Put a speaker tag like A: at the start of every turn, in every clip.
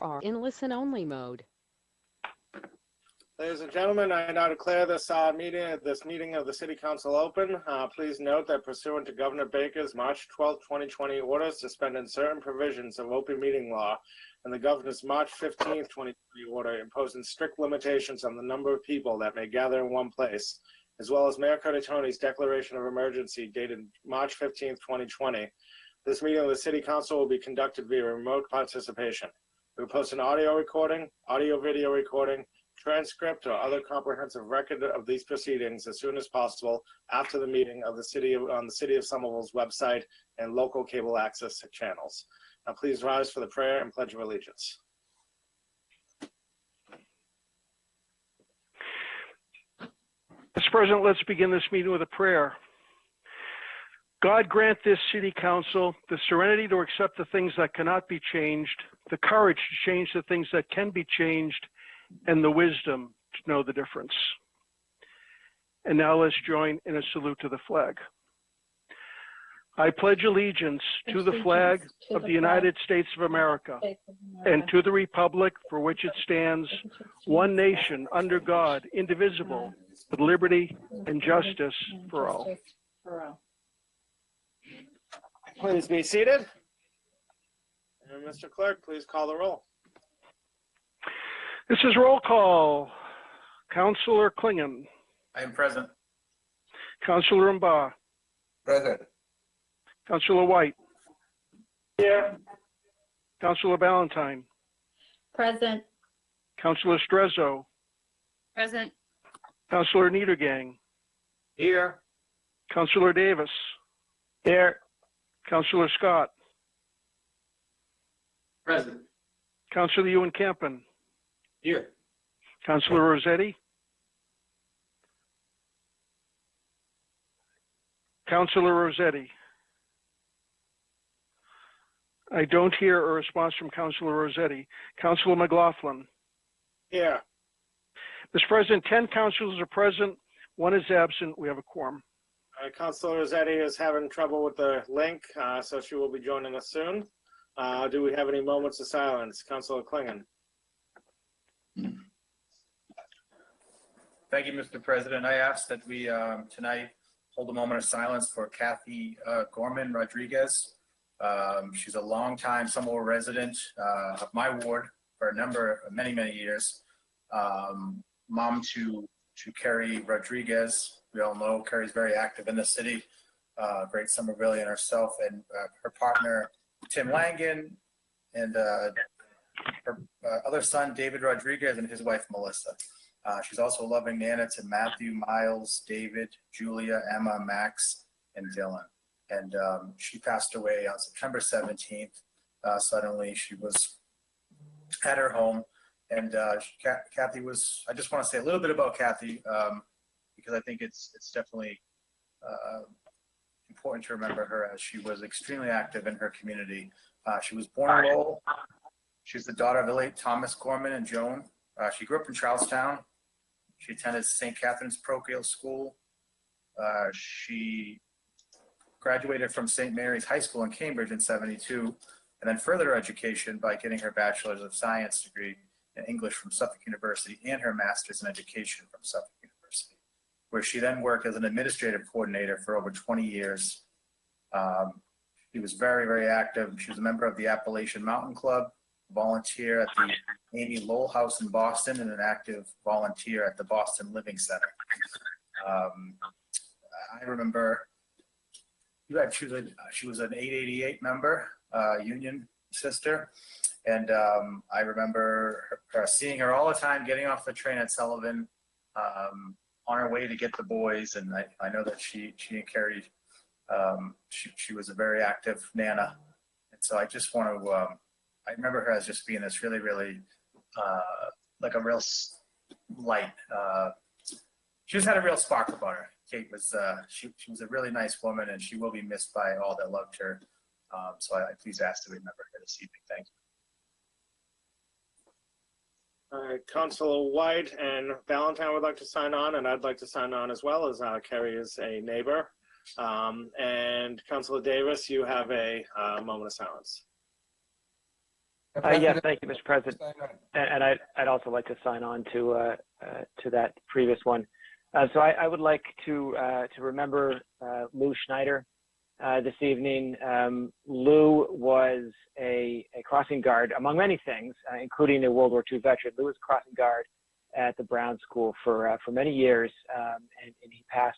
A: are in listen-only mode.
B: Ladies and gentlemen, I now declare this meeting of the City Council open. Please note that pursuant to Governor Baker's March 12, 2020 order suspending certain provisions of open meeting law and the Governor's March 15, 2020 order imposing strict limitations on the number of people that may gather in one place, as well as Mayor Curtatoni's declaration of emergency dated March 15, 2020. This meeting of the City Council will be conducted via remote participation. We will post an audio recording, audio-video recording, transcript, or other comprehensive record of these proceedings as soon as possible after the meeting of on the City of Somerville's website and local cable access channels. Now please rise for the prayer and Pledge of Allegiance.
C: Mr. President, let's begin this meeting with a prayer. God grant this City Council the serenity to accept the things that cannot be changed, the courage to change the things that can be changed, and the wisdom to know the difference. And now let's join in a salute to the flag. I pledge allegiance to the flag of the United States of America and to the republic for which it stands, one nation under God, indivisible, with liberty and justice for all.
B: Please be seated. And Mr. Clerk, please call the roll.
C: This is roll call. Councilor Klingon.
D: I am present.
C: Councilor Mba.
D: Present.
C: Councilor White.
B: Here.
C: Councilor Ballantyne.
E: Present.
C: Councilor Strezzo.
E: Present.
C: Councilor Niedergang.
D: Here.
C: Councilor Davis.
B: Here.
C: Councilor Scott.
D: Present.
C: Councilor Ewan Campen.
D: Here.
C: Councilor Rossetti. Councilor Rossetti. I don't hear a response from Councilor Rossetti. Councilor McLaughlin.
B: Here.
C: Mr. President, 10 councilors are present. 1 is absent. We have a quorum.
B: Councilor Rossetti is having trouble with the link, so she will be joining us soon. Do we have any moments of silence? Councilor Klingon.
D: Thank you, Mr. President. I ask that we tonight hold a moment of silence for Kathy Gorman Rodriguez. She's a longtime Somerville resident of my ward for many years. Mom to Carrie Rodriguez. We all know Carrie's very active in the city, great Somervillian herself, and her partner, Tim Langan, and her other son, David Rodriguez, and his wife, Melissa. She's also a loving Nana to Matthew, Miles, David, Julia, Emma, Max, and Dylan. And she passed away on September 17th. Suddenly, she was at her home. And Kathy was, I just want to say a little bit about Kathy, because I think it's definitely important to remember her, as she was extremely active in her community. She was born in Lowell. She's the daughter of the late Thomas Gorman and Joan. She grew up in Charlestown. She attended St. Catherine's Parochial School. She graduated from St. Mary's High School in Cambridge in '72, and then furthered her education by getting her Bachelor's of Science degree in English from Suffolk University and her Master's in Education from Suffolk University, where she then worked as an administrative coordinator for over 20 years. She was very active. She was a member of the Appalachian Mountain Club, volunteer at the Amy Lowell House in Boston, and an active volunteer at the Boston Living Center. I remember she was an 888 member, union sister, and I remember her seeing her all the time, getting off the train at Sullivan on her way to get the boys. And I know that she and Carrie, she was a very active Nana, and so I just want to. I remember her as just being this really like a real light. She just had a real spark about her. Kate was, she was a really nice woman, and she will be missed by all that loved her. So I please ask to remember her this evening. Thank you.
B: All right, Councilor White and Ballantyne would like to sign on, and I'd like to sign on as well, as Carrie is a neighbor. And Councilor Davis, you have a moment of silence.
A: Yes, thank you, Mr. President. And I'd also like to sign on to that previous one. So I would like to remember Lou Schneider this evening. Lou was a crossing guard, among many things, including a World War II veteran. Lou was a crossing guard at the Brown School for many years, and he passed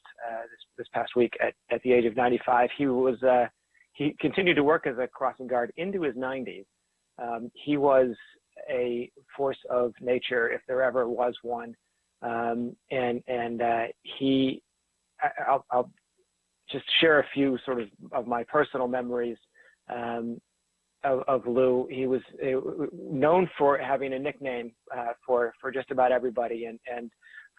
A: this past week at the age of 95. He continued to work as a crossing guard into his 90s. He was a force of nature, if there ever was one. I'll just share a few sort of my personal memories of Lou. He was known for having a nickname for just about everybody, and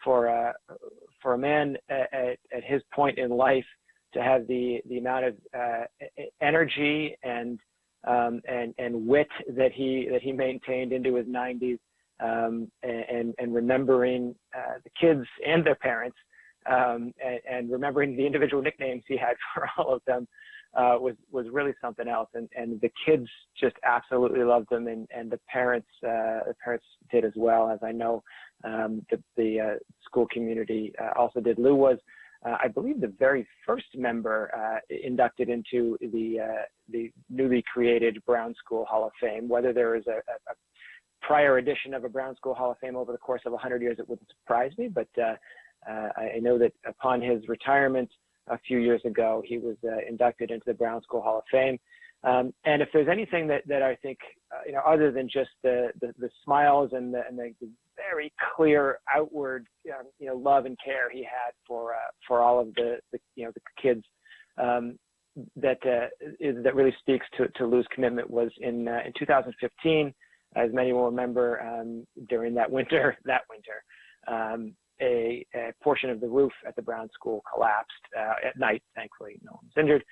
A: for a man at his point in life to have the amount of energy and wit that he maintained into his 90s, and remembering the kids and their parents, and remembering the individual nicknames he had for all of them, was really something else. And the kids just absolutely loved him, and the parents did as well, as I know the school community also did. Lou was, I believe, the very first member inducted into the newly created Brown School Hall of Fame. Whether there is a prior edition of a Brown School Hall of Fame over the course of 100 years, it wouldn't surprise me, but I know that upon his retirement a few years ago, he was inducted into the Brown School Hall of Fame. And if there's anything that I think, other than just the smiles and the very clear outward, love and care he had for all of the kids, that really speaks to Lou's commitment was in 2015, as many will remember, during that winter, a portion of the roof at the Brown School collapsed at night. Thankfully, no one was injured,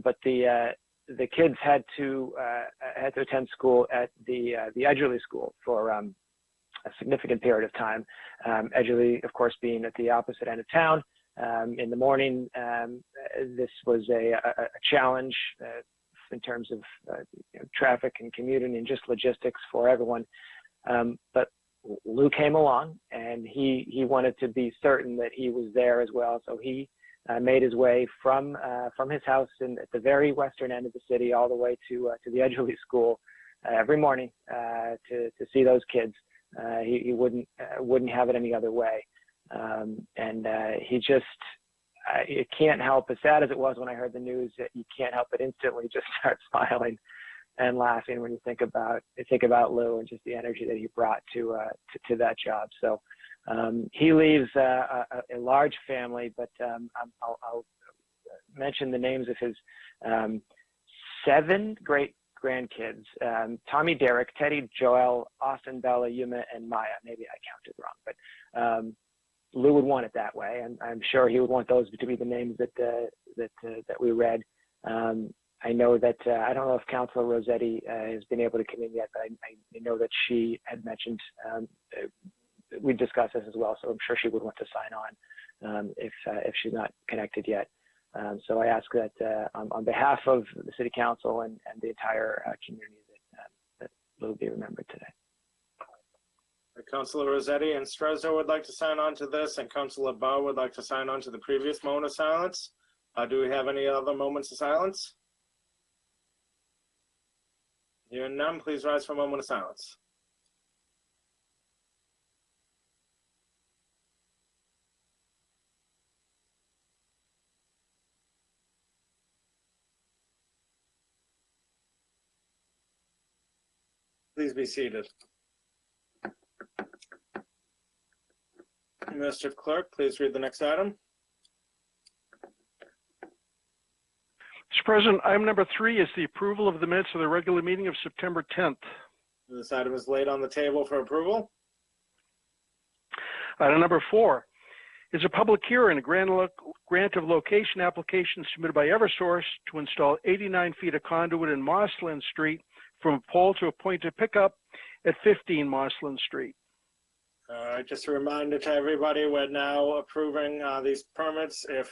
A: but the kids had to attend school at the Edgerly School for a significant period of time. Edgerly, of course, being at the opposite end of town. In the morning, this was a challenge in terms of traffic and commuting and just logistics for everyone. But Lou came along, and he wanted to be certain that he was there as well. So he made his way from his house at the very western end of the city all the way to the Edgerly School every morning to see those kids. He wouldn't have it any other way. He just, you can't help, as sad as it was when I heard the news, that you can't help but instantly just start smiling and laughing when you think about Lou and just the energy that he brought to that job. So he leaves a large family, but I'll mention the names of his 7 great grandkids: Tommy, Derek, Teddy, Joel, Austin, Bella, Yuma, and Maya. Maybe I counted wrong, but Lou would want it that way, and I'm sure he would want those to be the names that we read. I know that I don't know if Councilor Rossetti has been able to come in yet, but I know that she had mentioned we discussed this as well, so I'm sure she would want to sign on if she's not connected yet. So I ask that on behalf of the City Council and the entire community that Lou be remembered today.
B: Councilor Rossetti and Strezzo would like to sign on to this, and Councilor Barr would like to sign on to the previous moment of silence. Do we have any other moments of silence? Hearing none, please rise for a moment of silence. Please be seated. Mr. Clerk, please read the next item.
C: Mr. President, item number 3 is the approval of the minutes of the regular meeting of September 10th.
B: This item is laid on the table for approval.
C: Item number 4 is a public hearing, a grant of location application submitted by Eversource to install 89 feet of conduit in Mossland Street from a pole to a point of pickup at 15 Mossland Street.
B: Just a reminder to everybody, we're now approving these permits if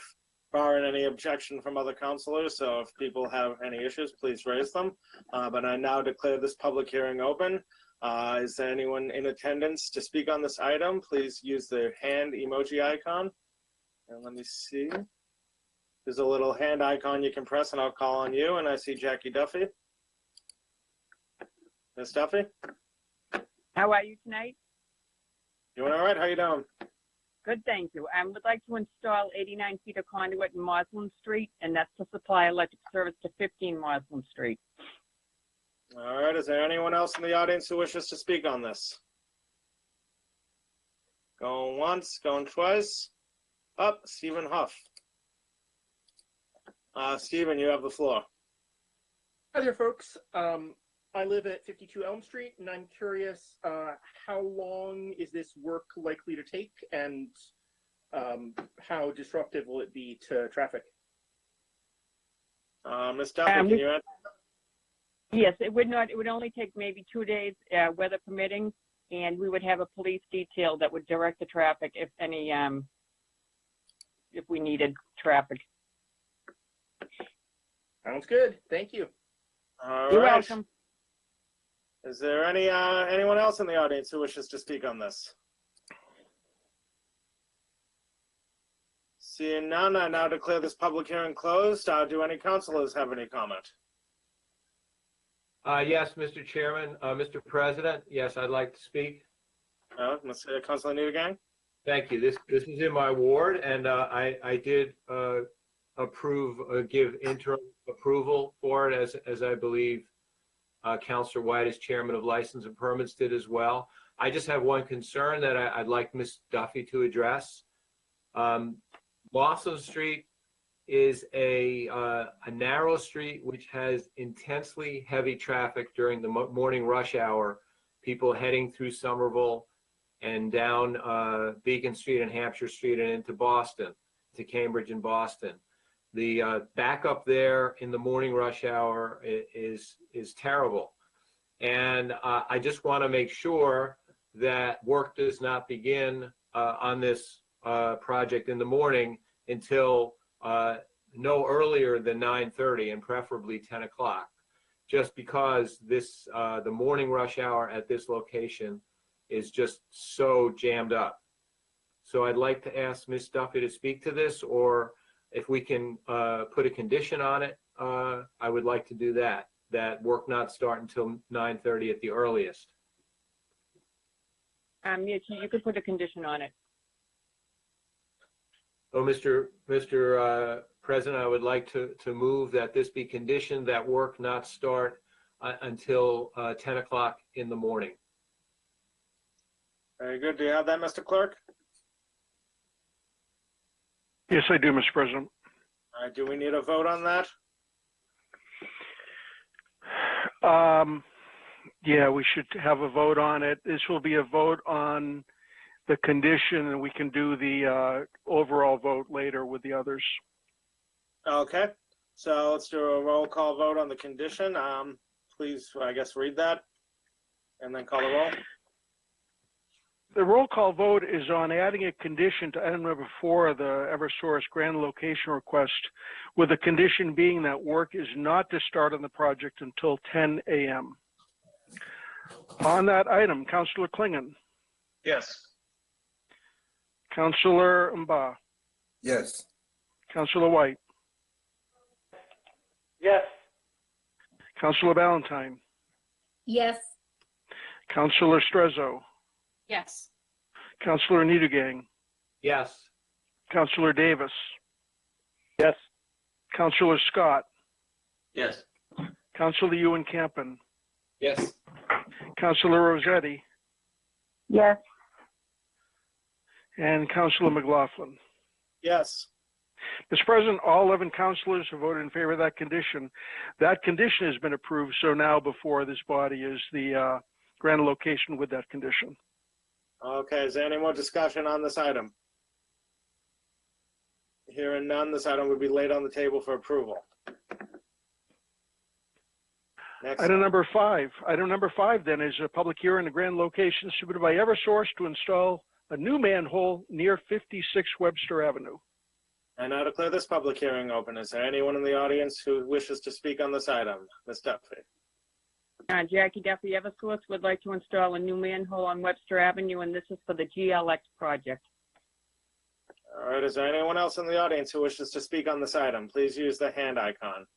B: barring any objection from other counselors. So if people have any issues, please raise them. But I now declare this public hearing open. Is there anyone in attendance to speak on this item? Please use the hand emoji icon. And let me see. There's a little hand icon you can press and I'll call on you. And I see Jackie Duffy. Miss Duffy?
F: How are you tonight?
B: Doing all right? How you doing?
F: Good, thank you. I would like to install 89 feet of conduit in Moslem Street, and that's to supply electric service to 15 Moslem Street.
B: All right. Is there anyone else in the audience who wishes to speak on this? Going once, going twice. Up, Stephen Huff. Stephen, you have the floor.
G: Hi there, folks. I live at 52 Elm Street, and I'm curious, how long is this work likely to take, and how disruptive will it be to traffic?
B: Ms. Duffy, can you answer?
F: Yes, it would only take maybe 2 days, weather permitting, and we would have a police detail that would direct the traffic if we needed traffic.
G: Sounds good. Thank you.
B: All
F: You're
B: right.
F: welcome.
B: Is there anyone else in the audience who wishes to speak on this? Seeing none, I now declare this public hearing closed. Do any councilors have any comment?
H: Yes, Mr. Chairman, Mr. President, yes, I'd like to speak.
B: Councilor Needlegang?
H: Thank you. This is in my ward, and I did give interim approval for it, as I believe Councilor White, as chairman of License and Permits, did as well. I just have one concern that I'd like Ms. Duffy to address. Moslem Street is a narrow street which has intensely heavy traffic during the morning rush hour. People heading through Somerville and down Beacon Street and Hampshire Street and into Boston, to Cambridge and Boston. The backup there in the morning rush hour is terrible. And I just want to make sure that work does not begin on this project in the morning until no earlier than 9:30 and preferably 10 o'clock, just because the morning rush hour at this location is just so jammed up. So I'd like to ask Ms. Duffy to speak to this, or if we can put a condition on it, I would like to do that work not start until 9:30 at the earliest.
F: Yes, you could put a condition on it.
H: So, Mr. President, I would like to move that this be conditioned that work not start until 10 o'clock in the morning.
B: Very good. Do you have that, Mr. Clerk?
C: Yes, I do, Mr. President.
B: All right. Do we need a vote on that?
C: Yeah, we should have a vote on it. This will be a vote on the condition, and we can do the overall vote later with the others.
B: Okay. So let's do a roll call vote on the condition. Please, I guess, read that and then call the roll.
C: The roll call vote is on adding a condition to item number 4 of the Eversource grant location request, with the condition being that work is not to start on the project until 10 a.m. On that item, Councilor Klingon.
B: Yes.
C: Councilor Mba.
I: Yes.
C: Councilor White.
B: Yes.
C: Councilor Ballantyne.
E: Yes.
C: Councilor Strezzo.
E: Yes.
C: Councilor Needlegang.
H: Yes.
C: Councilor Davis.
A: Yes.
C: Councilor Scott.
I: Yes.
C: Councilor Ewan Campen.
H: Yes.
C: Councilor Rossetti.
F: Yes.
C: And Councilor McLaughlin.
B: Yes.
C: Mr. President, all 11 councilors have voted in favor of that condition. That condition has been approved, so now before this body is the grant location with that condition.
B: Okay. Is there any more discussion on this item? Hearing none, this item would be laid on the table for approval. Next.
C: Item number 5. Item number 5 then is a public hearing on grant location submitted by Eversource to install a new manhole near 56 Webster Avenue.
B: I now declare this public hearing open. Is there anyone in the audience who wishes to speak on this item? Ms. Duffy?
F: Jackie Duffy Eversource would like to install a new manhole on Webster Avenue, and this is for the GLX project.
B: All right, is there anyone else in the audience who wishes to speak on this item? Please use the hand icon.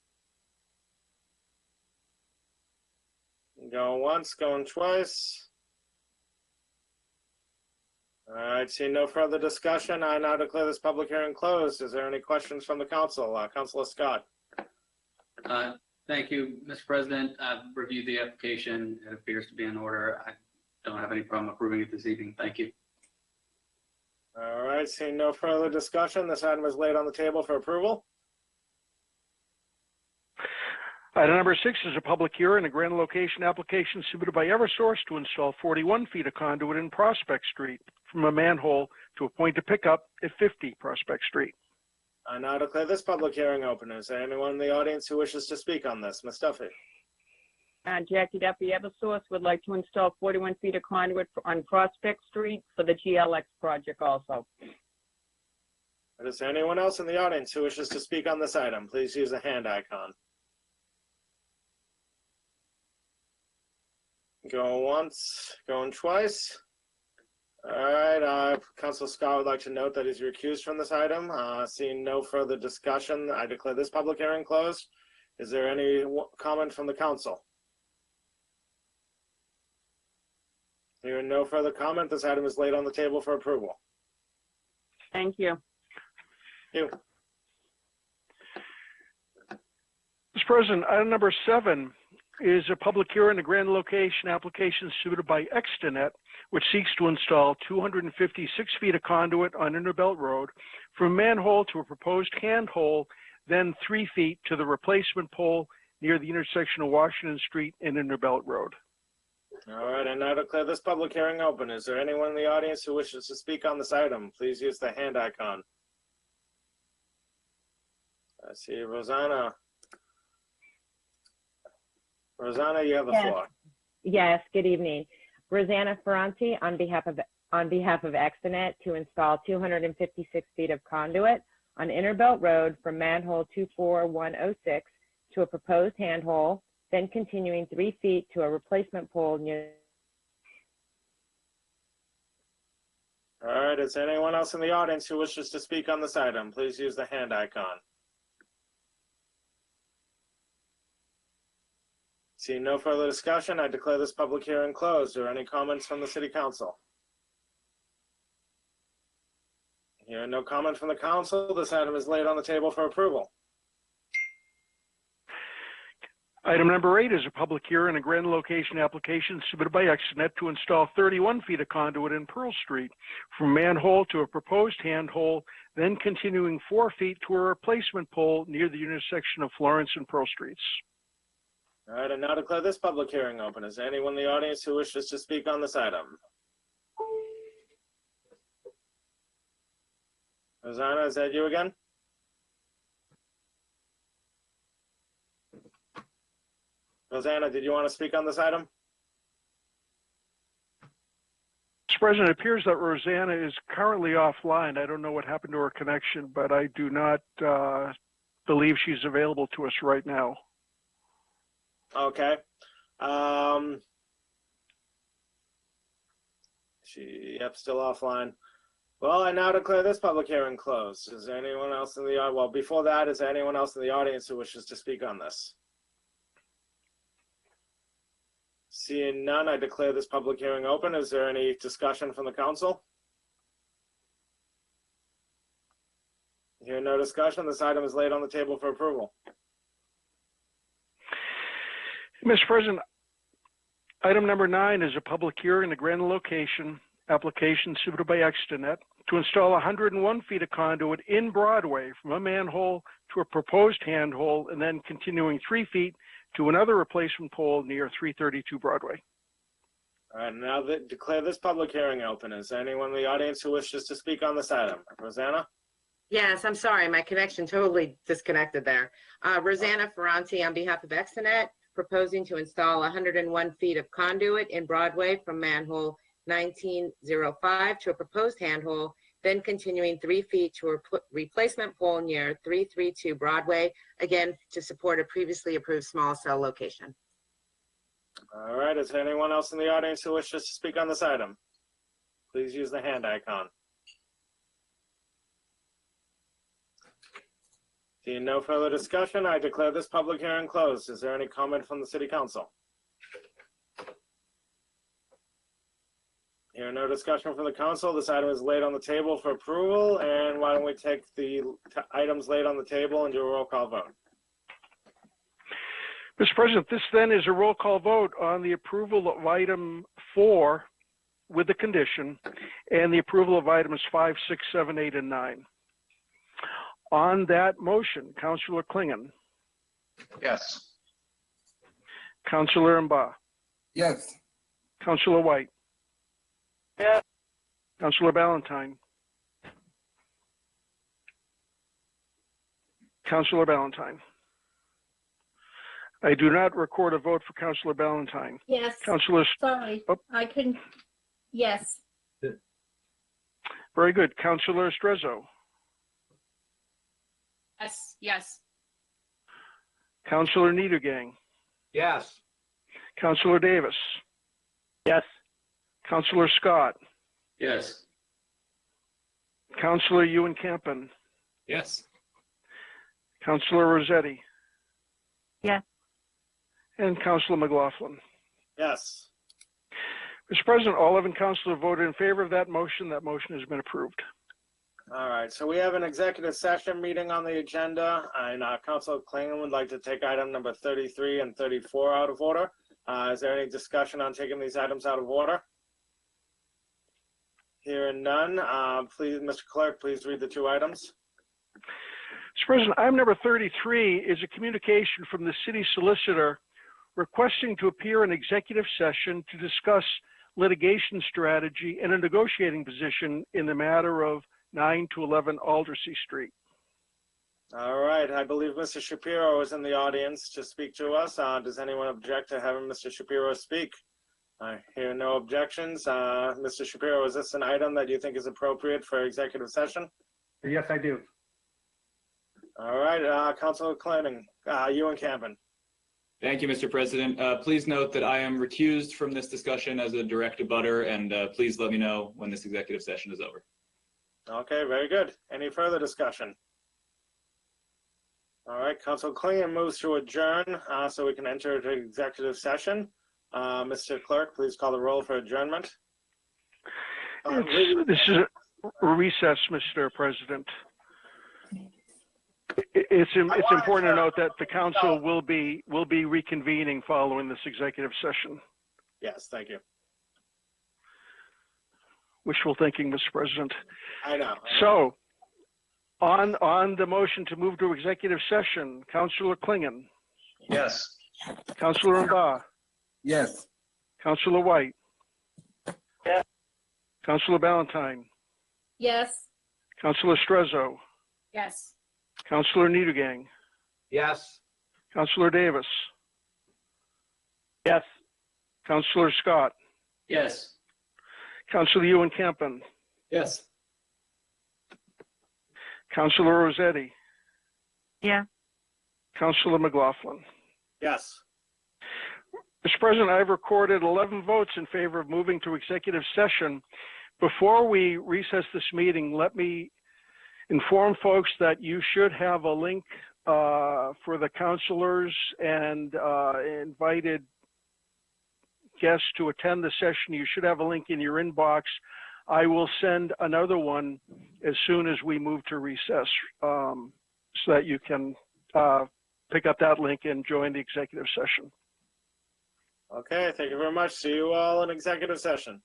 B: Going once, going twice. All right, seeing no further discussion, I now declare this public hearing closed. Is there any questions from the council? Councilor Scott.
J: Thank you, Mr. President. I've reviewed the application. It appears to be in order. I don't have any problem approving it this evening. Thank you.
B: All right, seeing no further discussion, this item is laid on the table for approval.
C: Item number 6 is a public hearing, a grand location application submitted by Eversource to install 41 feet of conduit in Prospect Street from a manhole to a point of pickup at 50 Prospect Street.
B: I now declare this public hearing open. Is there anyone in the audience who wishes to speak on this? Ms. Duffy?
F: Jackie Duffy Eversource would like to install 41 feet of conduit on Prospect Street for the GLX project also.
B: Is there anyone else in the audience who wishes to speak on this item? Please use the hand icon. Going once, going twice. All right, Councilor Scott would like to note that he's recused from this item. Seeing no further discussion, I declare this public hearing closed. Is there any comment from the council? Hearing no further comment, this item is laid on the table for approval.
F: Thank you.
B: Thank you.
C: Mr. President, item number 7 is a public hearing, a grand location application submitted by Extenet, which seeks to install 256 feet of conduit on Interbelt Road from a manhole to a proposed handhole, then 3 feet to the replacement pole near the intersection of Washington Street and Interbelt Road.
B: All right, I now declare this public hearing open. Is there anyone in the audience who wishes to speak on this item? Please use the hand icon. I see Rosanna. Rosanna, you have the floor.
K: Yes, good evening. Rosanna Ferranti on behalf of Extenet to install 256 feet of conduit on Interbelt Road from manhole 24106 to a proposed handhole, then continuing 3 feet to a replacement pole near.
B: All right, is there anyone else in the audience who wishes to speak on this item? Please use the hand icon. Seeing no further discussion, I declare this public hearing closed. Are there any comments from the City Council? Hearing no comment from the council, this item is laid on the table for approval.
C: Item number 8 is a public hearing, a grand location application submitted by Extenet to install 31 feet of conduit in Pearl Street from manhole to a proposed handhole, then continuing 4 feet to a replacement pole near the intersection of Florence and Pearl Streets.
B: All right, I now declare this public hearing open. Is there anyone in the audience who wishes to speak on this item? Rosanna, is that you again? Rosanna, did you want to speak on this item?
C: Mr. President, it appears that Rosanna is currently offline. I don't know what happened to her connection, but I do not believe she's available to us right now.
B: Okay. Still offline. Well, I now declare this public hearing closed. Is there anyone else in the audience? Well, before that, is there anyone else in the audience who wishes to speak on this? Seeing none, I declare this public hearing open. Is there any discussion from the council? Hearing no discussion, this item is laid on the table for approval.
C: Mr. President, item number 9 is a public hearing, a grand location application submitted by Extenet to install 101 feet of conduit in Broadway from a manhole to a proposed handhole, and then continuing 3 feet to another replacement pole near 332 Broadway.
B: All right, now declare this public hearing open. Is there anyone in the audience who wishes to speak on this item? Rosanna?
K: Yes, I'm sorry, my connection totally disconnected there. Rosanna Ferranti on behalf of Extenet, proposing to install 101 feet of conduit in Broadway from manhole 1905 to a proposed handhole, then continuing 3 feet to a replacement pole near 332 Broadway, again, to support a previously approved small cell location.
B: All right, is there anyone else in the audience who wishes to speak on this item? Please use the hand icon. Seeing no further discussion, I declare this public hearing closed. Is there any comment from the city council? Hearing no discussion from the council, this item is laid on the table for approval. And why don't we take the items laid on the table and do a roll call vote?
C: Mr. President, this then is a roll call vote on the approval of item 4 with the condition and the approval of items 5, 6, 7, 8, and 9. On that motion, Councilor Klingon,
I: Yes.
C: Councilor Mba,
I: Yes.
C: Councilor White,
F: Yes.
C: Councilor Ballantyne, Councilor Ballantyne. I do not record a vote for Councilor Ballantyne.
E: Yes.
C: Councilor,
E: Sorry,
C: oh.
E: I couldn't. Yes.
C: very good. Councilor Strezzo,
E: Yes. Yes.
C: Councilor Niedergang,
H: Yes.
C: Councilor Davis,
A: Yes.
C: Councilor Scott,
J: Yes.
C: Councilor Ewan Campen,
D: Yes.
C: Councilor Rossetti.
F: Yes.
C: And Councilor McLaughlin.
B: Yes.
C: Mr. President, all 11 councilors voted in favor of that motion. That motion has been approved.
B: All right, so we have an executive session meeting on the agenda, and Councilor Klingon would like to take item number 33 and 34 out of order. Is there any discussion on taking these items out of order? Hearing none, please, Mr. Clerk, please read the 2 items.
C: Mr. President, item number 33 is a communication from the city solicitor requesting to appear in executive session to discuss litigation strategy and a negotiating position in the matter of 9 to 11 Aldersea Street.
B: All right, I believe Mr. Shapiro is in the audience to speak to us. Does anyone object to having Mr. Shapiro speak? I hear no objections. Mr. Shapiro, is this an item that you think is appropriate for executive session?
L: Yes, I do.
B: All right, Councilor Klingon, Ewan Campen.
M: Thank you, Mr. President. Please note that I am recused from this discussion as a direct abutter, and please let me know when this executive session is over.
B: Okay, very good. Any further discussion? All right, Councilor Klingon moves to adjourn so we can enter into executive session. Mr. Clerk, please call the roll for adjournment.
C: This is a recess, Mr. President. It's important to note that the council will be reconvening following this executive session.
B: Yes, thank you.
C: Wishful thinking, Mr. President.
B: I know.
C: So, on the motion to move to executive session, Councilor Klingon.
I: Yes.
C: Councilor Mba.
I: Yes.
C: Councilor White.
F: Yes.
C: Councilor Ballantyne.
E: Yes.
C: Councilor Strezzo.
E: Yes.
C: Councilor Niedergang.
H: Yes.
C: Councilor Davis.
A: Yes.
C: Councilor Scott.
J: Yes.
C: Councilor Ewan Campen.
J: Yes.
C: Councilor Rossetti.
F: Yeah.
C: Councilor McLaughlin.
B: Yes.
C: Mr. President, I've recorded 11 votes in favor of moving to executive session. Before we recess this meeting, let me inform folks that you should have a link for the councilors and invited guests to attend the session. You should have a link in your inbox. I will send another one as soon as we move to recess so that you can pick up that link and join the executive session.
B: Okay, thank you very much. See you all in executive session.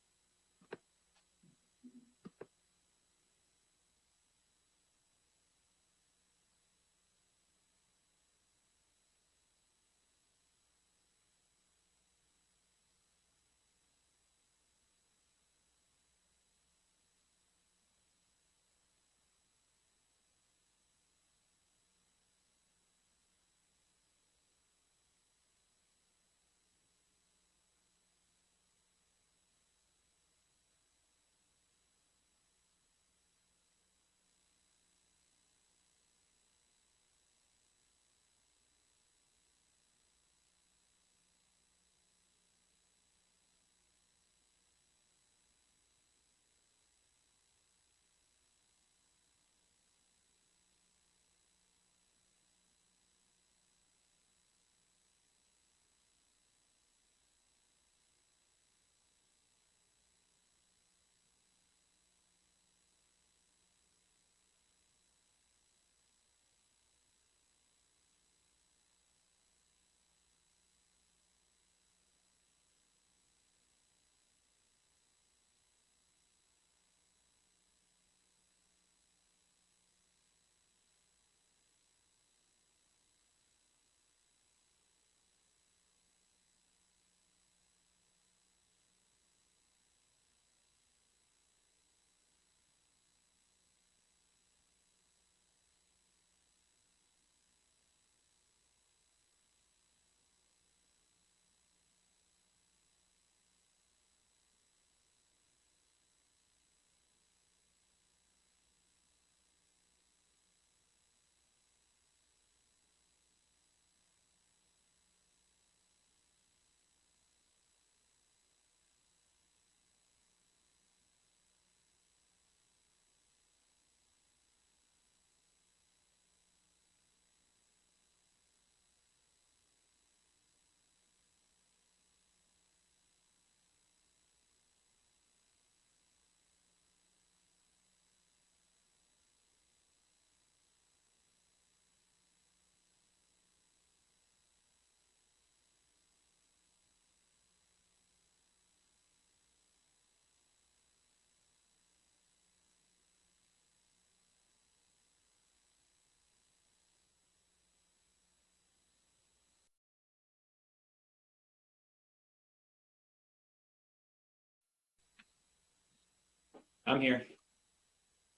M: I'm here.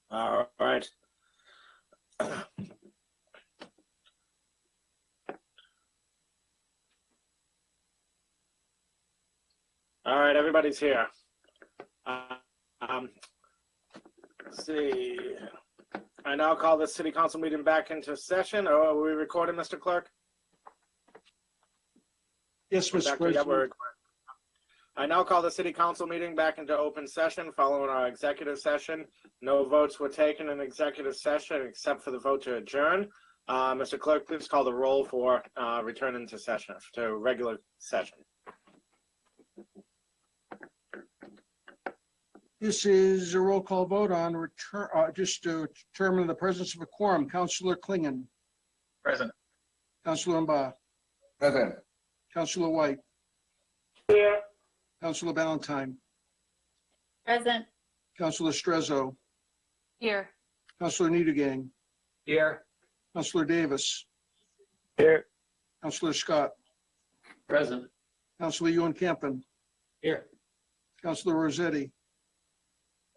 B: All right. All right, everybody's here. Let's see. I now call the city council meeting back into session. Or are we recording, Mr. Clerk?
C: Yes,
B: We're
C: Mr.
B: back to- yeah, we're
C: President.
B: recording. I now call the city council meeting back into open session following our executive session. No votes were taken in executive session except for the vote to adjourn. Mr. Clerk, please call the roll for returning to session, to regular session.
C: This is a roll call vote on return, just to determine the presence of a quorum. Councilor Klingon,
D: Present.
C: Councilor Mba,
I: Present.
C: Councilor White,
B: Here.
C: Councilor Valentine,
E: Present.
C: Councilor Strezzo,
E: Here.
C: Councilor Niedergang,
H: Here.
C: Councilor Davis,
A: Here.
C: Councilor Scott,
J: Present.
C: Councilor Ewan Campen,
H: Here.
C: Councilor Rossetti,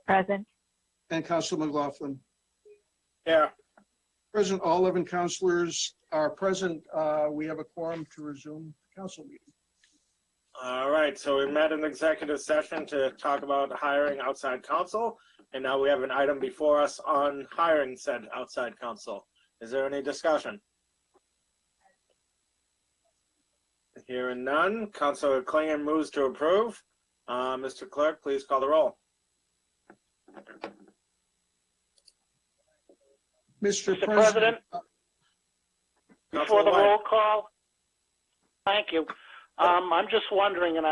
K: Present.
C: and Councilor McLaughlin.
B: Here.
C: Present, all 11 councilors are present. We have a quorum to resume the council meeting.
B: All right, so we met in executive session to talk about hiring outside counsel, and now we have an item before us on hiring said outside counsel. Is there any discussion? Hearing none, Councilor Klingon moves to approve. Mr. Clerk, please call the roll.
C: Mr.
L: Mr.
C: President,
L: President, before
B: Councilor
L: the
B: White.
L: roll call, thank you. I'm just wondering, and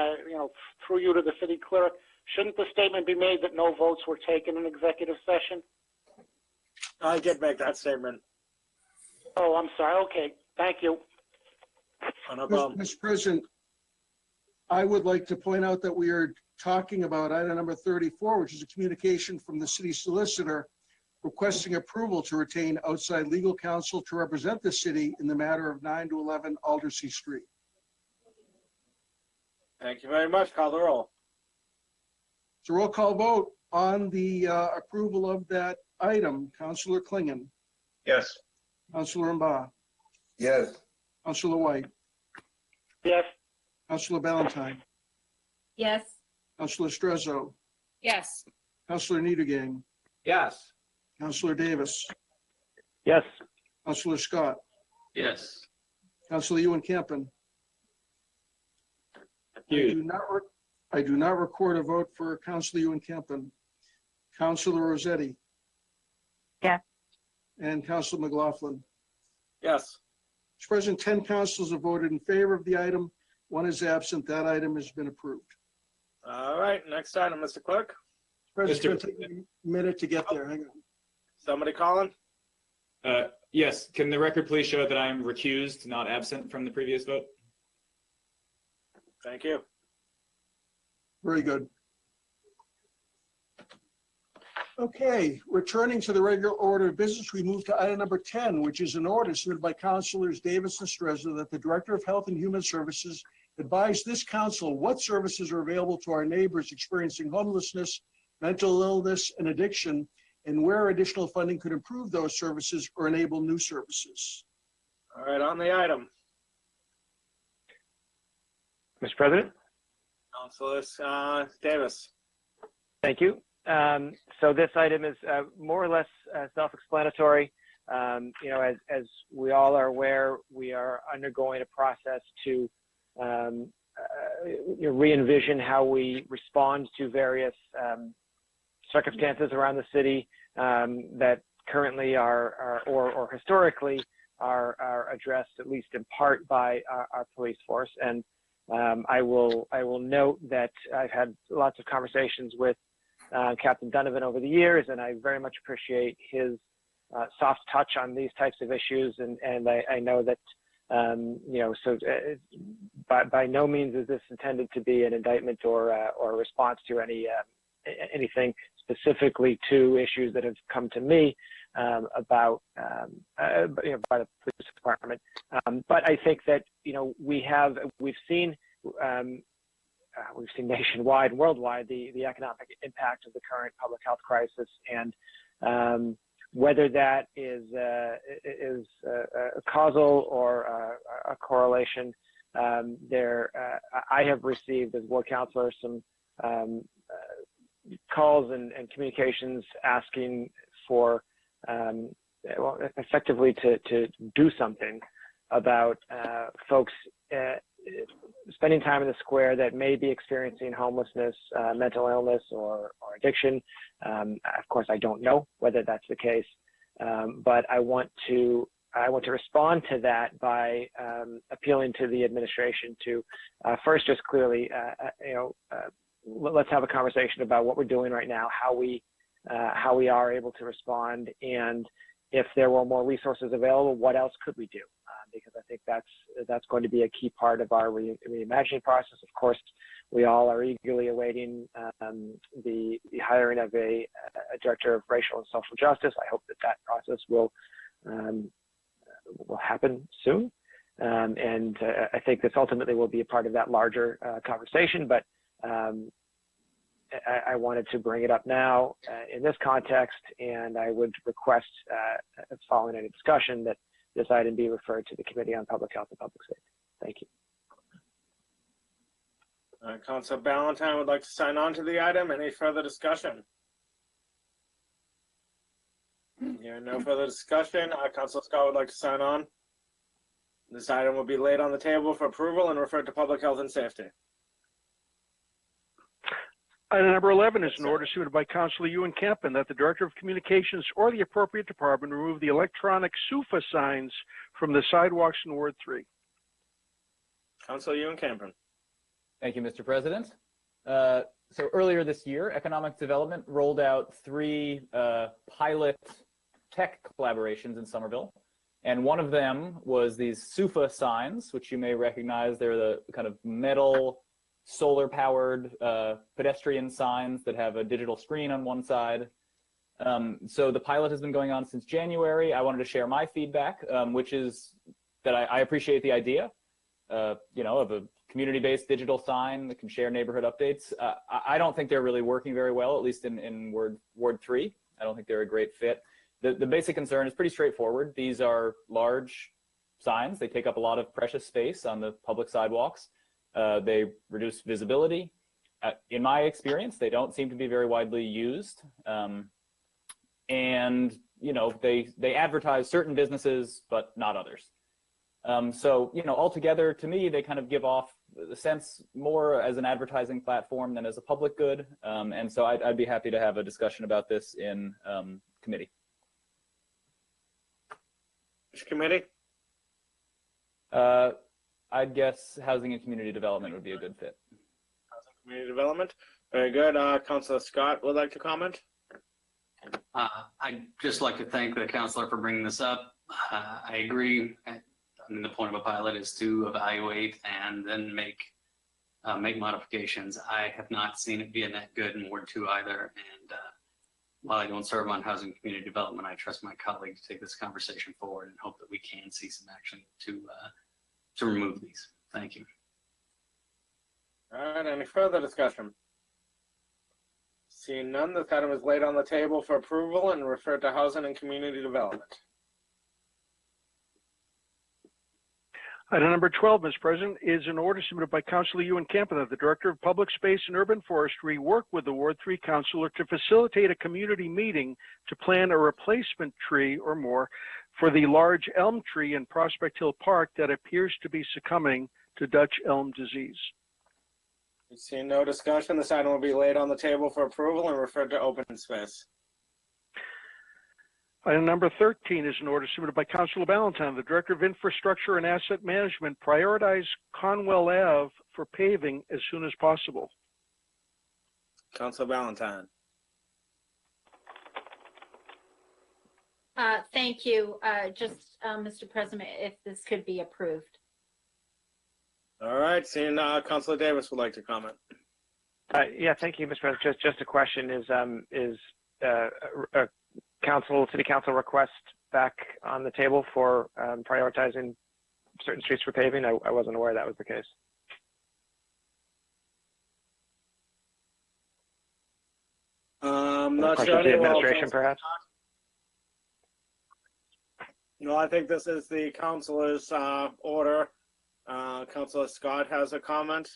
L: through you to the city clerk, shouldn't the statement be made that no votes were taken in executive session?
B: I did make that statement.
L: Oh, I'm sorry. Okay, thank you.
B: No problem.
C: Mr. President, I would like to point out that we are talking about item number 34, which is a communication from the city solicitor requesting approval to retain outside legal counsel to represent the city in the matter of 9 to 11 Aldersea Street.
B: Thank you very much. Call the roll.
C: It's a roll call vote on the approval of that item. Councilor Klingon,
I: Yes.
C: Councilor Mba,
I: Yes.
C: Councilor White,
L: Yes.
C: Councilor Valentine,
E: Yes.
C: Councilor Strezzo,
E: Yes.
C: Councilor Niedergang,
H: Yes.
C: Councilor Davis,
A: Yes.
C: Councilor Scott,
J: Yes.
C: Councilor Ewan Campen. I do not record a vote for Councilor Ewan Campen. Councilor Rossetti.
K: Yes.
C: And Councilor McLaughlin.
B: Yes.
C: Mr. President, 10 councilors have voted in favor of the item. 1 is absent. That item has been approved.
B: All right, next item, Mr. Clerk.
C: President, it's going to take a minute to get there. Hang on.
B: Somebody calling?
M: Yes, can the record please show that I am recused, not absent from the previous vote?
B: Thank you.
C: Very good. Okay, returning to the regular order of business, we move to item number 10, which is an order submitted by Councilors Davis and Strezzo that the Director of Health and Human Services advise this council what services are available to our neighbors experiencing homelessness, mental illness, and addiction, and where additional funding could improve those services or enable new services.
B: All right, on the item.
A: Mr. President?
B: Councilor Davis.
A: Thank you. So this item is more or less self-explanatory. As we all are aware, we are undergoing a process to re-envision how we respond to various circumstances around the city that currently are or historically are addressed at least in part by our police force. And I will note that I've had lots of conversations with Captain Donovan over the years, and I very much appreciate his soft touch on these types of issues. And I know that, by no means is this intended to be an indictment or a response to anything specifically to issues that have come to me about by the police department. But I think that we've seen we've seen nationwide and worldwide the economic impact of the current public health crisis, and whether that is a causal or a correlation. I have received as ward counselor some calls and communications asking for effectively to do something about folks spending time in the square that may be experiencing homelessness, mental illness, or addiction. Of course, I don't know whether that's the case, but I want to respond to that by appealing to the administration to first just clearly, let's have a conversation about what we're doing right now, how we are able to respond, and if there were more resources available, what else could we do? Because I think that's going to be a key part of our reimagining process. Of course, we all are eagerly awaiting the hiring of a director of racial and social justice. I hope that process will happen soon, and I think this ultimately will be a part of that larger conversation. But I wanted to bring it up now in this context, and I would request, following any discussion, that this item be referred to the Committee on Public Health and Public Safety. Thank you.
B: Councilor Ballantyne would like to sign on to the item. Any further discussion? Hearing no further discussion, Councilor Scott would like to sign on. This item will be laid on the table for approval and referred to Public Health and Safety.
C: Item number 11 is an order submitted by Councilor Ewan Campen that the Director of Communications or the appropriate department remove the electronic SUFA signs from the sidewalks in Ward 3.
B: Councilor Ewan Campen.
N: Thank you, Mr. President. So earlier this year, Economic Development rolled out 3 pilot tech collaborations in Somerville. And one of them was these SUFA signs, which you may recognize. They're the kind of metal, solar-powered pedestrian signs that have a digital screen on one side. So the pilot has been going on since January. I wanted to share my feedback, which is that I appreciate the idea, of a community-based digital sign that can share neighborhood updates. I don't think they're really working very well, at least in Ward 3. I don't think they're a great fit. The basic concern is pretty straightforward. These are large signs. They take up a lot of precious space on the public sidewalks. They reduce visibility. In my experience, they don't seem to be very widely used. And, they advertise certain businesses, but not others. So, altogether, to me, they kind of give off the sense more as an advertising platform than as a public good. And so I'd be happy to have a discussion about this in committee.
B: Which committee?
N: I'd guess Housing and Community Development would be a good fit.
B: Housing and Community Development. Very good. Councilor Scott would like to comment.
J: I'd just like to thank the councilor for bringing this up. I agree. The point of a pilot is to evaluate and then make modifications. I have not seen it be a net good in Ward 2 either. And while I don't serve on Housing and Community Development, I trust my colleague to take this conversation forward and hope that we can see some action to remove these. Thank you.
B: All right, any further discussion? Seeing none, this item is laid on the table for approval and referred to Housing and Community Development.
C: Item number 12, Mr. President, is an order submitted by Councilor Ewan Campen that the Director of Public Space and Urban Forestry work with the Ward 3 Councilor to facilitate a community meeting to plan a replacement tree or more for the large elm tree in Prospect Hill Park that appears to be succumbing to Dutch elm disease.
B: Seeing no discussion, this item will be laid on the table for approval and referred to Open Space.
C: Item number 13 is an order submitted by Councilor Ballantyne. The Director of Infrastructure and Asset Management prioritize Conwell Ave for paving as soon as possible.
B: Councilor Ballantyne.
E: Thank you. Mr. President, if this could be approved.
B: All right, seeing Councilor Davis would like to comment.
A: Yeah, thank you, Mr. President. Just a question: is City Council request back on the table for prioritizing certain streets for paving? I wasn't aware that was the case.
B: not
A: Question
B: sure
A: to the
B: anyone else
A: administration,
B: wants-
A: perhaps?
B: No, I think this is the councilor's order. Councilor Scott has a comment.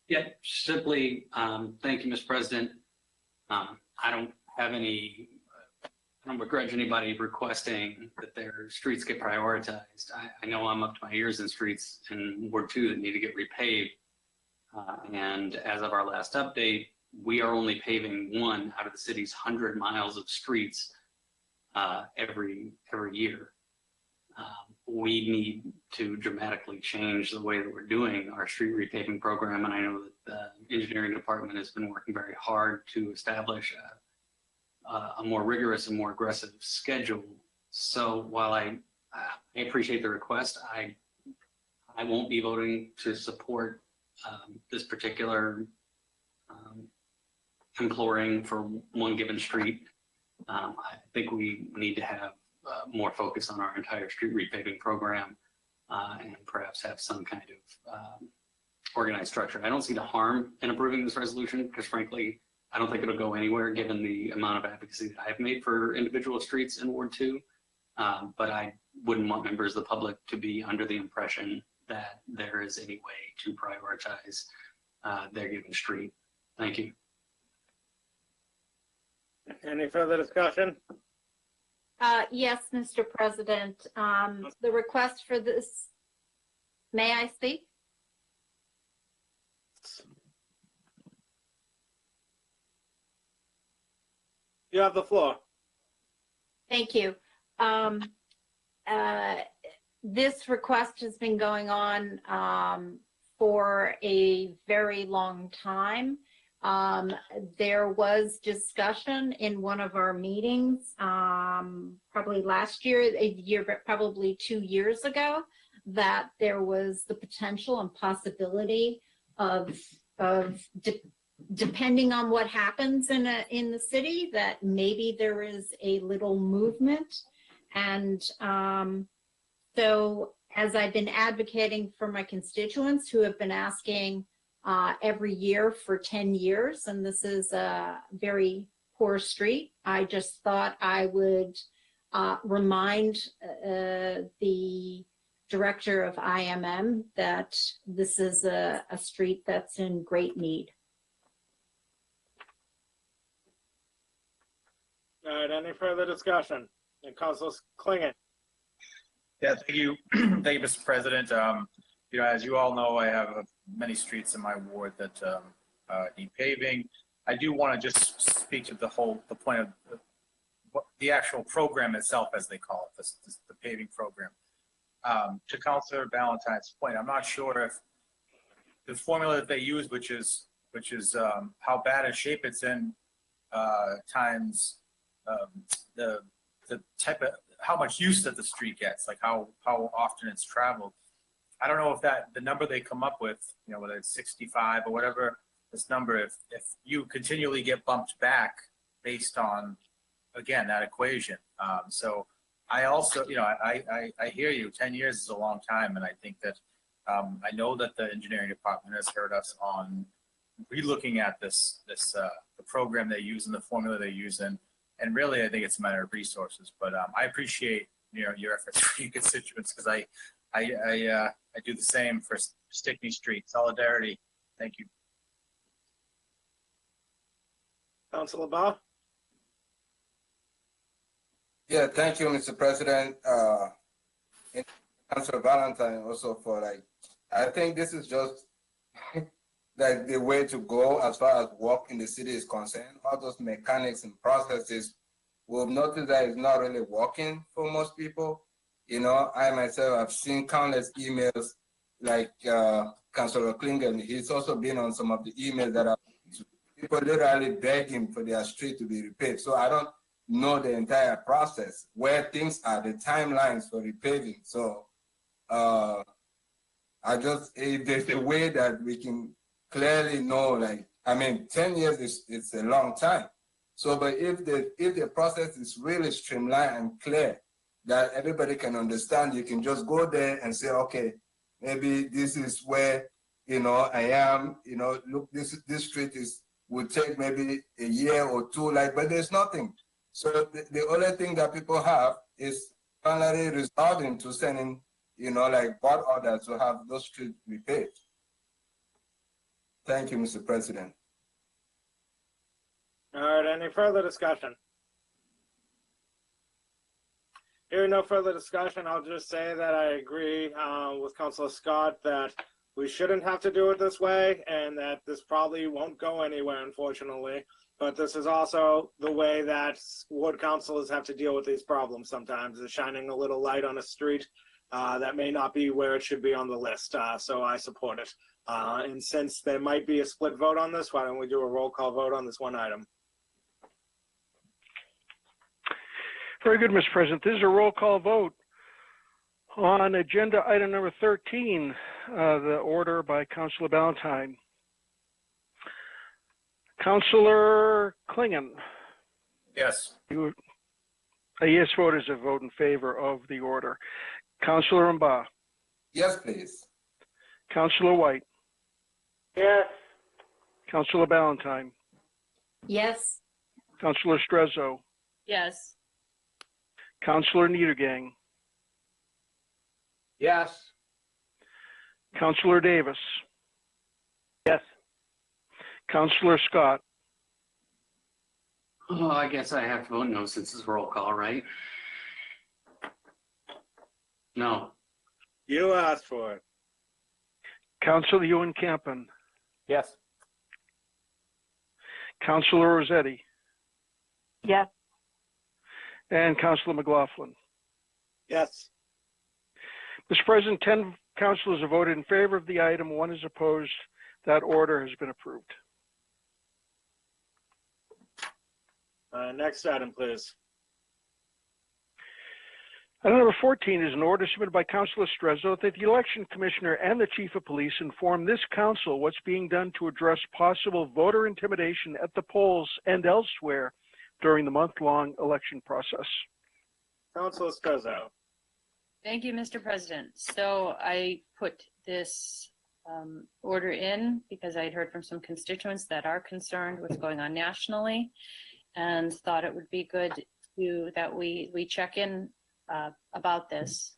J: Yeah, simply, thank you, Mr. President. I don't begrudge anybody requesting that their streets get prioritized. I know I'm up to my ears in streets in Ward 2 that need to get repaved. And as of our last update, we are only paving 1 out of the city's 100 miles of streets every year. We need to dramatically change the way that we're doing our street repaving program. And I know that the engineering department has been working very hard to establish a more rigorous and more aggressive schedule. So while I appreciate the request, I won't be voting to support this particular imploring for one given street. I think we need to have more focus on our entire street repaving program and perhaps have some kind of organized structure. I don't see the harm in approving this resolution because frankly, I don't think it'll go anywhere given the amount of advocacy that I've made for individual streets in Ward 2. But I wouldn't want members of the public to be under the impression that there is any way to prioritize their given street. Thank you.
B: Any further discussion?
E: Yes, Mr. President. The request for this, may I speak?
B: You have the floor.
E: Thank you. This request has been going on for a very long time. There was discussion in one of our meetings, probably last year, but probably 2 years ago, that there was the potential and possibility of depending on what happens in the city, that maybe there is a little movement. And so as I've been advocating for my constituents who have been asking every year for 10 years, and this is a very poor street, I just thought I would remind the director of IMM that this is a street that's in great need.
B: All right, any further discussion? And Councilor Klingon.
D: Yeah, thank you. Thank you, Mr. President. You know, as you all know, I have many streets in my ward that need paving. I do want to just speak to the point of the actual program itself, as they call it, the paving program. To Councilor Valentine's point, I'm not sure if the formula that they use, which is how bad a shape it's in, times the type of how much use that the street gets, like how often it's traveled. I don't know if the number they come up with, you know, whether it's 65 or whatever this number, if you continually get bumped back based on, again, that equation. So I also, you know, I hear you. 10 years is a long time, and I think that I know that the engineering department has heard us on relooking at the program they use and the formula they use, and really I think it's a matter of resources. But I appreciate, you know, your efforts for your constituents, because I do the same for Stickney Street. Solidarity. Thank you.
B: Councilor Baugh.
I: Yeah, thank you, Mr. President. And Councilor Valentine also for I think this is just like the way to go as far as work in the city is concerned. All those mechanics and processes, we've noticed that it's not really working for most people. You know, I myself have seen countless emails like Councilor Klingon. He's also been on some of the emails that are people literally begging for their street to be repaved. So I don't know the entire process, where things are, the timelines for repaving. So if there's a way that we can clearly know, like, I mean, 10 years it's a long time. So, but if the process is really streamlined and clear, that everybody can understand, you can just go there and say, okay, maybe this is where I am, look, this street would take maybe a year or two, but there's nothing. So the only thing that people have is finally resorting to sending, board orders to have those streets repaved. Thank you, Mr. President.
B: All right, any further discussion? Hearing no further discussion, I'll just say that I agree with Councilor Scott that we shouldn't have to do it this way, and that this probably won't go anywhere, unfortunately. But this is also the way that ward councilors have to deal with these problems sometimes, is shining a little light on a street that may not be where it should be on the list. So I support it. And since there might be a split vote on this, why don't we do a roll call vote on this one item?
C: Very good, Mr. President. This is a roll call vote on agenda item number 13, the order by Councilor Ballantyne. Councilor Klingon.
D: Yes.
C: A yes vote is a vote in favor of the order. Councilor Mba.
I: Yes, please.
C: Councilor White.
L: Yes.
C: Councilor Ballantyne.
E: Yes.
C: Councilor Strezzo.
F: Yes.
C: Councilor Niedergang.
H: Yes.
C: Councilor Davis.
A: Yes.
C: Councilor Scott.
J: Oh, I guess I have to vote no since it's roll call, right? No.
B: You asked for it.
C: Councilor Ewan Campen.
N: Yes.
C: Councilor Rossetti.
F: Yes.
C: And Councilor McLaughlin.
B: Yes.
C: Mr. President, 10 councilors have voted in favor of the item. 1 is opposed. That order has been approved.
B: Next item, please.
C: Item number 14 is an order submitted by Councilor Strezzo that the election commissioner and the chief of police inform this council what's being done to address possible voter intimidation at the polls and elsewhere during the month-long election process.
B: Councilor Strezzo.
O: Thank you, Mr. President. So I put this order in because I had heard from some constituents that are concerned with what's going on nationally, and thought it would be good that we check in about this.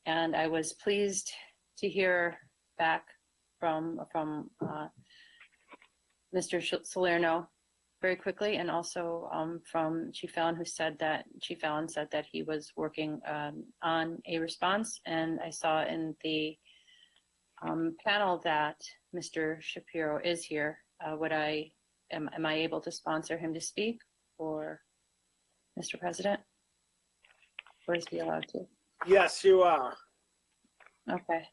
O: And I was pleased to hear back from Mr. Salerno very quickly, and also from Chief Fallon, said that he was working on a response. And I saw in the panel that Mr. Shapiro is here. Am I able to sponsor him to speak, or Mr. President? Or is he allowed to?
B: Yes, you are.
O: Okay,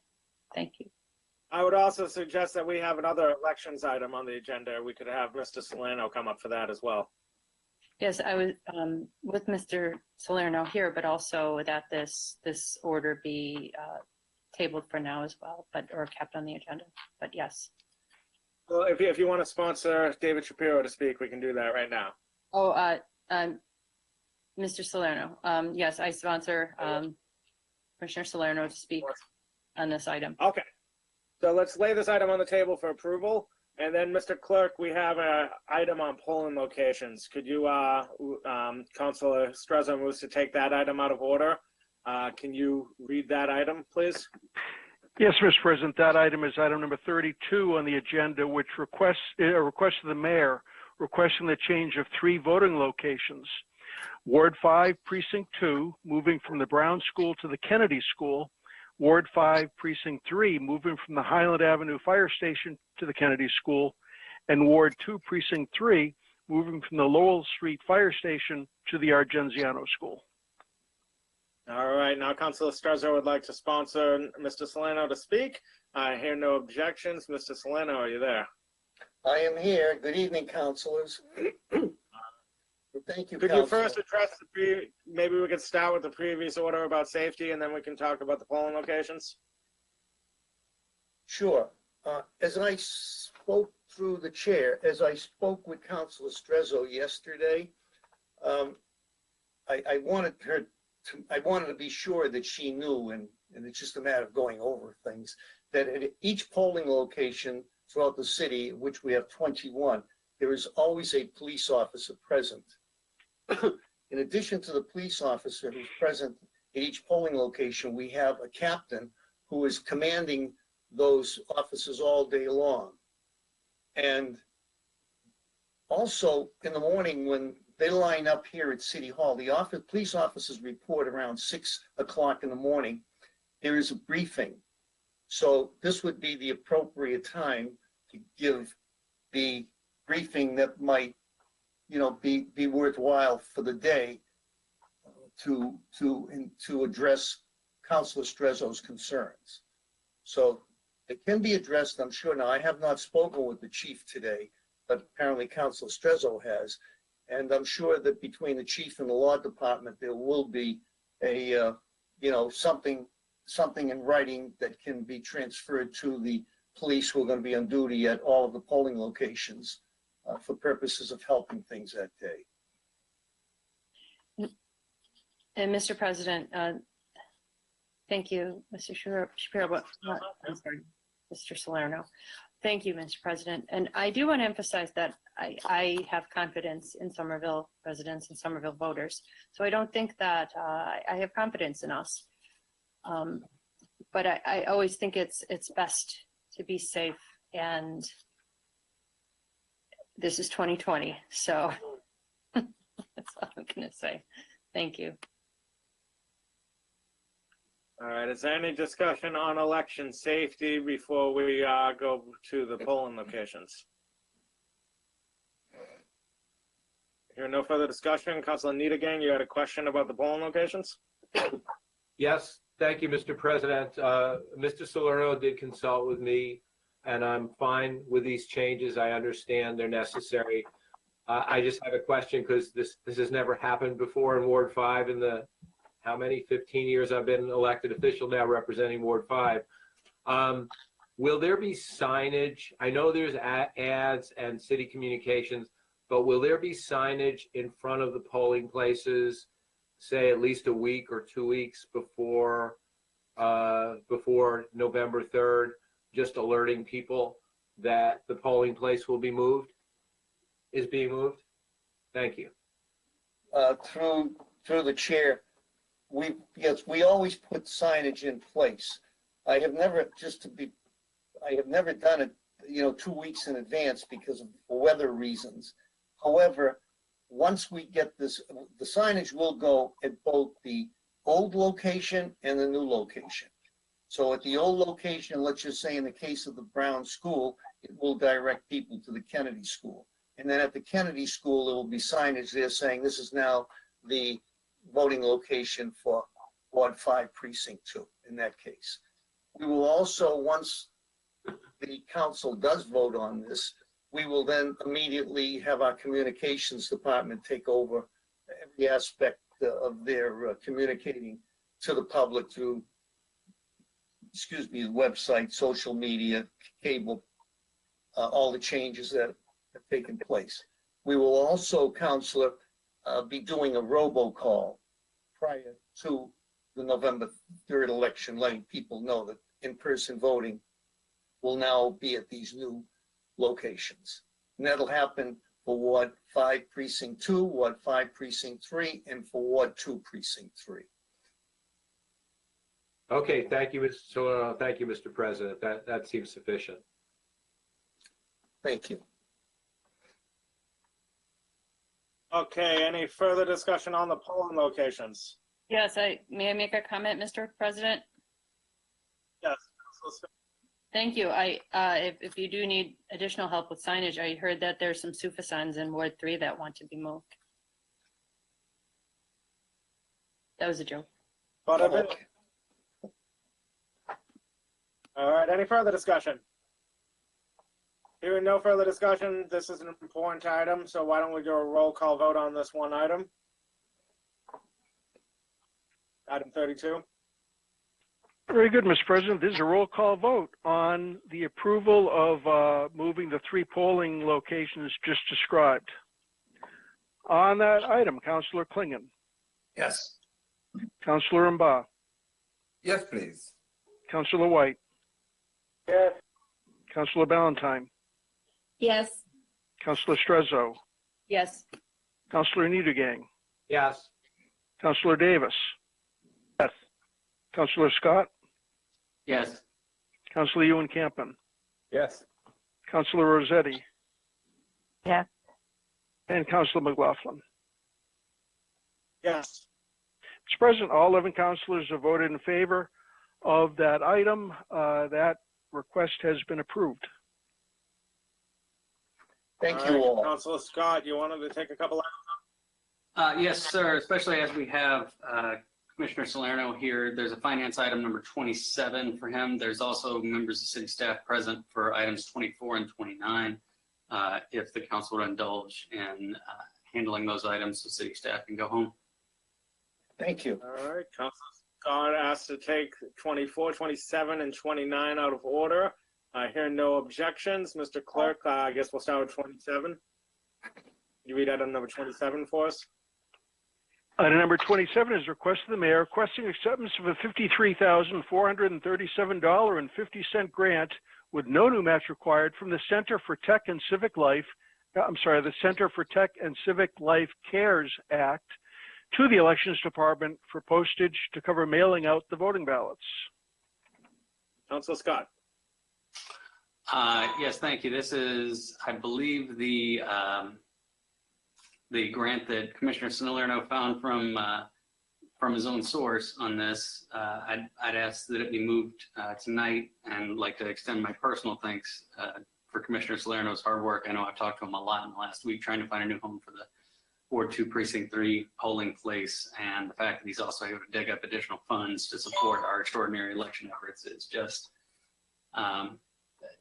O: thank you.
B: I would also suggest that we have another elections item on the agenda. We could have Mr. Salerno come up for that as well.
O: Yes, I was with Mr. Salerno here, but also that this order be tabled for now as well, or kept on the agenda. But yes.
B: Well, if you want to sponsor David Shapiro to speak, we can do that right now.
O: Oh, Mr. Salerno. Yes, I sponsor Commissioner Salerno to speak on this item.
B: Okay. So let's lay this item on the table for approval. And then, Mr. Clerk, we have an item on polling locations. Could you, Councilor Strezzo moves to take that item out of order. Can you read that item, please?
C: Yes, Mr. President. That item is item number 32 on the agenda, which requests a request of the mayor requesting the change of 3 voting locations. Ward 5, Precinct 2, moving from the Brown School to the Kennedy School. Ward 5, Precinct 3, moving from the Highland Avenue Fire Station to the Kennedy School. And Ward 2, Precinct 3, moving from the Lowell Street Fire Station to the Argenziano School.
B: All right. Now, Councilor Strezzo would like to sponsor Mr. Salerno to speak. I hear no objections. Mr. Salerno, are you there?
P: I am here. Good evening, councilors. Thank you,
B: Could you first address maybe we could start with the previous order about safety, and then we can talk about the polling locations?
P: Sure. As I spoke through the chair, as I spoke with Councilor Strezzo yesterday, I wanted to be sure that she knew, and it's just a matter of going over things, that at each polling location throughout the city, which we have 21, there is always a police officer present. In addition to the police officer who's present at each polling location, we have a captain who is commanding those officers all day long. And also in the morning when they line up here at City Hall, the police officers report around 6 o'clock in the morning. There is a briefing. So this would be the appropriate time to give the briefing that might, be worthwhile for the day to address Councilor Strezzo's concerns. So it can be addressed, I'm sure. Now, I have not spoken with the chief today, but apparently Councilor Strezzo has. And I'm sure that between the chief and the law department, there will be a, something in writing that can be transferred to the police who are going to be on duty at all of the polling locations for purposes of helping things that day.
O: And Mr. President, thank you, Mr. Shapiro, I'm sorry, Mr. Salerno. Thank you, Mr. President. And I do want to emphasize that I have confidence in Somerville residents and Somerville voters. So I don't think that I have confidence in us. But I always think it's best to be safe, and this is 2020, so that's all I'm going to say. Thank you.
B: All right, is there any discussion on election safety before we go to the polling locations? Hearing no further discussion, Councilor Needham, you had a question about the polling locations?
H: Yes, thank you, Mr. President. Mr. Salerno did consult with me, and I'm fine with these changes. I understand they're necessary. I just have a question because this has never happened before in Ward 5 in the, how many, 15 years I've been an elected official now representing Ward 5. Will there be signage? I know there's ads and city communications, but will there be signage in front of the polling places, say at least a week or 2 weeks before November 3rd, just alerting people that the polling place will be moved, is being moved? Thank you.
P: Through the chair, we always put signage in place. I have never done it, 2 weeks in advance because of weather reasons. However, once we get this, the signage will go at both the old location and the new location. So at the old location, let's just say in the case of the Brown School, it will direct people to the Kennedy School. And then at the Kennedy School, there will be signage there saying this is now the voting location for Ward 5 Precinct 2 in that case. We will also, once the council does vote on this, we will then immediately have our communications department take over every aspect of their communicating to the public through, the website, social media, cable, all the changes that have taken place. We will also, Councilor, be doing a robocall prior to the November 3rd election, letting people know that in-person voting will now be at these new locations. And that'll happen for Ward 5 Precinct 2, Ward 5 Precinct 3, and for Ward 2 Precinct 3.
H: Okay, thank you, Mr. Salerno. Thank you, Mr. President. That seems sufficient.
P: Thank you.
B: Okay, any further discussion on the polling locations?
O: Yes, may I make a comment, Mr. President?
B: Yes.
O: Thank you. If you do need additional help with signage, I heard that there's some SUFA signs in Ward 3 that want to be moved. That was a joke.
B: All right, any further discussion? Hearing no further discussion, this is an important item, so why don't we do a roll call vote on this one item? Item 32.
C: Very good, Mr. President. This is a roll call vote on the approval of moving the 3 polling locations just described. On that item, Councilor Klingon.
I: Yes.
C: Councilor Mba.
I: Yes, please.
C: Councilor White.
L: Yes.
C: Councilor Ballantyne,
E: Yes.
C: Councilor Strezzo,
O: Yes.
C: Councilor Niedergang,
H: Yes.
C: Councilor Davis,
A: Yes.
C: Councilor Scott,
J: Yes.
C: Councilor Ewan Campen,
H: Yes.
C: Councilor Rossetti,
K: Yes.
C: and Councilor McLaughlin.
B: Yes.
C: Mr. President, all 11 councilors have voted in favor of that item. That request has been approved.
P: Thank you all.
B: Councilor Scott, you wanted to take a couple
J: Yes, sir, especially as we have Commissioner Salerno here. There's a finance item number 27 for him. There's also members of city staff present for items 24 and 29. If the council would indulge in handling those items, the city staff can go home.
P: Thank you.
B: All right, Councilor Scott asked to take 24, 27, and 29 out of order. I hear no objections. Mr. Clerk, I guess we'll start with 27. You read item number 27 for us?
C: Item number 27 is a request of the mayor requesting acceptance of a $53,437.50 grant with no new match required from the Center for Tech and Civic Life, the Center for Tech and Civic Life CARES Act to the Elections Department for postage to cover mailing out the voting ballots.
B: Councilor Scott.
J: Yes, thank you. This is, I believe, the grant that Commissioner Salerno found from his own source on this. I'd ask that it be moved tonight, and like to extend my personal thanks for Commissioner Salerno's hard work. I know I've talked to him a lot in the last week trying to find a new home for the Ward 2 Precinct 3 polling place, and the fact that he's also able to dig up additional funds to support our extraordinary election efforts is just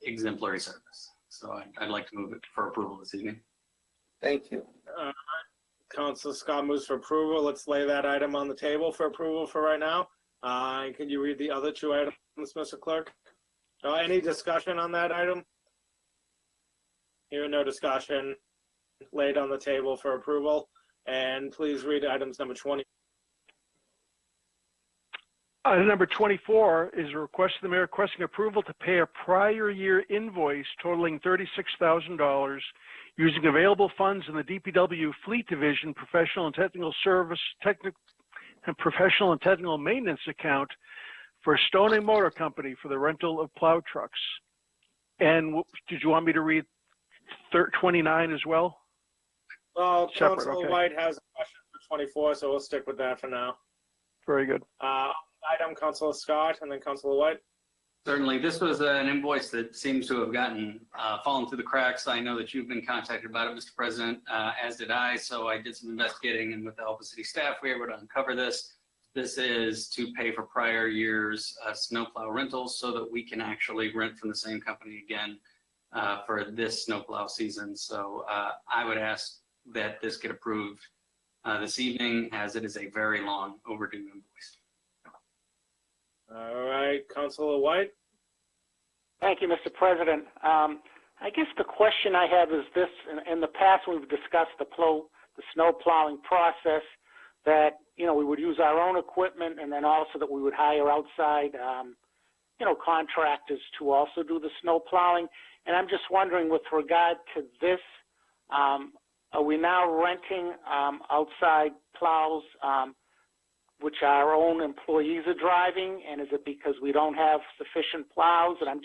J: exemplary service. So I'd like to move it for approval this evening.
P: Thank you.
B: Councilor Scott moves for approval. Let's lay that item on the table for approval for right now. Can you read the other two items, Mr. Clerk? Any discussion on that item? Hearing no discussion, laid on the table for approval. And please read items number 20.
C: Item number 24 is a request of the mayor requesting approval to pay a prior year invoice totaling $36,000 using available funds in the DPW Fleet Division Professional and Technical Professional and Technical Maintenance account for Stoning Motor Company for the rental of plow trucks. And did you want me to read 29 as well?
B: Well,
C: Separate,
B: Councilor
C: okay.
B: White has a question for 24, so we'll stick with that for now.
C: Very good.
B: Item, Councilor Scott, and then Councilor White.
J: Certainly, this was an invoice that seems to have gotten fallen through the cracks. I know that you've been contacted about it, Mr. President, as did I. So I did some investigating, and with the help of city staff, we were able to uncover this. This is to pay for prior years' snowplow rentals, so that we can actually rent from the same company again for this snowplow season. So I would ask that this get approved this evening, as it is a very long overdue invoice.
B: All right, Councilor White.
L: Thank you, Mr. President. I guess the question I have is this: in the past, we've discussed the snow plowing process, that we would use our own equipment, and then also that we would hire outside contractors to also do the snow plowing. And I'm just wondering, with regard to this, are we now renting outside plows which our own employees are driving, and is it because we don't have sufficient plows? And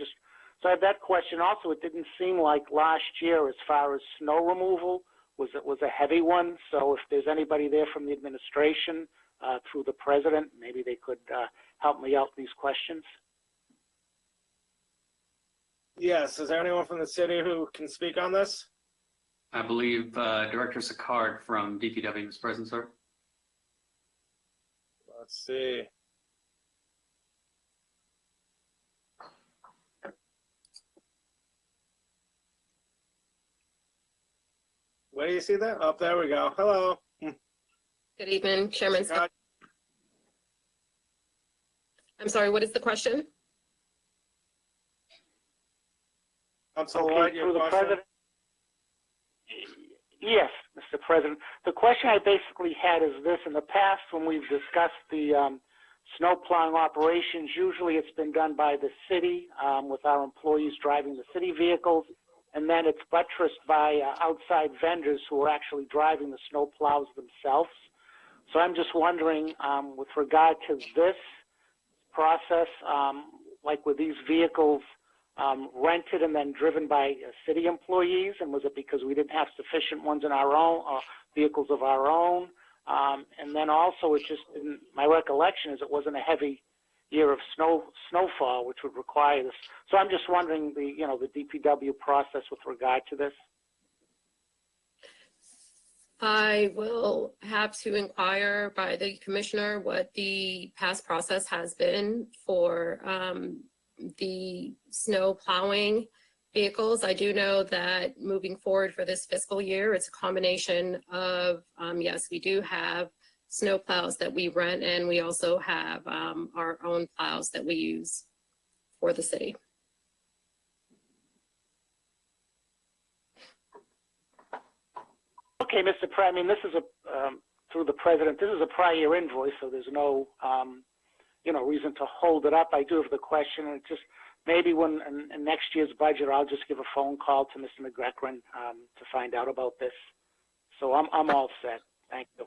L: so I have that question. Also, it didn't seem like last year, as far as snow removal, was a heavy one. So if there's anybody there from the administration through the president, maybe they could help me out with these questions.
B: Yes, is there anyone from the city who can speak on this?
J: I believe Director Sicard from DPW is present, sir.
B: Let's see. Where do you see that? Oh, there we go. Hello.
Q: Good evening, Chairman Scott. I'm sorry, what is the question?
B: Councilor White, your question?
L: Yes, Mr. President. The question I basically had is this: in the past, when we've discussed the snow plowing operations. Usually it's been done by the city with our employees driving the city vehicles, and then it's buttressed by outside vendors who are actually driving the snow plows themselves. So I'm just wondering, with regard to this process, like were these vehicles rented and then driven by city employees, and was it because we didn't have sufficient ones in our own, vehicles of our own? And then also, it just, my recollection is it wasn't a heavy year of snowfall, which would require this. So I'm just wondering the DPW process with regard to this.
Q: I will have to inquire by the commissioner what the past process has been for the snow plowing vehicles. I do know that moving forward for this fiscal year, it's a combination of, yes, we do have snow plows that we rent, and we also have our own plows that we use for the city.
L: Okay, Mr. President, I mean, this is through the president, this is a prior year invoice, so there's no, reason to hold it up. I do have the question, and just maybe when in next year's budget, I'll just give a phone call to Mr. McEachran to find out about this. So I'm all set. Thank you.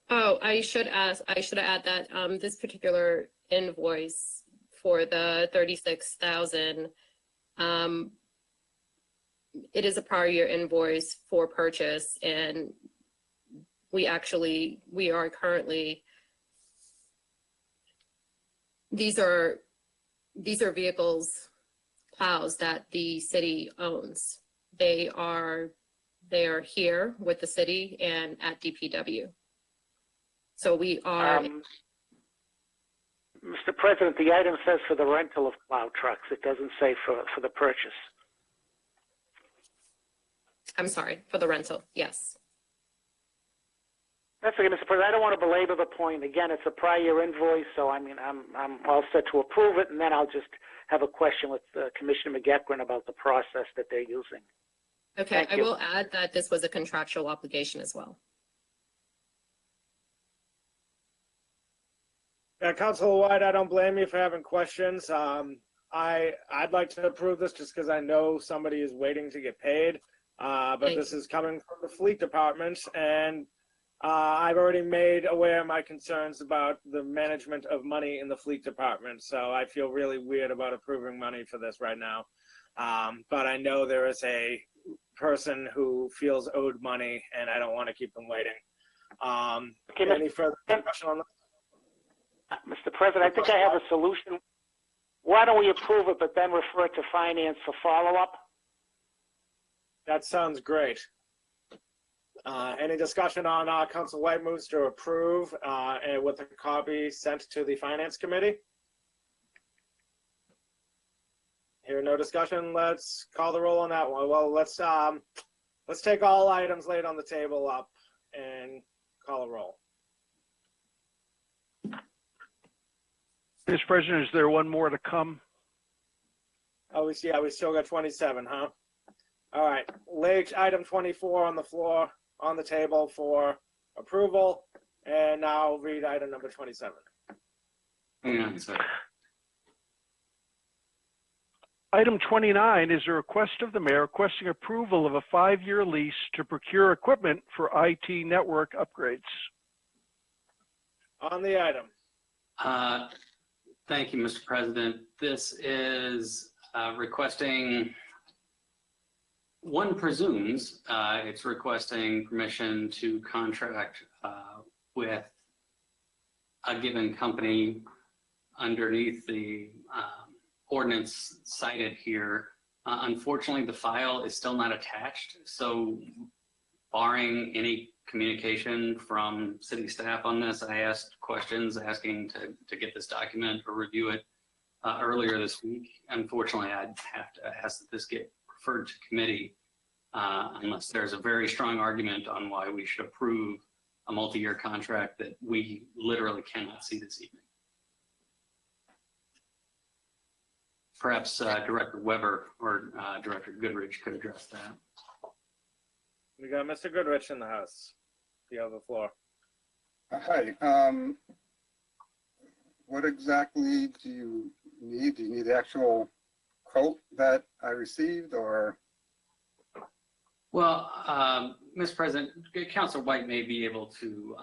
Q: Oh, I should add that this particular invoice for the 36,000, it is a prior year invoice for purchase, and we are currently, these are vehicles, plows that the city owns. They are here with the city and at DPW. So we are.
L: Mr. President, the item says for the rental of plow trucks. It doesn't say for the purchase.
Q: I'm sorry, for the rental, yes.
L: That's okay, Mr. President. I don't want to belabor the point. Again, it's a prior year invoice, so I mean, I'm all set to approve it, and then I'll just have a question with Commissioner McEachran about the process that they're using.
Q: Okay, I will add that this was a contractual obligation as well.
B: Yeah, Councilor White, I don't blame you for having questions. I'd like to approve this just because I know somebody is waiting to get paid. But this is coming from the fleet department, and I've already made aware of my concerns about the management of money in the fleet department. So I feel really weird about approving money for this right now. But I know there is a person who feels owed money, and I don't want to keep them waiting. Any further discussion on that?
L: Mr. President, I think I have a solution. Why don't we approve it, but then refer it to finance for follow-up?
B: That sounds great. Any discussion on Council White moves to approve and with a copy sent to the Finance Committee? Here, no discussion. Let's call the roll on that one. Well, let's take all items laid on the table up and call a roll.
C: Mr. President, is there one more to come?
B: Oh, we still got 27, huh? All right, late item 24 on the floor, on the table for approval, and now I'll read item number 27.
J: Hang on a second.
C: Item 29 is a request of the mayor requesting approval of a 5-year lease to procure equipment for IT network upgrades.
B: On the item.
J: Thank you, Mr. President. This is requesting, one presumes it's requesting permission to contract with a given company underneath the ordinance cited here. Unfortunately, the file is still not attached, so barring any communication from city staff on this, I asked questions asking to get this document or review it earlier this week. Unfortunately, I'd have to ask that this get referred to committee unless there's a very strong argument on why we should approve a multi-year contract that we literally cannot see this evening. Perhaps Director Weber or Director Goodrich could address that.
B: We got Mr. Goodrich in the house. You have the floor.
R: Hi. what exactly do you need? Do you need the actual quote that I received, or?
J: Well, Mr. President, Councilor White may be able to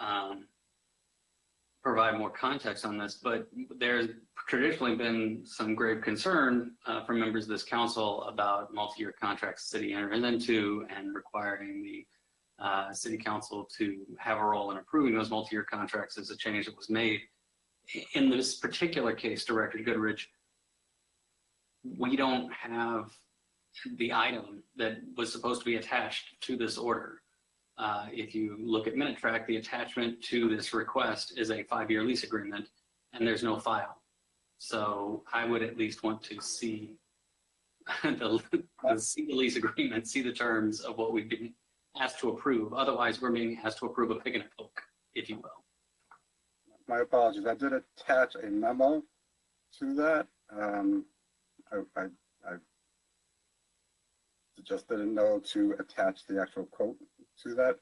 J: provide more context on this, but there's traditionally been some grave concern from members of this council about multi-year contracts the city enters into and requiring the city council to have a role in approving those multi-year contracts as a change that was made. In this particular case, Director Goodrich, we don't have the item that was supposed to be attached to this order. If you look at Minute Track, the attachment to this request is a 5-year lease agreement, and there's no file. So I would at least want to see see the lease agreement, see the terms of what we've been asked to approve. Otherwise, we're being asked to approve a pig in a poke, if you will.
R: My apologies. I did attach a memo to that. I just didn't know to attach the actual quote to that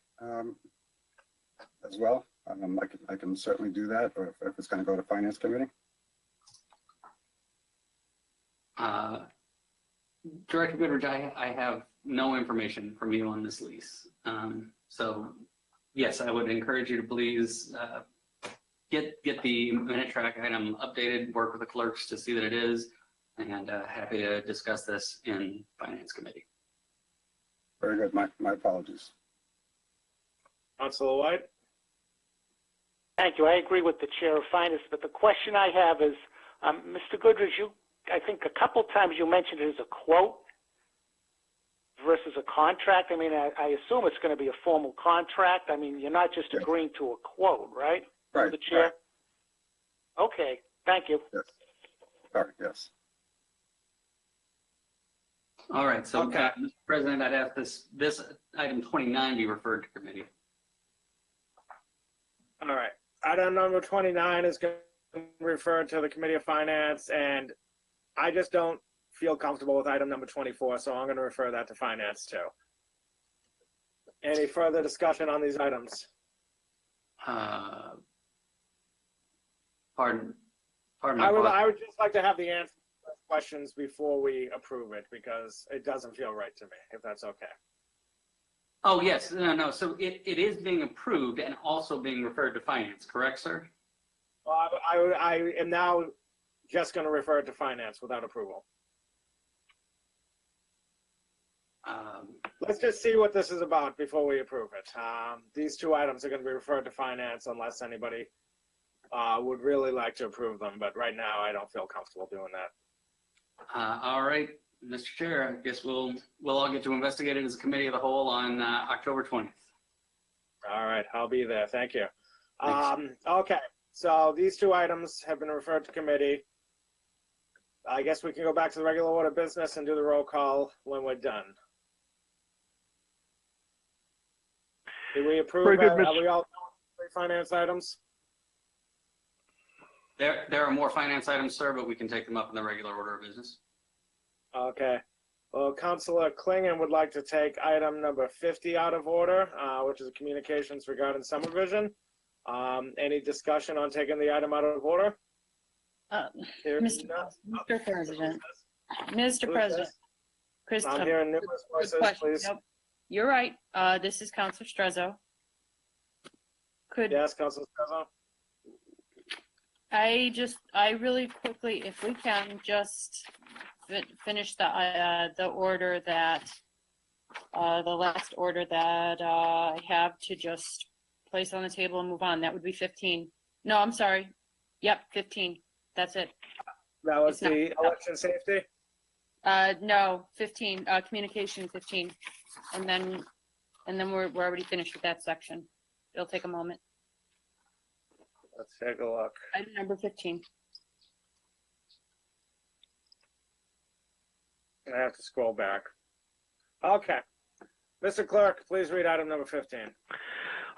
R: as well. I can certainly do that, or if it's going to go to Finance Committee.
J: Director Goodrich, I have no information from you on this lease. So yes, I would encourage you to please get the Minute Track item updated, work with the clerks to see that it is, and happy to discuss this in Finance Committee.
R: Very good. My apologies.
B: Councilor White?
L: Thank you. I agree with the Chair of Finance, but the question I have is, Mr. Goodrich, I think a couple times you mentioned it as a quote versus a contract. I mean, I assume it's going to be a formal contract. I mean, you're not just agreeing to a quote, right?
R: Right.
L: The Chair?
R: Right.
L: Okay. Thank you.
R: Yes. Sorry, yes.
J: All right, so Mr. President, I'd ask this item 29 be referred to committee.
B: All right. Item number 29 is going to be referred to the Committee of Finance, and I just don't feel comfortable with item number 24, so I'm going to refer that to Finance too. Any further discussion on these items?
J: Pardon
B: I would just like to have the answer to those questions before we approve it, because it doesn't feel right to me, if that's okay.
J: Oh, yes, no, so it is being approved and also being referred to Finance, correct, sir?
B: Well, I am now just going to refer it to Finance without approval. Let's just see what this is about before we approve it. These two items are going to be referred to Finance unless anybody would really like to approve them, but right now I don't feel comfortable doing that.
J: All right, Mr. Chair, I guess we'll all get to investigate it as a committee of the whole on October 20th.
B: All right, I'll be there. Thank you. Okay, so these two items have been referred to committee. I guess we can go back to the regular order of business and do the roll call when we're done. Did we approve?
C: Very good,
B: Are we all done with the finance items?
J: There are more finance items, sir, but we can take them up in the regular order of business.
B: Okay. Well, Councilor Klingon would like to take item number 50 out of order, which is communications regarding summer vision. Any discussion on taking the item out of order?
O: Mr. President, Mr. President, Chris,
B: I'm hearing numerous voices, please.
O: Nope. You're right. This is Councilor Strezzo.
B: Yes, Councilor Strezzo.
O: I really quickly, if we can, just finish the order that, the last order that I have to just place on the table and move on. That would be 15. No, I'm sorry. Yep, 15. That's it.
B: That was the election safety?
O: No, 15, communication 15. And then we're already finished with that section. It'll take a moment.
B: Let's take a look.
O: Item number 15.
B: I have to scroll back. Okay. Mr. Clerk, please read item number 15.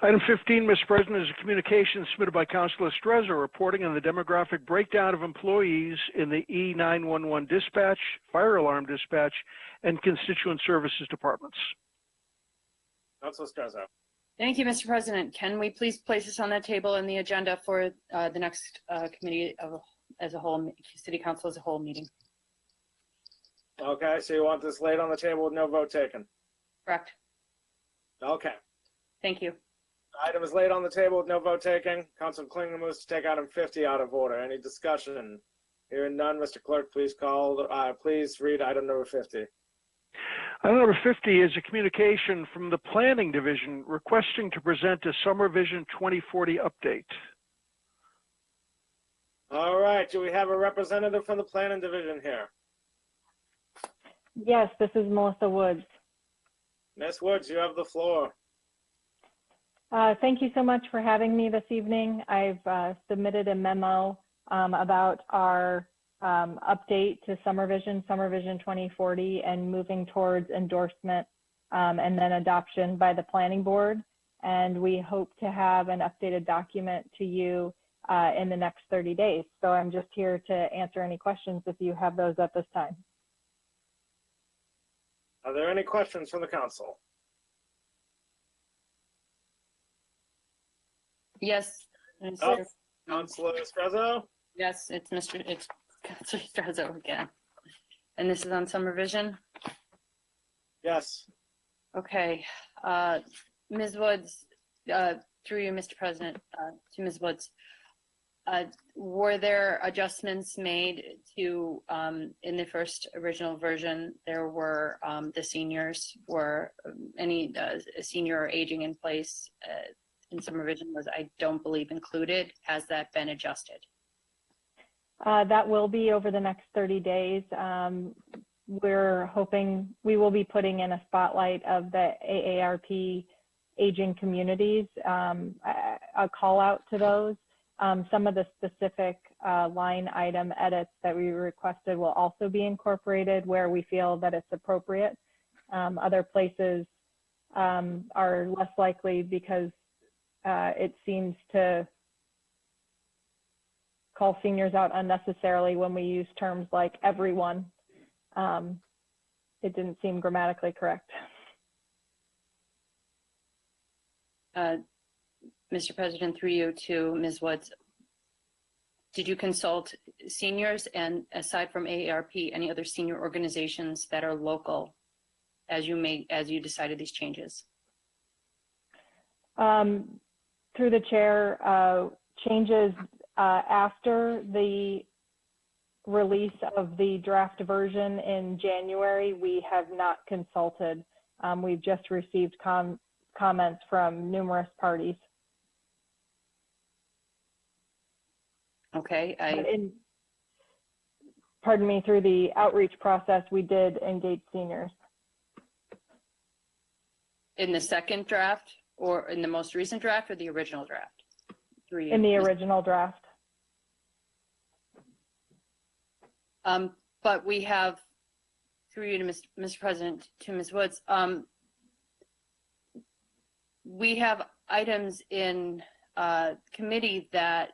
C: Item 15, Mr. President, is a communication submitted by Councilor Strezzo reporting on the demographic breakdown of employees in the E911 dispatch, fire alarm dispatch, and constituent services departments.
B: Councilor Strezzo.
O: Thank you, Mr. President. Can we please place this on the table in the agenda for the next committee as a whole, City Council as a whole meeting?
B: Okay, so you want this laid on the table with no vote taken?
O: Correct.
B: Okay.
O: Thank you.
B: Item is laid on the table with no vote taken. Council Klingham moves to take item 50 out of order. Any discussion? Hearing none, Mr. Clerk, please please read item number 50.
C: Item number 50 is a communication from the Planning Division requesting to present a Summer Vision 2040 update.
B: All right, do we have a representative from the Planning Division here?
K: Yes, this is Melissa Woods.
B: Ms. Woods, you have the floor.
K: Thank you so much for having me this evening. I've submitted a memo about our update to Summer Vision 2040, and moving towards endorsement and then adoption by the Planning Board. And we hope to have an updated document to you in the next 30 days. So I'm just here to answer any questions if you have those at this time.
B: Are there any questions from the council?
O: Yes.
B: Oh, Councilor Strezzo?
O: Yes, it's Councilor Strezzo again. And this is on Summer Vision?
B: Yes.
O: Okay. Ms. Woods, through you, Mr. President, to Ms. Woods, were there adjustments made to, in the first original version, there were the seniors, were any senior or aging in place in Summer Vision was, I don't believe, included. Has that been adjusted?
K: That will be over the next 30 days. We're hoping we will be putting in a spotlight of the AARP aging communities, a call out to those. Some of the specific line item edits that we requested will also be incorporated where we feel that it's appropriate. Other places are less likely because it seems to call seniors out unnecessarily when we use terms like everyone. It didn't seem grammatically correct.
O: Mr. President, through you to Ms. Woods, did you consult seniors, and aside from AARP, any other senior organizations that are local as you decided these changes?
K: Through the chair, changes after the release of the draft version in January, we have not consulted. We've just received comments from numerous parties.
O: Okay.
K: Pardon me, through the outreach process, we did engage seniors.
O: In the second draft, or in the most recent draft, or the original draft?
K: In the original draft.
O: But we have, through you to Mr. President, to Ms. Woods, we have items in committee that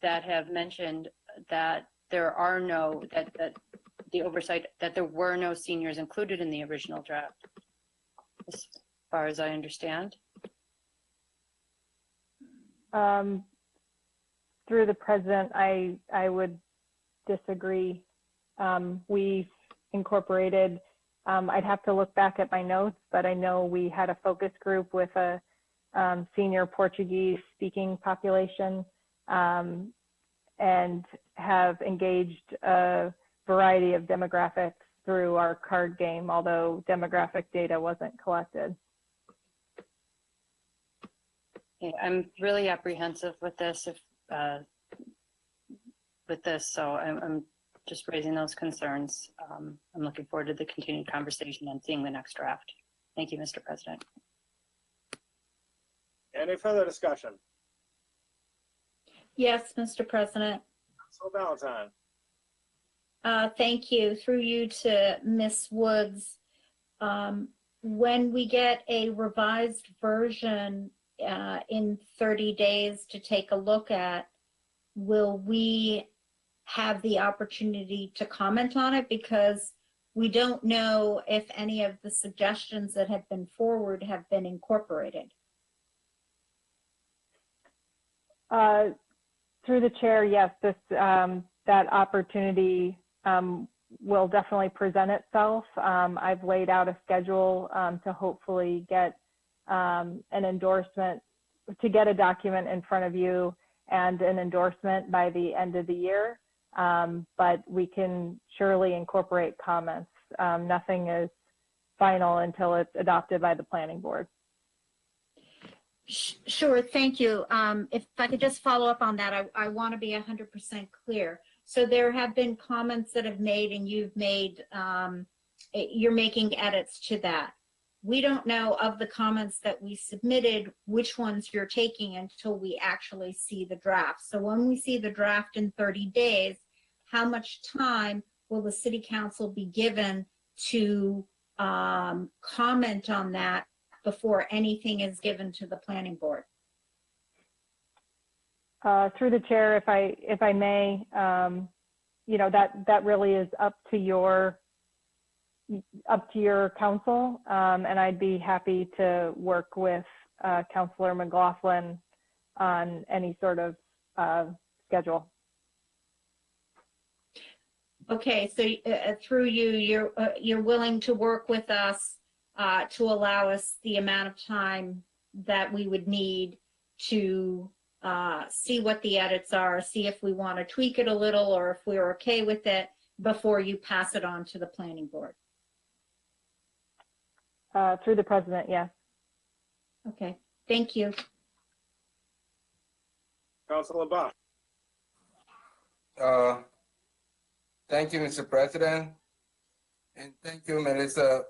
O: have mentioned that there are no, that the oversight, that there were no seniors included in the original draft, as far as I understand.
K: Through the president, I would disagree. We've incorporated, I'd have to look back at my notes, but I know we had a focus group with a senior Portuguese speaking population, and have engaged a variety of demographics through our card game, although demographic data wasn't collected.
O: Okay, I'm really apprehensive with this, so I'm just raising those concerns. I'm looking forward to the continued conversation and seeing the next draft. Thank you, Mr. President.
B: Any further discussion?
E: Yes, Mr. President.
B: Councilor Valentine.
E: Thank you. Through you to Ms. Woods. When we get a revised version in 30 days to take a look at, will we have the opportunity to comment on it? Because we don't know if any of the suggestions that have been forwarded have been incorporated.
K: Through the chair, yes, that opportunity will definitely present itself. I've laid out a schedule to hopefully get an endorsement, to get a document in front of you and an endorsement by the end of the year. But we can surely incorporate comments. Nothing is final until it's adopted by the planning board.
E: Sure, thank you. If I could just follow up on that, I want to be 100% clear. So there have been comments that have made, and you've made, you're making edits to that. We don't know of the comments that we submitted, which ones you're taking until we actually see the draft. So when we see the draft in 30 days, how much time will the city council be given to comment on that before anything is given to the planning board?
K: Through the chair, if I may, you know, that really is up to your council, and I'd be happy to work with Councilor McLaughlin on any sort of schedule.
E: Okay, so through you, you're willing to work with us to allow us the amount of time that we would need to see what the edits are, see if we want to tweak it a little or if we're okay with it before you pass it on to the planning board.
K: Through the president, yes.
E: Okay, thank you.
B: Councilor Bach.
I: Thank you, Mr. President. And thank you, Melissa,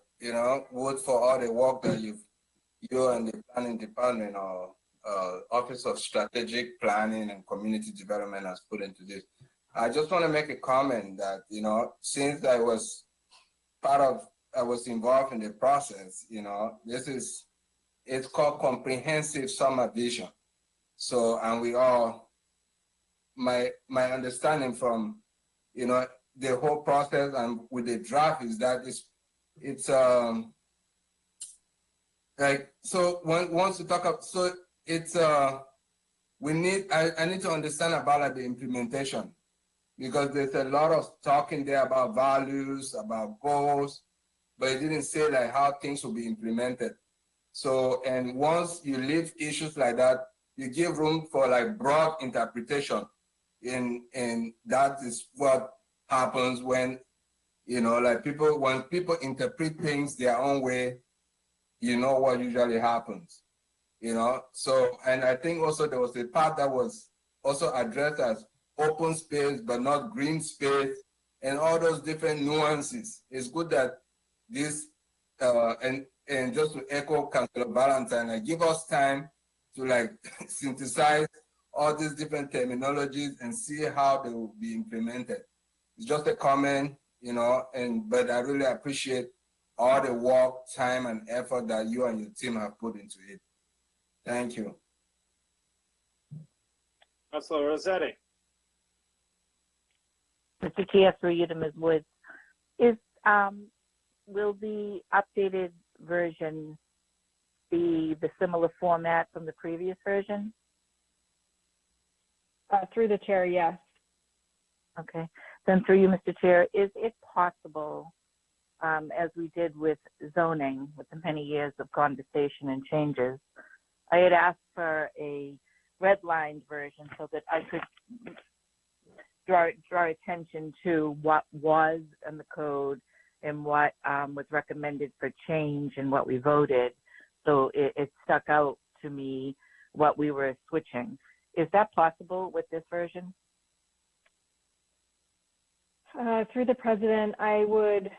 I: Wood, for all the work that you and the planning department or Office of Strategic Planning and Community Development has put into this. I just want to make a comment that, since I was involved in the process, it's called comprehensive summer vision. So, and we all, my understanding from, the whole process and with the draft is that it's like, so once you talk up, so it's, I need to understand about like the implementation, because there's a lot of talking there about values, about goals, but it didn't say like how things will be implemented. So, and once you leave issues like that, you give room for like broad interpretation, and that is what happens when, like when people interpret things their own way, what usually happens, So, and I think also there was a part that was also addressed as open space, but not green space, and all those different nuances. It's good that this, and just to echo Councilor Valentine, like give us time to like synthesize all these different terminologies and see how they will be implemented. It's just a comment, but I really appreciate all the work, time, and effort that you and your team have put into it. Thank you.
B: Councilor Rossetti.
S: Mr. Chair, through you to Ms. Woods, will the updated version be the similar format from the previous version?
K: Through the chair, yes.
S: Okay. Then through you, Mr. Chair, is it possible, as we did with zoning, with the many years of conversation and changes, I had asked for a redlined version so that I could draw attention to what was in the code and what was recommended for change and what we voted. So it stuck out to me what we were switching. Is that possible with this version?
K: Through the president, I would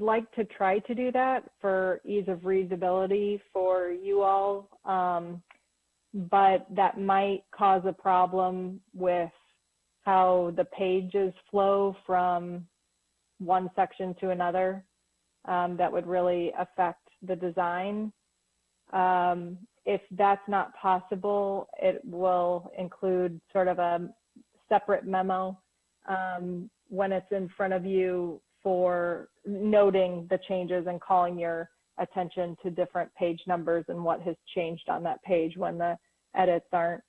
K: like to try to do that for ease of readability for you all, but that might cause a problem with how the pages flow from one section to another. That would really affect the design. If that's not possible, it will include sort of a separate memo when it's in front of you for noting the changes and calling your
T: attention to different page numbers and what has changed on that page when the edits aren't,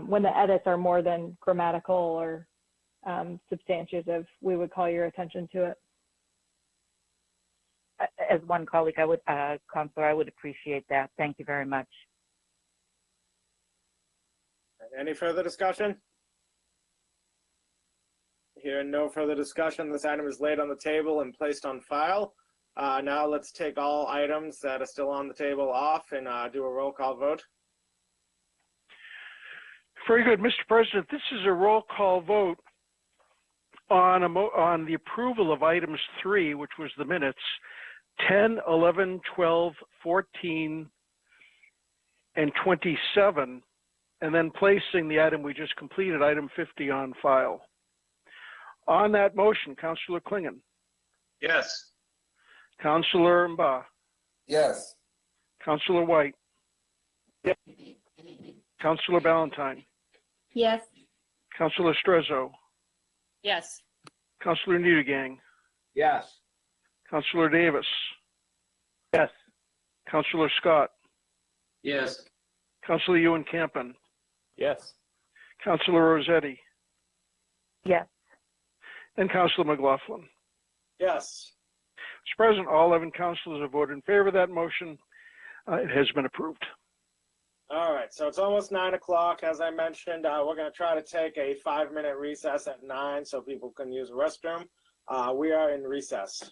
T: when the edits are more than grammatical or substantive. We would call your attention to it.
S: As one colleague, I would, Counselor, I would appreciate that. Thank you very much.
B: Any further discussion? Hearing no further discussion, this item is laid on the table and placed on file. Now let's take all items that are still on the table off and do a roll call vote.
C: Very good, Mr. President. This is a roll call vote on the approval of items 3, which was the minutes, 10, 11, 12, 14, and 27, and then placing the item we just completed, item 50, on file. On that motion, Councillor Klingon.
U: Yes.
C: Councillor Mba.
I: Yes.
C: Councillor White.
G: Yes.
C: Councillor Ballantyne.
E: Yes.
C: Councillor Strezzo.
O: Yes.
C: Councillor Neutigang.
H: Yes.
C: Councillor Davis.
G: Yes.
C: Councillor Scott.
J: Yes.
C: Councillor Ewan Campen.
N: Yes.
C: Councillor Rossetti.
S: Yes.
C: And Councillor McLaughlin.
B: Yes.
C: Mr. President, all 11 councillors have voted in favor of that motion. It has been approved.
B: All right, so it's almost 9 o'clock. As I mentioned, we're going to try to take a 5-minute recess at 9 so people can use the restroom. We are in recess.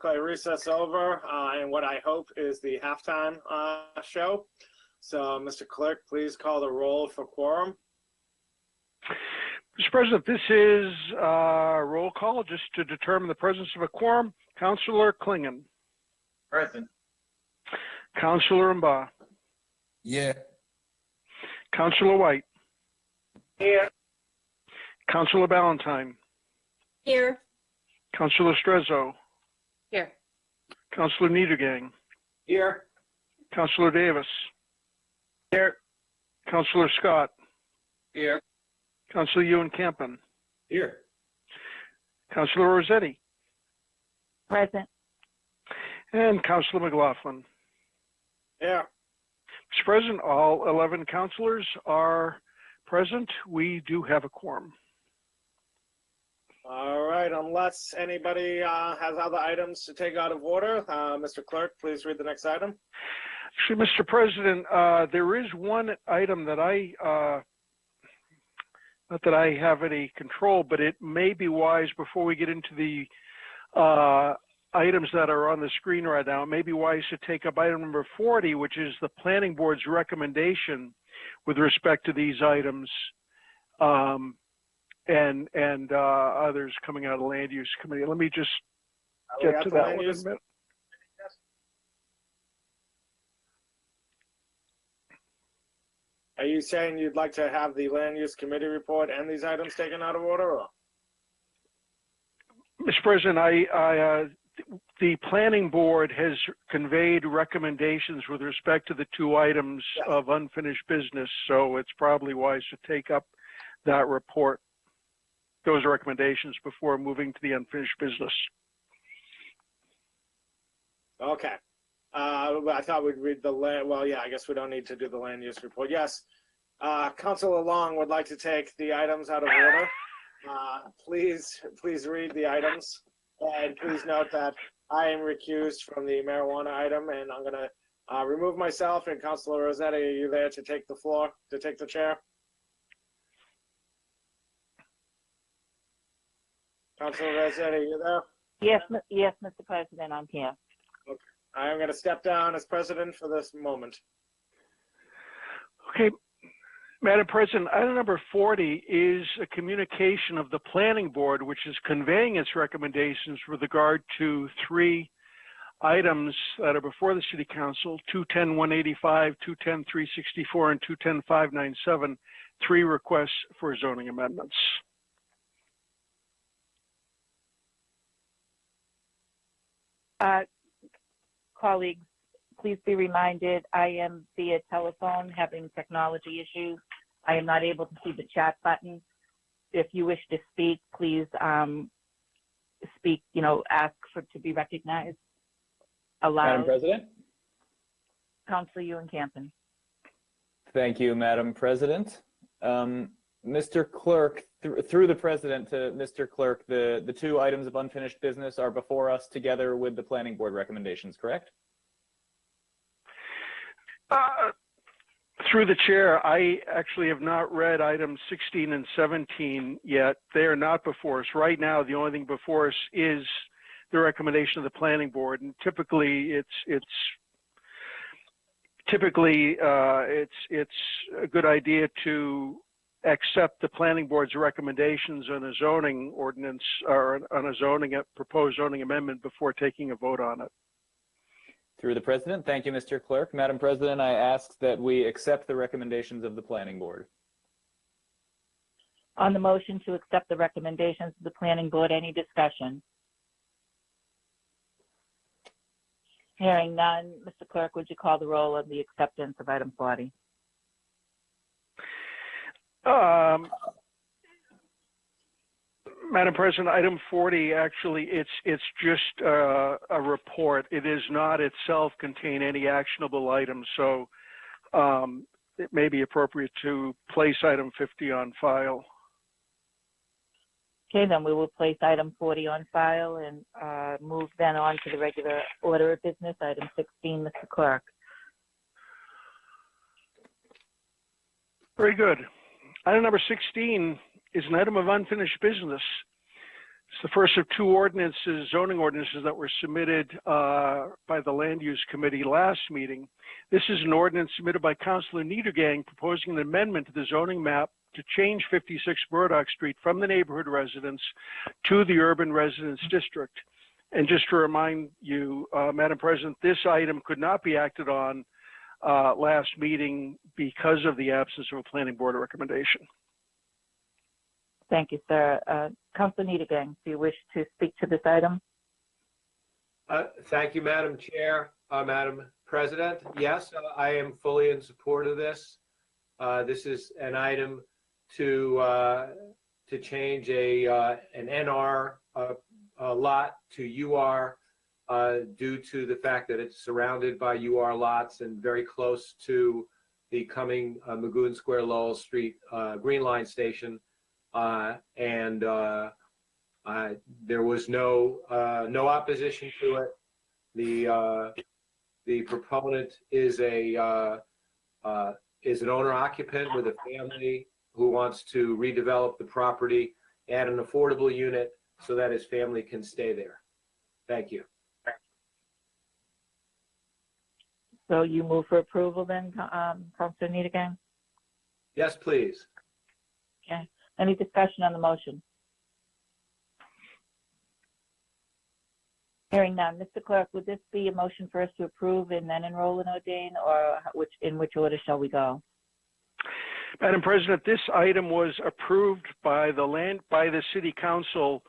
B: declare recess over and what I hope is the halftime show. So, Mr. Clerk, please call the roll for quorum.
C: Mr. President, this is a roll call just to determine the presence of a quorum. Councilor Klingon.
D: Present.
C: Councilor Mba.
I: Yeah.
C: Councilor White.
L: Here.
C: Councilor Ballantyne.
E: Here.
C: Councilor Strezzo.
O: Here.
C: Councilor Niedergang.
B: Here.
C: Councilor Davis.
B: Here.
C: Councilor Scott.
B: Here.
C: Councilor Ewan Campen.
B: Here.
C: Councilor Rossetti.
S: Present.
C: And Councilor McLaughlin.
B: Yeah.
C: Mr. President, all 11 councilors are present. We do have a quorum.
B: All right, unless anybody has other items to take out of order, Mr. Clerk, please read the next item.
C: Actually, Mr. President, there is one item that not that I have any control, but it may be wise before we get into the items that are on the screen right now, it may be wise to take up item number 40, which is the planning board's recommendation with respect to these items and others coming out of the land use committee. Let me just get to that one in a minute.
B: Are you saying you'd like to have the land use committee report and these items taken out of order? Or?
C: Mr. President, the planning board has conveyed recommendations with respect to the two items of unfinished business, so it's probably wise to take up that report, those recommendations, before moving to the unfinished business.
B: Okay. I thought we'd read the land. Well, yeah, I guess we don't need to do the land use report. Yes. Councilor Long would like to take the items out of order. Please read the items. And please note that I am recused from the marijuana item, and I'm going to remove myself. And Councilor Rossetti, are you there to take the floor, to take the chair? Councilor Rossetti, are you there?
S: Yes, Mr. President, I'm here.
B: Okay. I am going to step down as president for this moment.
C: Okay. Madam President, item number 40 is a communication of the planning board, which is conveying its recommendations with regard to three items that are before the City Council: 210-185, 210-364, and 210-597, three requests for zoning amendments.
S: Colleagues, please be reminded, I am via telephone having technology issues. I am not able to see the chat button. If you wish to speak, please speak, ask to be recognized aloud.
N: Madam President?
S: Councilor Ewan Campen.
N: Thank you, Madam President. Mr. Clerk, through the President to Mr. Clerk, the two items of unfinished business are before us together with the planning board recommendations, correct?
C: Through the chair, I actually have not read items 16 and 17 yet. They are not before us. Right now, the only thing before us is the recommendation of the planning board. And typically, it's a good idea to accept the planning board's recommendations on a zoning ordinance or on a proposed zoning amendment before taking a vote on it.
N: Through the President, thank you, Mr. Clerk. Madam President, I ask that we accept the recommendations of the planning board.
S: On the motion to accept the recommendations of the planning board, any discussion? Hearing none, Mr. Clerk, would you call the roll of the acceptance of item 40?
C: Madam President, item 40, actually, it's just a report. It does not itself contain any actionable items, so it may be appropriate to place item 50 on file.
S: Okay, then we will place item 40 on file and move then on to the regular order of business, item 16, Mr. Clerk.
C: Very good. Item number 16 is an item of unfinished business. It's the first of two ordinances, zoning ordinances, that were submitted by the Land Use Committee last meeting. This is an ordinance submitted by Councilor Niedergang proposing an amendment to the zoning map to change 56 Murdoch Street from the neighborhood residence to the urban residence district. And just to remind you, Madam President, this item could not be acted on last meeting because of the absence of a planning board recommendation.
S: Thank you, sir. Councilor Niedergang, do you wish to speak to this item?
H: Thank you, Madam Chair, Madam President. Yes, I am fully in support of this. This is an item to change an NR lot to UR due to the fact that it's surrounded by UR lots and very close to the coming Magoon Square Lowell Street Green Line station. There was no opposition to it. The proponent is an owner occupant with a family who wants to redevelop the property, add an affordable unit so that his family can stay there. Thank you.
S: So you move for approval then, Councilor Niedergang?
H: Yes, please.
S: Okay. Any discussion on the motion? Hearing none. Mr. Clerk, would this be a motion for us to approve and then enroll and ordain, or in which order shall we go?
C: Madam President, this item was approved by the City Council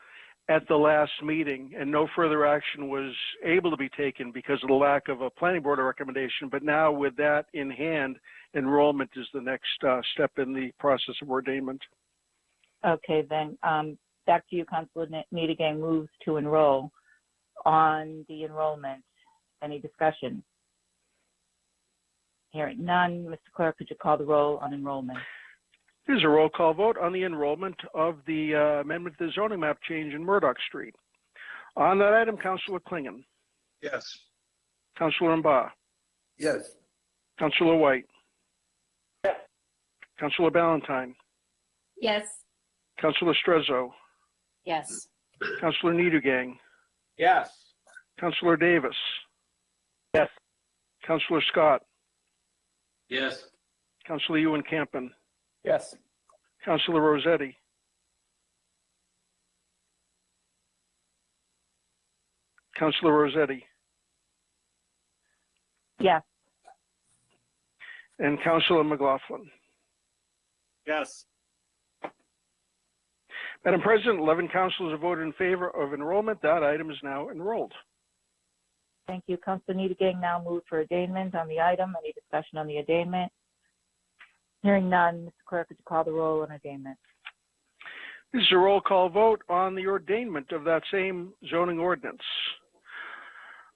C: at the last meeting, and no further action was able to be taken because of the lack of a planning board recommendation. But now, with that in hand, enrollment is the next step in the process of ordainment.
S: Okay, then back to you, Councilor Niedergang moves to enroll. On the enrollment, any discussion? Hearing none. Mr. Clerk, could you call the roll on enrollment?
C: Here's a roll call vote on the enrollment of the amendment to the zoning map change in Murdoch Street. On that item, Councilor Klingon.
R: Yes.
C: Councilor Mba.
I: Yes.
C: Councilor White.
L: Yes.
C: Councilor Ballantyne.
E: Yes.
C: Councilor Strezzo.
O: Yes.
C: Councilor Niedergang.
H: Yes.
C: Councilor Davis.
A: Yes.
C: Councilor Scott.
J: Yes.
C: Councilor Ewan Campen.
N: Yes.
C: Councilor Rossetti. Councilor Rossetti.
S: Yes.
C: And Councilor McLaughlin.
B: Yes.
C: Madam President, 11 councilors have voted in favor of enrollment. That item is now enrolled.
S: Thank you. Councilor Niedergang now moved for ordainment on the item. Any discussion on the ordainment? Hearing none. Mr. Clerk, could you call the roll on ordainment?
C: This is a roll call vote on the ordainment of that same zoning ordinance.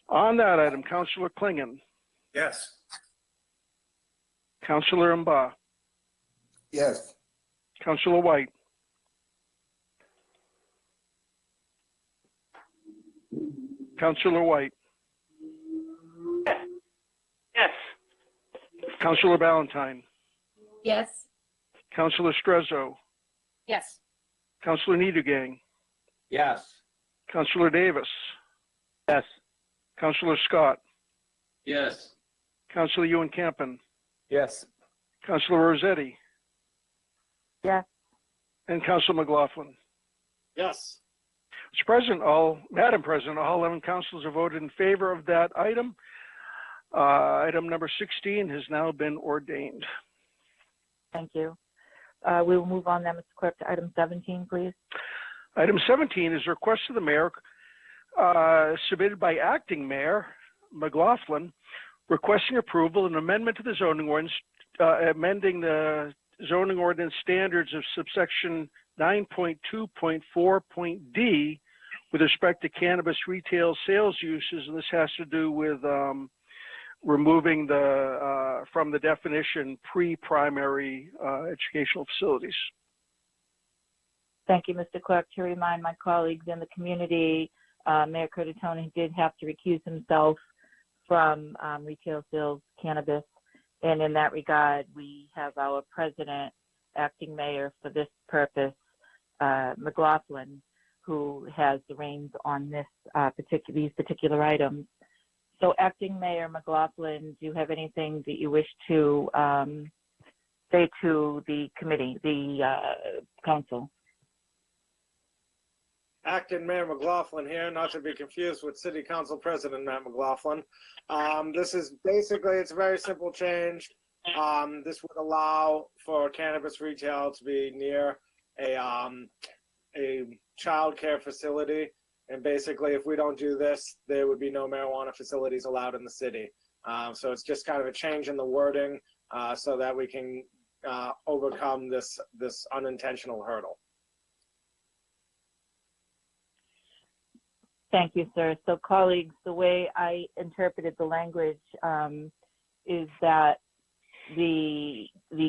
C: On that item, Councilor Klingon.
D: Yes.
C: Councilor Mba.
I: Yes.
C: Councilor White. Councilor White.
L: Yes.
C: Councilor Ballantyne.
E: Yes.
C: Councilor Strezzo.
O: Yes.
C: Councilor Niedergang.
H: Yes.
C: Councilor Davis.
A: Yes.
C: Councilor Scott.
J: Yes.
C: Councilor Ewan Campen.
N: Yes.
C: Councilor Rossetti.
S: Yes.
C: And Councilor McLaughlin.
B: Yes.
C: Mr. President, Madam President, all 11 councilors have voted in favor of that item. Item number 16 has now been ordained.
S: Thank you. We will move on then, Mr. Clerk, to item 17, please.
C: Item 17 is a request of the mayor submitted by Acting Mayor McLaughlin requesting approval and amendment to the zoning ordinance, amending the zoning ordinance standards of subsection 9.2.4.d with respect to cannabis retail sales uses, and this has to do with removing from the definition pre-primary educational facilities.
S: Thank you, Mr. Clerk. To remind my colleagues in the community, Mayor Curtatone did have to recuse himself from retail sales cannabis, and in that regard, we have our president, acting mayor for this purpose, McLaughlin, who has the reins on this these particular items. So, Acting Mayor McLaughlin, do you have anything that you wish to say to the committee, the council?
B: Acting Mayor McLaughlin here, not to be confused with City Council President Matt McLaughlin. This is basically, it's a very simple change. This would allow for cannabis retail to be near a child care facility. And basically, if we don't do this, there would be no marijuana facilities allowed in the city. So it's just kind of a change in the wording so that we can overcome this unintentional hurdle.
S: Thank you, sir. So, colleagues, the way I interpreted the language is that the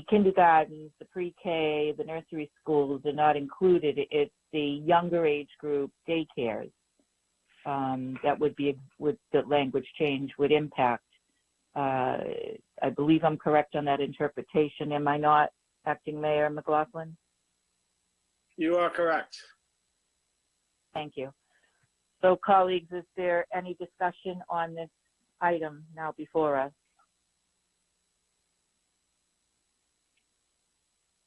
S: kindergartens, the pre-K, the nursery schools are not included. It's the younger age group daycares that the language change would impact. I believe I'm correct on that interpretation. Am I not, Acting Mayor McLaughlin?
B: You are correct.
S: Thank you. So, colleagues, is there any discussion on this item now before us?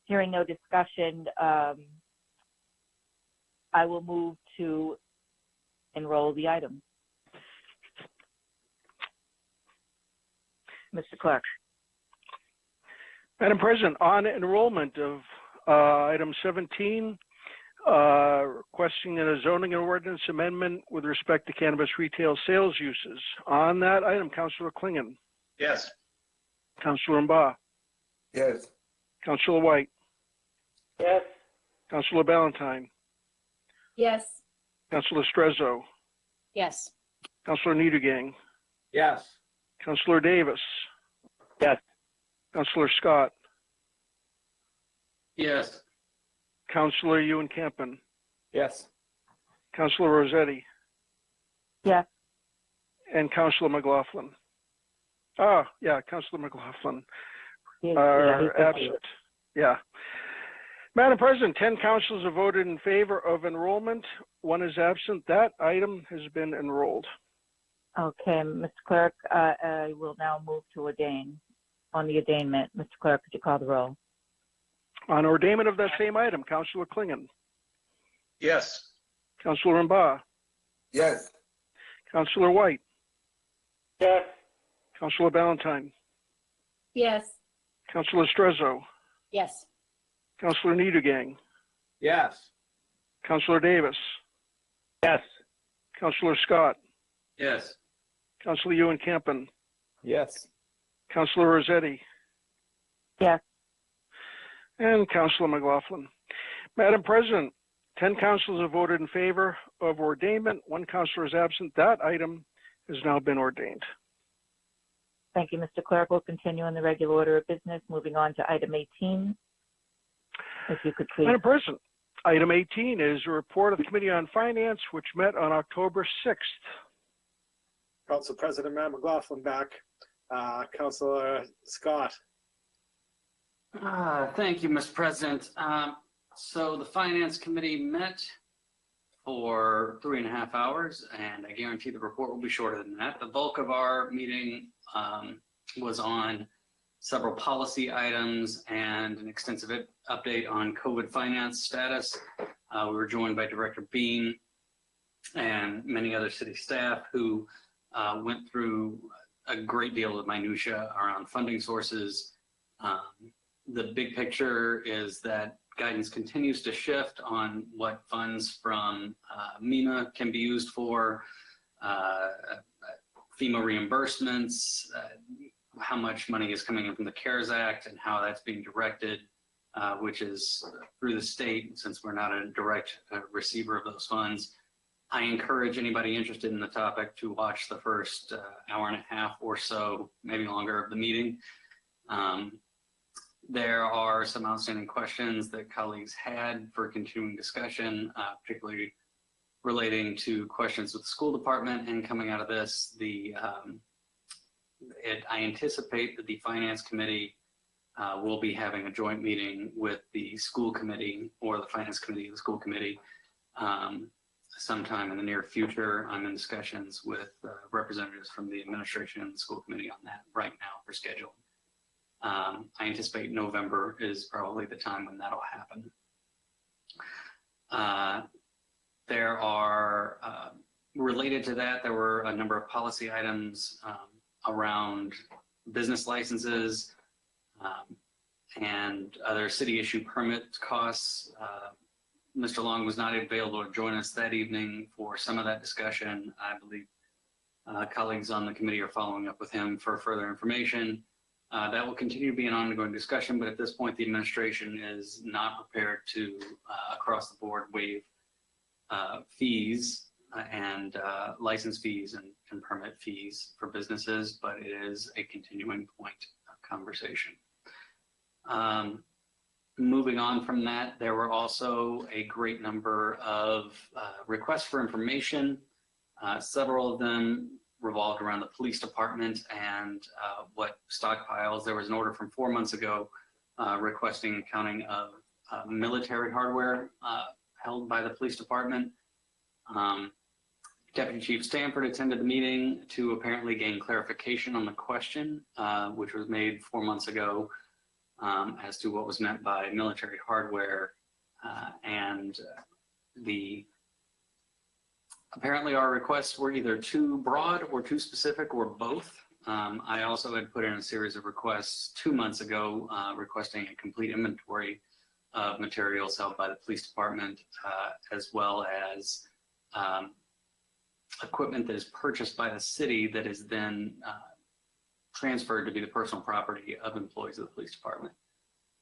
S: Hearing no discussion, I will move to enroll the item. Mr. Clark.
C: Madam President, on enrollment of item 17, requesting a zoning and ordinance amendment with respect to cannabis retail sales uses. On that item, Councilor Klingon.
D: Yes.
C: Councilor Mba.
I: Yes.
C: Councilor White.
L: Yes.
C: Councilor Ballantyne.
E: Yes.
C: Councilor Strezzo.
O: Yes.
C: Councilor Niedergang.
H: Yes.
C: Councilor Davis.
A: Yes.
C: Councilor Scott.
J: Yes.
C: Councilor Ewan Campen.
N: Yes.
C: Councilor Rossetti.
S: Yes.
C: And Councilor McLaughlin. Councilor McLaughlin
S: He's
C: absent. Yeah. Madam President, 10 councilors have voted in favor of enrollment. 1 is absent. That item has been enrolled.
S: Okay, Mr. Clerk, I will now move to ordain. On the ordainment, Mr. Clerk, could you call the roll?
C: On ordainment of that same item, Councilor Klingon.
D: Yes.
C: Councilor Mba.
I: Yes.
C: Councilor White.
L: Yes.
C: Councilor Ballantyne.
E: Yes.
C: Councilor Strezzo.
O: Yes.
C: Councilor Niedergang.
H: Yes.
C: Councilor Davis.
A: Yes.
C: Councilor Scott.
J: Yes.
C: Councilor Ewan Campen.
N: Yes.
C: Councilor Rossetti.
S: Yes.
C: And Councilor McLaughlin. Madam President, 10 councilors have voted in favor of ordainment. 1 councilor is absent. That item has now been ordained.
S: Thank you, Mr. Clerk. We'll continue in the regular order of business. Moving on to item 18. If you could please.
C: Madam President, item 18 is a report of the Committee on Finance, which met on October 6th.
B: Council President Matt McLaughlin back. Councilor Scott.
J: Thank you, Mr. President. So the Finance Committee met for 3.5 hours, and I guarantee the report will be shorter than that. The bulk of our meeting was on several policy items and an extensive update on COVID finance status. We were joined by Director Bean and many other city staff who went through a great deal of minutia around funding sources. The big picture is that guidance continues to shift on what funds from MEMA can be used for, FEMA reimbursements, how much money is coming in from the CARES Act and how that's being directed, which is through the state, since we're not a direct receiver of those funds. I encourage anybody interested in the topic to watch the first hour and a half or so, maybe longer, of the meeting. There are some outstanding questions that colleagues had for continuing discussion, particularly relating to questions with the school department. And coming out of this, I anticipate that the Finance Committee will be having a joint meeting with the school committee, or the Finance Committee of the school committee, sometime in the near future. I'm in discussions with representatives from the administration and the school committee on that right now for scheduling. I anticipate November is probably the time when that'll happen. There are, related to that, there were a number of policy items around business licenses and other city issue permit costs. Mr. Long was not available to join us that evening for some of that discussion. I believe colleagues on the committee are following up with him for further information. That will continue to be an ongoing discussion, but at this point, the administration is not prepared to, across the board, waive fees and license fees and permit fees for businesses, but it is a continuing point of conversation. Moving on from that, there were also a great number of requests for information. Several of them revolved around the police department and what stockpiles. There was an order from 4 months ago requesting accounting of military hardware held by the police department. Deputy Chief Stanford attended the meeting to apparently gain clarification on the question, which was made 4 months ago, as to what was meant by military hardware. Apparently our requests were either too broad or too specific or both. I also had put in a series of requests 2 months ago requesting a complete inventory of materials held by the police department, as well as equipment that is purchased by the city that is then transferred to be the personal property of employees of the police department.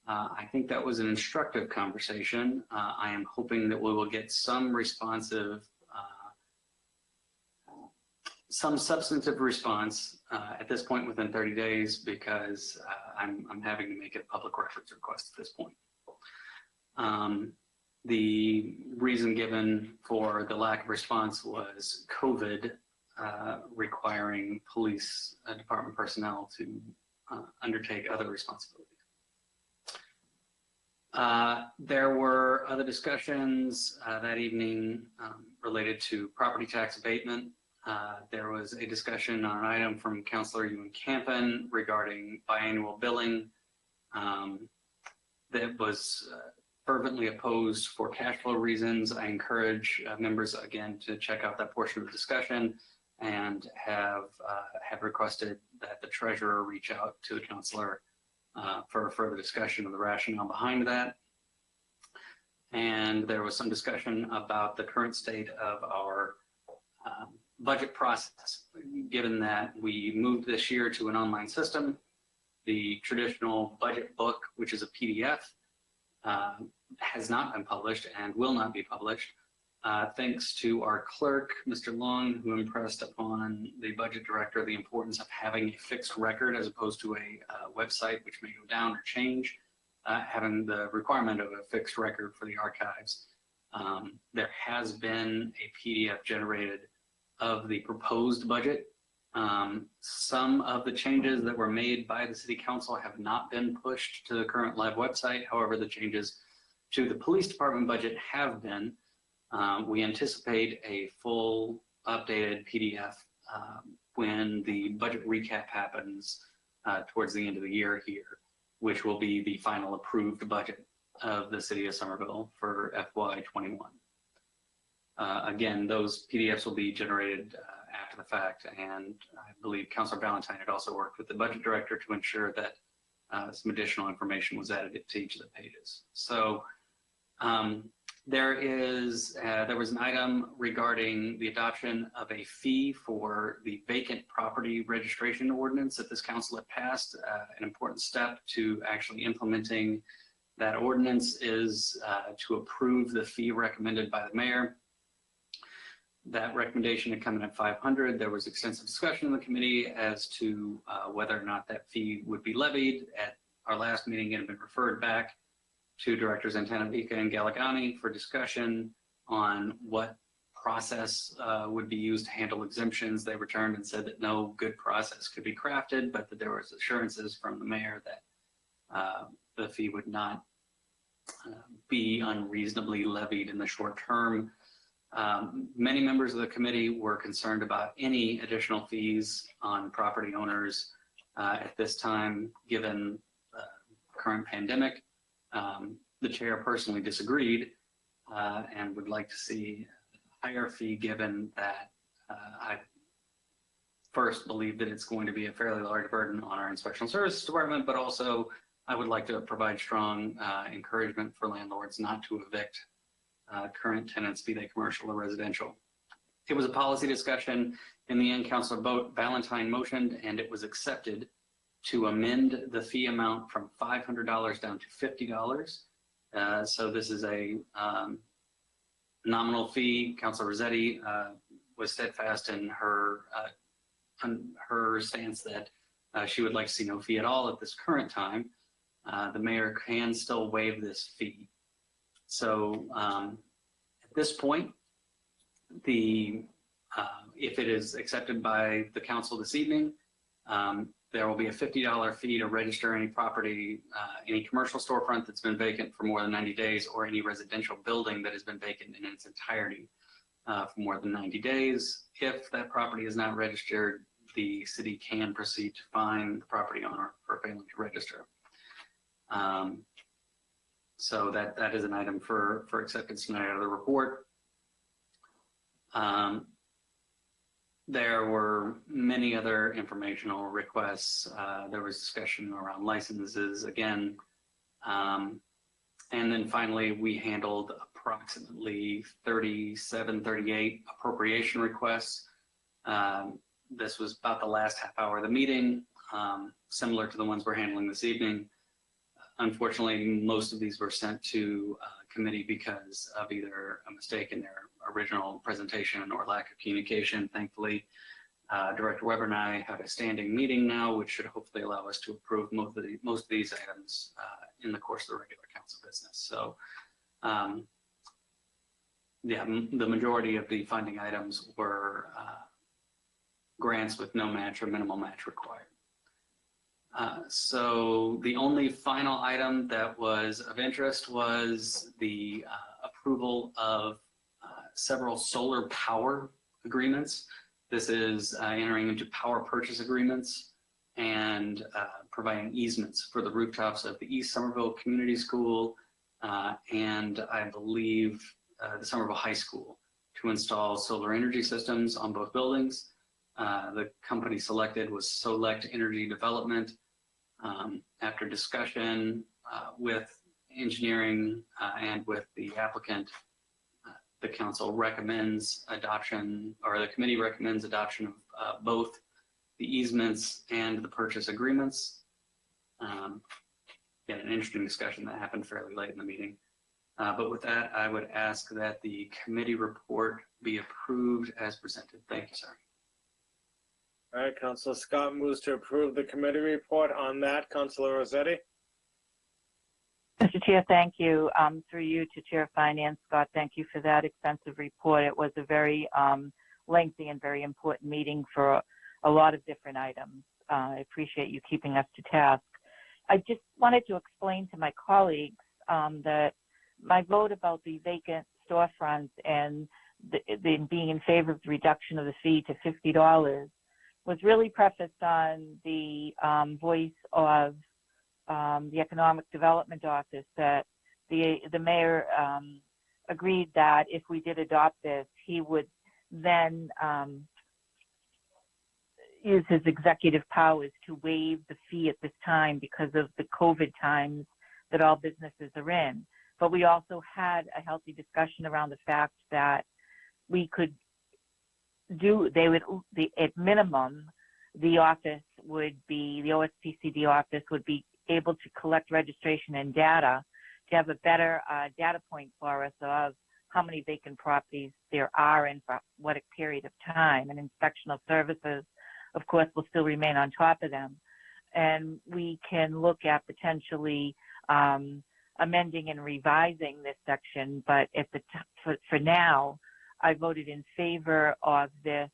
J: I think that was an instructive conversation. I am hoping that we will get some responsive, some substantive response at this point within 30 days, because I'm having to make it a public records request at this point. The reason given for the lack of response was COVID requiring police department personnel to undertake other responsibilities. There were other discussions that evening related to property tax abatement. There was a discussion on an item from Councilor Ewan Campen regarding biannual billing that was fervently opposed for cash flow reasons. I encourage members again to check out that portion of the discussion and have requested that the treasurer reach out to the councilor for a further discussion of the rationale behind that. And there was some discussion about the current state of our budget process. Given that we moved this year to an online system, the traditional budget book, which is a PDF, has not been published and will not be published, thanks to our clerk, Mr. Long, who impressed upon the budget director the importance of having a fixed record as opposed to a website which may go down or change, having the requirement of a fixed record for the archives. There has been a PDF generated of the proposed budget. Some of the changes that were made by the City Council have not been pushed to the current live website. However, the changes to the police department budget have been. We anticipate a full updated PDF when the budget recap happens towards the end of the year here, which will be the final approved budget of the City of Somerville for FY21. Again, those PDFs will be generated after the fact, and I believe Councilor Valentine had also worked with the budget director to ensure that some additional information was added to each of the pages. So there was an item regarding the adoption of a fee for the vacant property registration ordinance that this council had passed. An important step to actually implementing that ordinance is to approve the fee recommended by the mayor. That recommendation had come in at $500. There was extensive discussion in the committee as to whether or not that fee would be levied. At our last meeting, it had been referred back to Directors Antanavica and Gallegani for discussion on what process would be used to handle exemptions. They returned and said that no good process could be crafted, but that there was assurances from the mayor that the fee would not be unreasonably levied in the short term. Many members of the committee were concerned about any additional fees on property owners at this time, given the current pandemic. The chair personally disagreed and would like to see a higher fee, given that I first believe that it's going to be a fairly large burden on our inspection services department, but also I would like to provide strong encouragement for landlords not to evict current tenants, be they commercial or residential. It was a policy discussion. In the end, Councilor Valentine motioned, and it was accepted to amend the fee amount from $500 down to $50. So this is a nominal fee. Councilor Rossetti was steadfast in her stance that she would like to see no fee at all at this current time. The mayor can still waive this fee. So at this point, if it is accepted by the council this evening, there will be a $50 fee to register any property, any commercial storefront that's been vacant for more than 90 days, or any residential building that has been vacant in its entirety for more than 90 days. If that property is not registered, the city can proceed to fine the property owner for failing to register. So that is an item for acceptance tonight out of the report. There were many other informational requests. There was discussion around licenses again. And then finally, we handled approximately 38 appropriation requests. This was about the last half hour of the meeting, similar to the ones we're handling this evening. Unfortunately, most of these were sent to committee because of either a mistake in their original presentation or lack of communication. Thankfully, Director Weber and I have a standing meeting now, which should hopefully allow us to approve most of these items in the course of the regular council business. So, yeah, the majority of the funding items were grants with no match or minimal match required. So the only final item that was of interest was the approval of several solar power agreements. This is entering into power purchase agreements and providing easements for the rooftops of the East Somerville Community School and I believe the Somerville High School to install solar energy systems on both buildings. The company selected was Solect Energy Development. After discussion with engineering and with the applicant, the council recommends adoption, or the committee recommends adoption of both the easements and the purchase agreements. Yeah, an interesting discussion that happened fairly late in the meeting. But with that, I would ask that the committee report be approved as presented. Thank you, sir.
B: All right, Councilor Scott moves to approve the committee report. On that, Councilor Rossetti.
S: Mr. Chair, thank you. Through you to Chair of Finance, Scott, thank you for that extensive report. It was a very lengthy and very important meeting for a lot of different items. I appreciate you keeping us to task. I just wanted to explain to my colleagues that my vote about the vacant storefronts and being in favor of the reduction of the fee to $50 was really prefaced on the voice of the Economic Development Office, that the mayor agreed that if we did adopt this, he would then use his executive powers to waive the fee at this time because of the COVID times that all businesses are in. But we also had a healthy discussion around the fact that we could do, at minimum, the office would be, the OSPCD office would be able to collect registration and data to have a better data point for us of how many vacant properties there are and for what period of time. And inspectional services, of course, will still remain on top of them. And we can look at potentially amending and revising this section, but at the for now, I voted in favor of this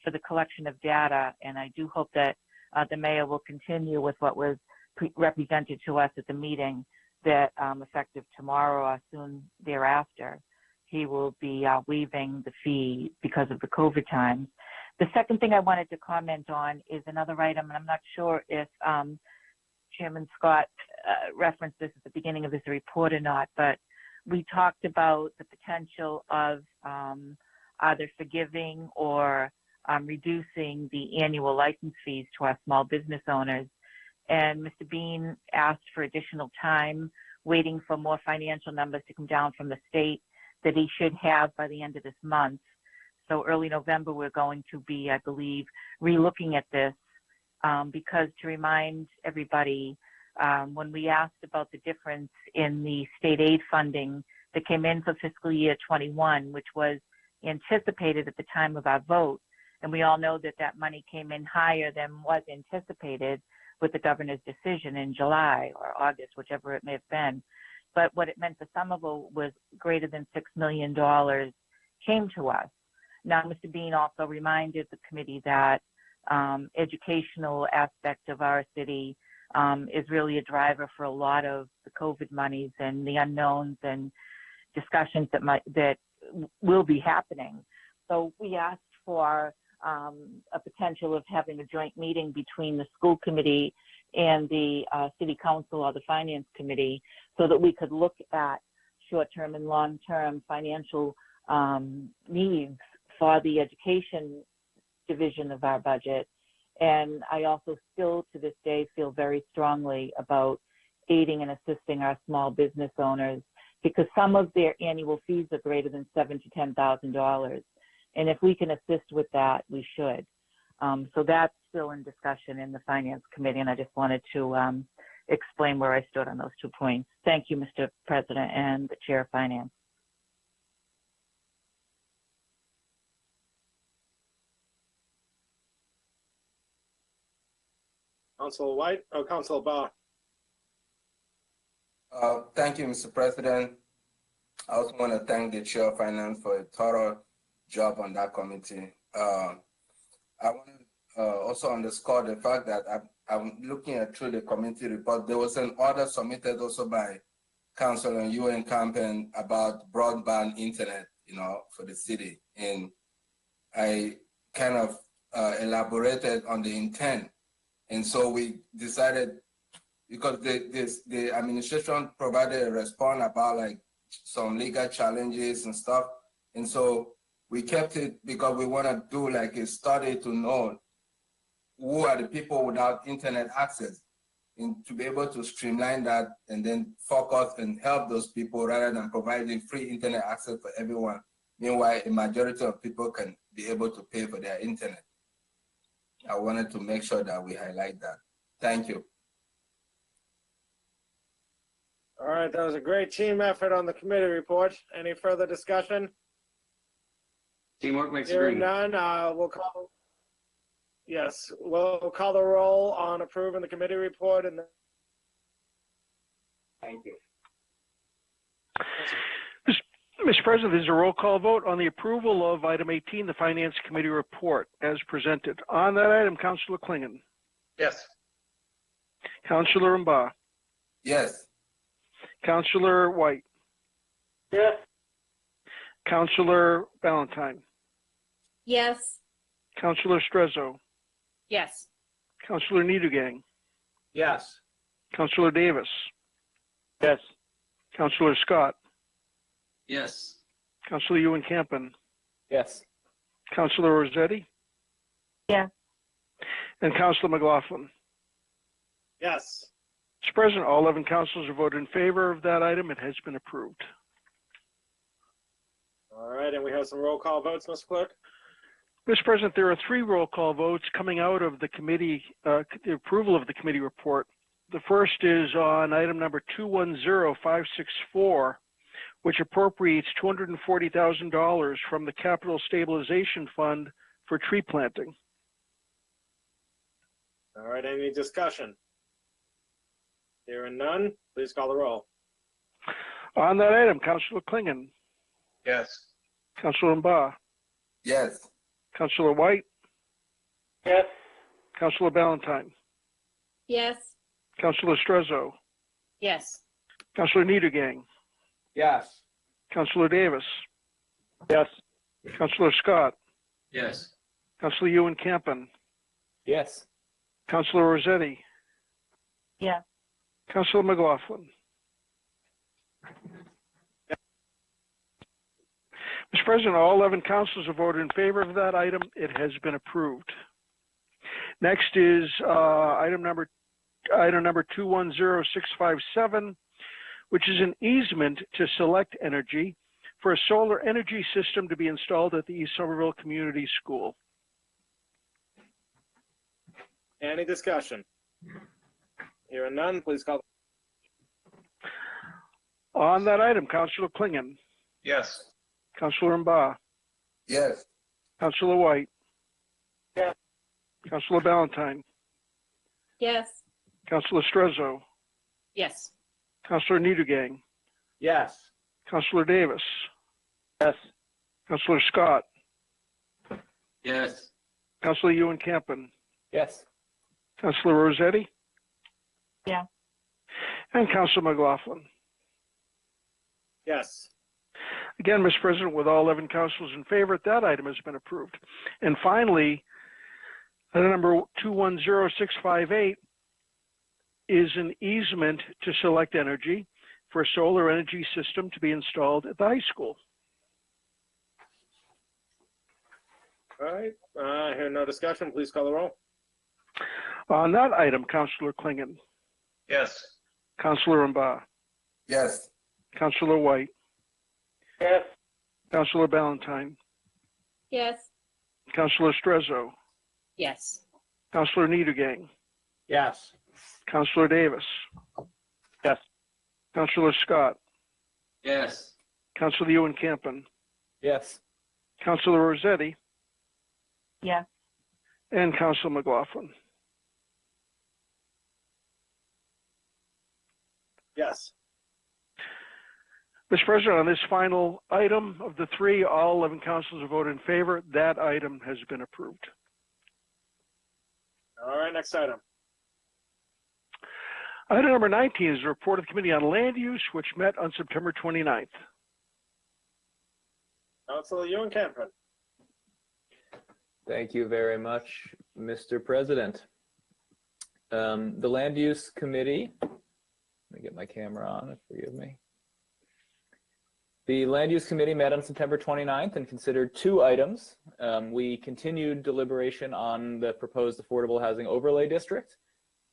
S: for the collection of data, and I do hope that the mayor will continue with what was represented to us at the meeting, that effective tomorrow or soon thereafter, he will be waiving the fee because of the COVID times. The second thing I wanted to comment on is another item, and I'm not sure if Chairman Scott referenced this at the beginning of his report or not, but we talked about the potential of either forgiving or reducing the annual license fees to our small business owners. And Mr. Bean asked for additional time, waiting for more financial numbers to come down from the state that he should have by the end of this month. So early November, we're going to be, I believe, re-looking at this because to remind everybody, when we asked about the difference in the state aid funding that came in for fiscal year 21, which was anticipated at the time of our vote, and we all know that that money came in higher than was anticipated with the governor's decision in July or August, whichever it may have been. But what it meant for Somerville was greater than $6 million came to us. Now, Mr. Bean also reminded the committee that educational aspect of our city is really a driver for a lot of the COVID monies and the unknowns and discussions that will be happening. So we asked for a potential of having a joint meeting between the school committee and the city council or the finance committee so that we could look at short-term and long-term financial needs for the education division of our budget. And I also still to this day feel very strongly about aiding and assisting our small business owners because some of their annual fees are greater than $7,000 to $10,000. And if we can assist with that, we should. So that's still in discussion in the Finance Committee, and I just wanted to explain where I stood on those 2 points. Thank you, Mr. President and the Chair of Finance.
B: Councilor White or Councilor Barr?
I: Thank you, Mr. President. I also want to thank the Chair of Finance for a thorough job on that committee. I want to also underscore the fact that I'm looking at through the committee report. There was an order submitted also by Councilor Ewan Campen about broadband internet, for the city, and I kind of elaborated on the intent, and so we decided because the administration provided a response about like some legal challenges and stuff, and so we kept it because we want to do like a study to know who are the people without internet access and to be able to streamline that and then focus and help those people rather than providing free internet access for everyone. Meanwhile, a majority of people can be able to pay for their internet. I wanted to make sure that we highlight that. Thank you.
B: All right, that was a great team effort on the committee report. Any further discussion?
J: Teamwork makes a
B: Hearing
J: dream.
B: none, we'll call the roll on approving the committee report and
I: thank you.
C: Mr. President, there's a roll call vote on the approval of item 18, the Finance Committee report as presented. On that item, Councilor Klingon.
B: Yes.
C: Councilor Mba.
I: Yes.
C: Councilor White.
L: Yes.
C: Councilor Ballantyne.
E: Yes.
C: Councilor Strezzo.
O: Yes.
C: Councilor Niedergang.
H: Yes.
C: Councilor Davis.
A: Yes.
C: Councilor Scott.
J: Yes.
C: Councilor Ewan Campen.
N: Yes.
C: Councilor Rossetti.
S: Yes.
C: And Councilor McLaughlin.
B: Yes.
C: Mr. President, all 11 councilors have voted in favor of that item. It has been approved.
B: All right, and we have some roll call votes, Mr. Clerk.
C: Mr. President, there are 3 roll call votes coming out of the committee, the approval of the committee report. The first is on item number 210564, which appropriates $240,000 from the Capital Stabilization Fund for tree planting.
B: All right, any discussion? Hearing none, please call the roll.
C: On that item, Councilor Klingon.
B: Yes.
C: Councilor Mba.
I: Yes.
C: Councilor White.
L: Yes.
C: Councilor Ballantyne.
E: Yes.
C: Councilor Strezzo.
O: Yes.
C: Councilor Niedergang.
H: Yes.
C: Councilor Davis.
A: Yes.
C: Councilor Scott,
J: Yes.
C: Councilor Ewan Campen,
N: Yes.
C: Councilor Rossetti,
S: Yes.
C: Councilor McLaughlin. Mr. President, all 11 councilors have voted in favor of that item. It has been approved. Next is item number 210657, which is an easement to Select Energy for a solar energy system to be installed at the East Somerville Community School.
B: Any discussion? Hearing none, please call.
C: On that item, Councilor Klingon,
D: Yes.
C: Councilor Mba,
I: Yes.
C: Councilor White,
L: Yes.
C: Councilor Ballantyne,
E: Yes.
C: Councilor Strezzo,
O: Yes.
C: Councilor Niedergang,
H: Yes.
C: Councilor Davis,
A: Yes.
C: Councilor Scott,
J: Yes.
C: Councilor Ewan Campen,
N: Yes.
C: Councilor Rossetti,
S: Yeah.
C: and Councilor McLaughlin.
B: Yes.
C: Again, Mr. President, with all 11 councilors in favor, that item has been approved. And finally, item number 210658 is an easement to Select Energy for a solar energy system to be installed at the high school.
B: All right. Hearing no discussion, please call the roll.
C: On that item, Councilor Klingon,
D: Yes.
C: Councilor Mba,
I: Yes.
C: Councilor White,
L: Yes.
C: Councilor Ballantyne,
E: Yes.
C: Councilor Strezzo,
O: Yes.
C: Councilor Niedergang,
H: Yes.
C: Councilor Davis,
A: Yes.
C: Councilor Scott,
J: Yes.
C: Councilor Ewan Campen,
N: Yes.
C: Councilor Rossetti,
S: Yes.
C: and Councilor McLaughlin.
B: Yes.
C: Mr. President, on this final item of the three, all 11 councilors have voted in favor. That item has been approved.
B: All right, next item.
C: Item number 19 is a report of the Committee on Land Use, which met on September 29th.
B: Councilor Ewan Campen.
N: Thank you very much, Mr. President. The Land Use Committee, let me get my camera on, forgive me. The Land Use Committee met on September 29th and considered two items. We continued deliberation on the proposed Affordable Housing Overlay District,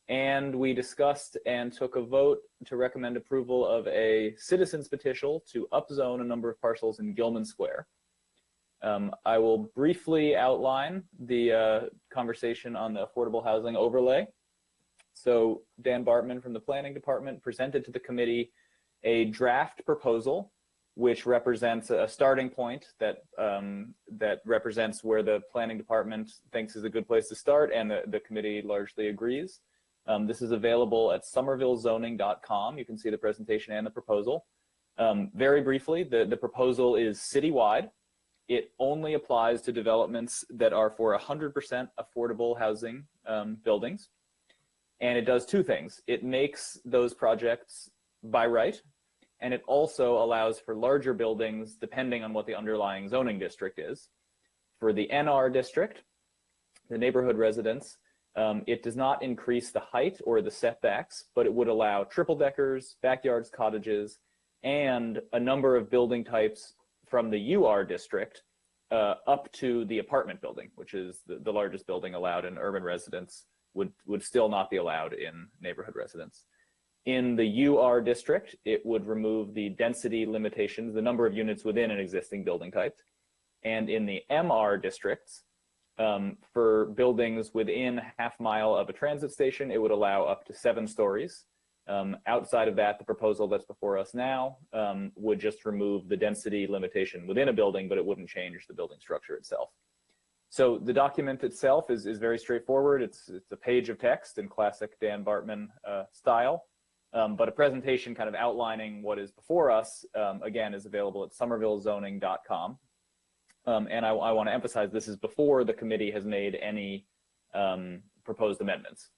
N: and we discussed and took a vote to recommend approval of a citizen's petition to upzone a number of parcels in Gilman Square. I will briefly outline the conversation on the Affordable Housing Overlay. So Dan Bartman from the Planning Department presented to the committee a draft proposal which represents a starting point that that represents where the Planning Department thinks is a good place to start, and the committee largely agrees. This is available at somervillezoning.com. You can see the presentation and the proposal. Very briefly, the proposal is citywide. It only applies to developments that are for 100% affordable housing buildings. And it does two things. It makes those projects by right, and it also allows for larger buildings depending on what the underlying zoning district is. For the NR district, the neighborhood residence, it does not increase the height or the setbacks, but it would allow triple deckers, backyards, cottages, and a number of building types from the UR district up to the apartment building, which is the largest building allowed in urban residence, would still not be allowed in neighborhood residence. In the UR district, it would remove the density limitations, the number of units within an existing building type. And in the MR districts, for buildings within half mile of a transit station, it would allow up to 7 stories. Outside of that, the proposal that's before us now would just remove the density limitation within a building, but it wouldn't change the building structure itself. So the document itself is very straightforward. It's a page of text in classic Dan Bartman style, but a presentation kind of outlining what is before us, again, is available at somervillezoning.com. And I want to emphasize this is before the committee has made any proposed amendments.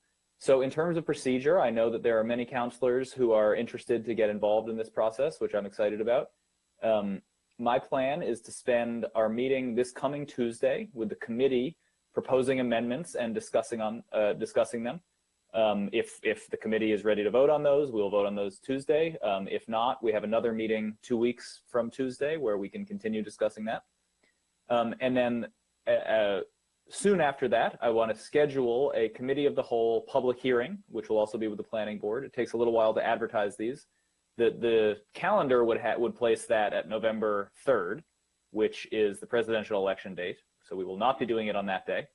N: So in terms of procedure, I know that there are many counselors who are interested to get involved in this process, which I'm excited about. my plan is to spend our meeting this coming Tuesday with the committee proposing amendments and discussing them. If the committee is ready to vote on those, we'll vote on those Tuesday. If not, we have another meeting 2 weeks from Tuesday where we can continue discussing that. And then soon after that, I want to schedule a committee of the whole public hearing, which will also be with the planning board. It takes a little while to advertise these. The calendar would place that at November 3rd, which is the presidential election date. So we will not be doing it on that day.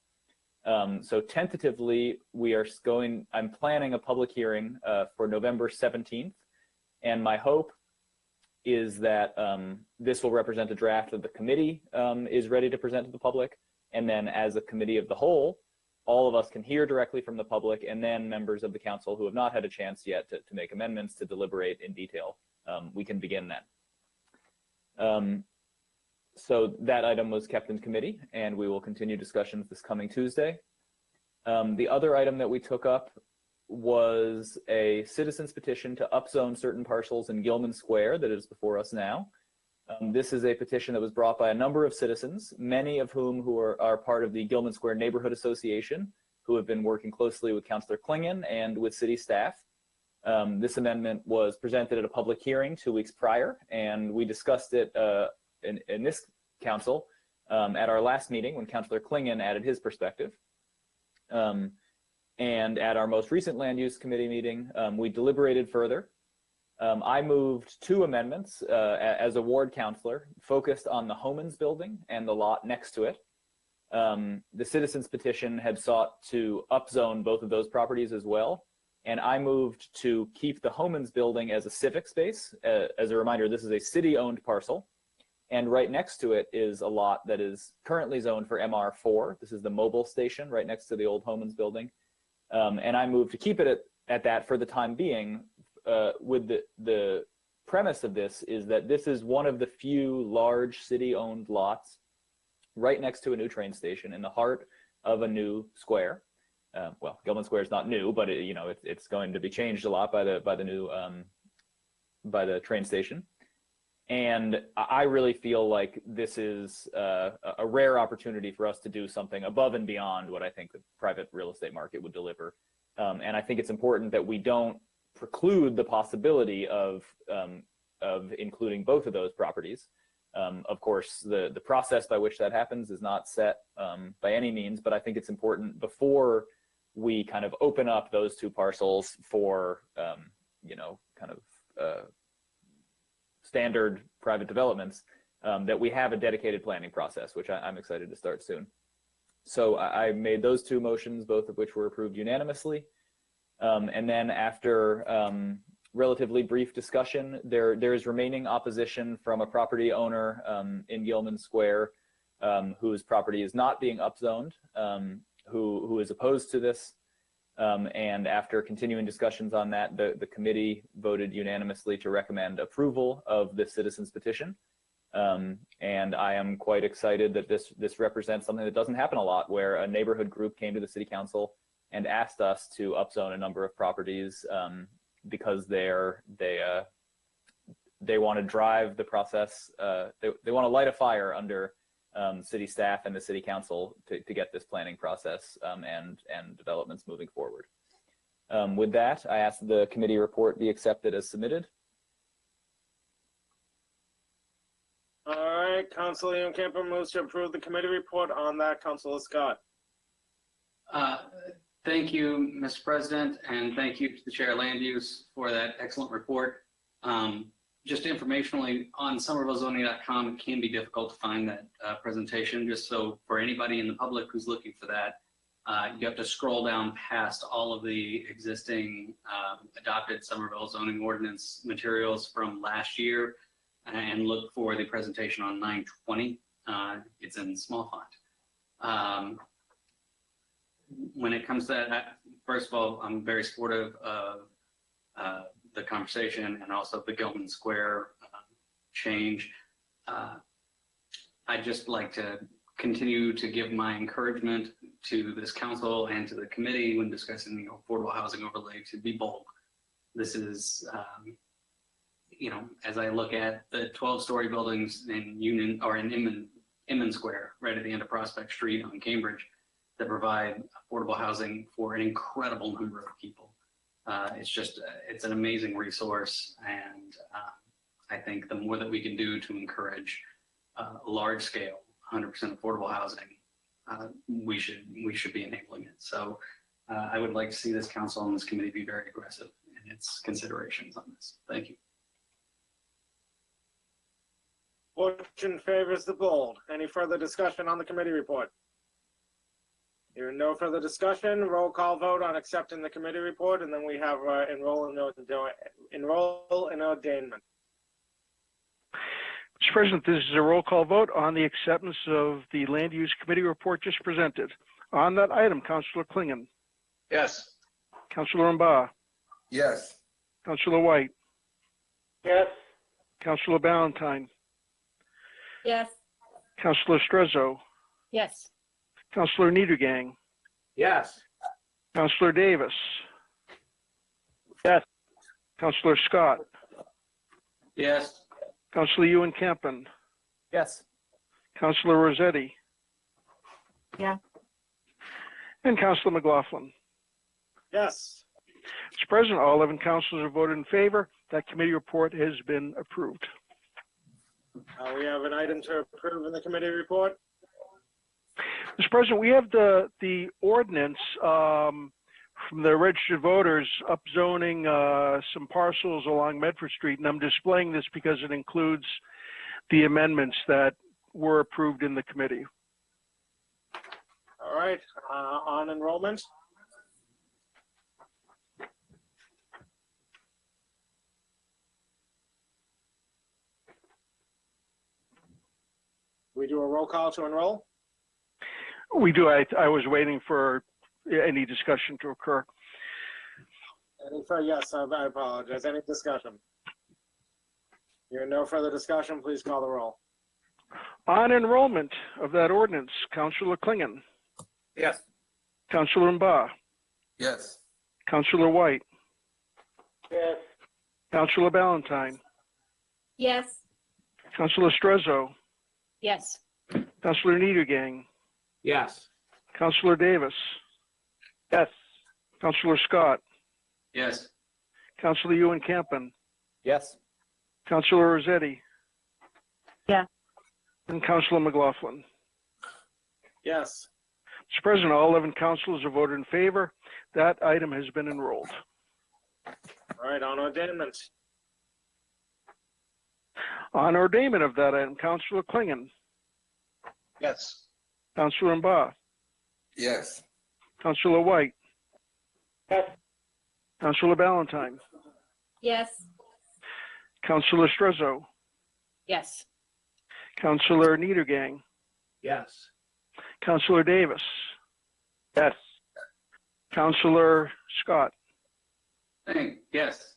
N: So tentatively, I'm planning a public hearing for November 17th. And my hope is that this will represent a draft that the committee is ready to present to the public. And then as a committee of the whole, all of us can hear directly from the public, and then members of the council who have not had a chance yet to make amendments, to deliberate in detail. We can begin then. So that item was kept in committee, and we will continue discussions this coming Tuesday. The other item that we took up was a citizen's petition to upzone certain parcels in Gilman Square that is before us now. This is a petition that was brought by a number of citizens, many of whom are part of the Gilman Square Neighborhood Association, who have been working closely with Councilor Klingon and with city staff. This amendment was presented at a public hearing 2 weeks prior, and we discussed it in this council at our last meeting when Councilor Klingon added his perspective. And at our most recent land use committee meeting, we deliberated further. I moved 2 amendments as a ward councilor focused on the Homans building and the lot next to it. The citizens petition had sought to upzone both of those properties as well. And I moved to keep the Homans building as a civic space. As a reminder, this is a city-owned parcel. And right next to it is a lot that is currently zoned for MR4. This is the mobile station right next to the old Homans building. And I moved to keep it at that for the time being, with the premise of this is that this is one of the few large city-owned lots right next to a new train station in the heart of a new square. Well, Gilman Square is not new, but it's going to be changed a lot by the new by the train station. And I really feel like this is a rare opportunity for us to do something above and beyond what I think the private real estate market would deliver. And I think it's important that we don't preclude the possibility of including both of those properties. Of course, the process by which that happens is not set by any means, but I think it's important before we kind of open up those 2 parcels for, standard private developments, that we have a dedicated planning process, which I'm excited to start soon. So I made those 2 motions, both of which were approved unanimously. And then after relatively brief discussion, there is remaining opposition from a property owner in Gilman Square whose property is not being upzoned, who is opposed to this. And after continuing discussions on that, the committee voted unanimously to recommend approval of the citizens petition. And I am quite excited that this represents something that doesn't happen a lot, where a neighborhood group came to the city council and asked us to upzone a number of properties because they want to drive the process. They want to light a fire under city staff and the city council to get this planning process and developments moving forward. With that, I ask the committee report be accepted as submitted.
B: All right, Councilor Ian-Camper moves to approve the committee report on that. Councilor Scott.
J: Thank you, Mr. President, and thank you to the Chair of Land Use for that excellent report. Just informationally, on somervillezoning.com, it can be difficult to find that presentation. Just so for anybody in the public who's looking for that, you have to scroll down past all of the existing adopted Somerville zoning ordinance materials from last year and look for the presentation on 9/20. It's in small font. When it comes to that, first of all, I'm very supportive of the conversation and also the Gilman Square change. I'd just like to continue to give my encouragement to this council and to the committee when discussing the affordable housing overlay to be bold. This is, as I look at the 12-story buildings in Union or in Inman Square, right at the end of Prospect Street on Cambridge, that provide affordable housing for an incredible number of people. It's an amazing resource, and I think the more that we can do to encourage large scale, 100% affordable housing, we should be enabling it. So I would like to see this council and this committee be very aggressive in its considerations on this. Thank you.
B: Fortune favors the bold. Any further discussion on the committee report? Hearing no further discussion, roll call vote on accepting the committee report, and then we have enroll and ordainment.
C: Mr. President, this is a roll call vote on the acceptance of the Land Use Committee report just presented. On that item, Councilor Klingon.
I: Yes.
C: Councilor Mba.
I: Yes.
C: Councilor White.
L: Yes.
C: Councilor Ballantyne.
E: Yes.
C: Councilor Strezzo.
O: Yes.
C: Councilor Niedergang.
H: Yes.
C: Councilor Davis.
A: Yes.
C: Councilor Scott.
J: Yes.
C: Councilor Ewan Campen.
N: Yes.
C: Councilor Rossetti.
S: Yes.
C: And Councilor McLaughlin.
B: Yes.
C: Mr. President, all 11 councilors have voted in favor. That committee report has been approved.
B: We have an item to approve in the committee report.
C: Mr. President, we have the ordinance from the registered voters upzoning some parcels along Medford Street, and I'm displaying this because it includes the amendments that were approved in the committee.
B: All right, on enrollment. We do a roll call to enroll?
C: We do. I was waiting for any discussion to occur.
B: Yes, I apologize. Any discussion? Hearing no further discussion, please call the roll.
C: On enrollment of that ordinance, Councilor Klingon.
I: Yes.
C: Councilor Mba.
I: Yes.
C: Councilor White.
L: Yes.
C: Councilor Ballantyne.
E: Yes.
C: Councilor Strezzo.
O: Yes.
C: Councilor Niedergang.
H: Yes.
C: Councilor Davis.
A: Yes.
C: Councilor Scott.
J: Yes.
C: Councilor Ewan Campen.
N: Yes.
C: Councilor Rossetti.
S: Yes.
C: And Councilor McLaughlin.
B: Yes.
C: Mr. President, all 11 councilors have voted in favor. That item has been enrolled.
B: All right, on ordainment.
C: On ordainment of that item, Councilor Klingon.
I: Yes.
C: Councilor Mba.
I: Yes.
C: Councilor White.
L: Yes.
C: Councilor Ballantyne.
E: Yes.
C: Councilor Strezzo.
O: Yes.
C: Councilor Niedergang.
H: Yes.
C: Councilor Davis.
A: Yes.
C: Councilor Scott.
J: Yes.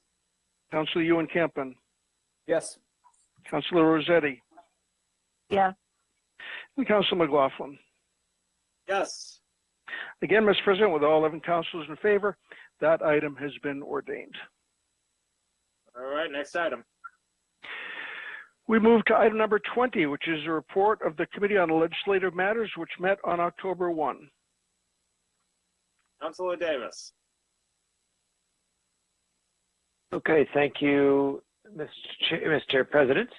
C: Councilor Ewan Campen.
N: Yes.
C: Councilor Rossetti.
S: Yes.
C: And Councilor McLaughlin.
B: Yes.
C: Again, Mr. President, with all 11 councilors in favor, that item has been ordained.
B: All right, next item.
C: We move to item number 20, which is a report of the Committee on Legislative Matters, which met on October 1.
B: Councilor Davis.
A: Okay, thank you, Mr. President.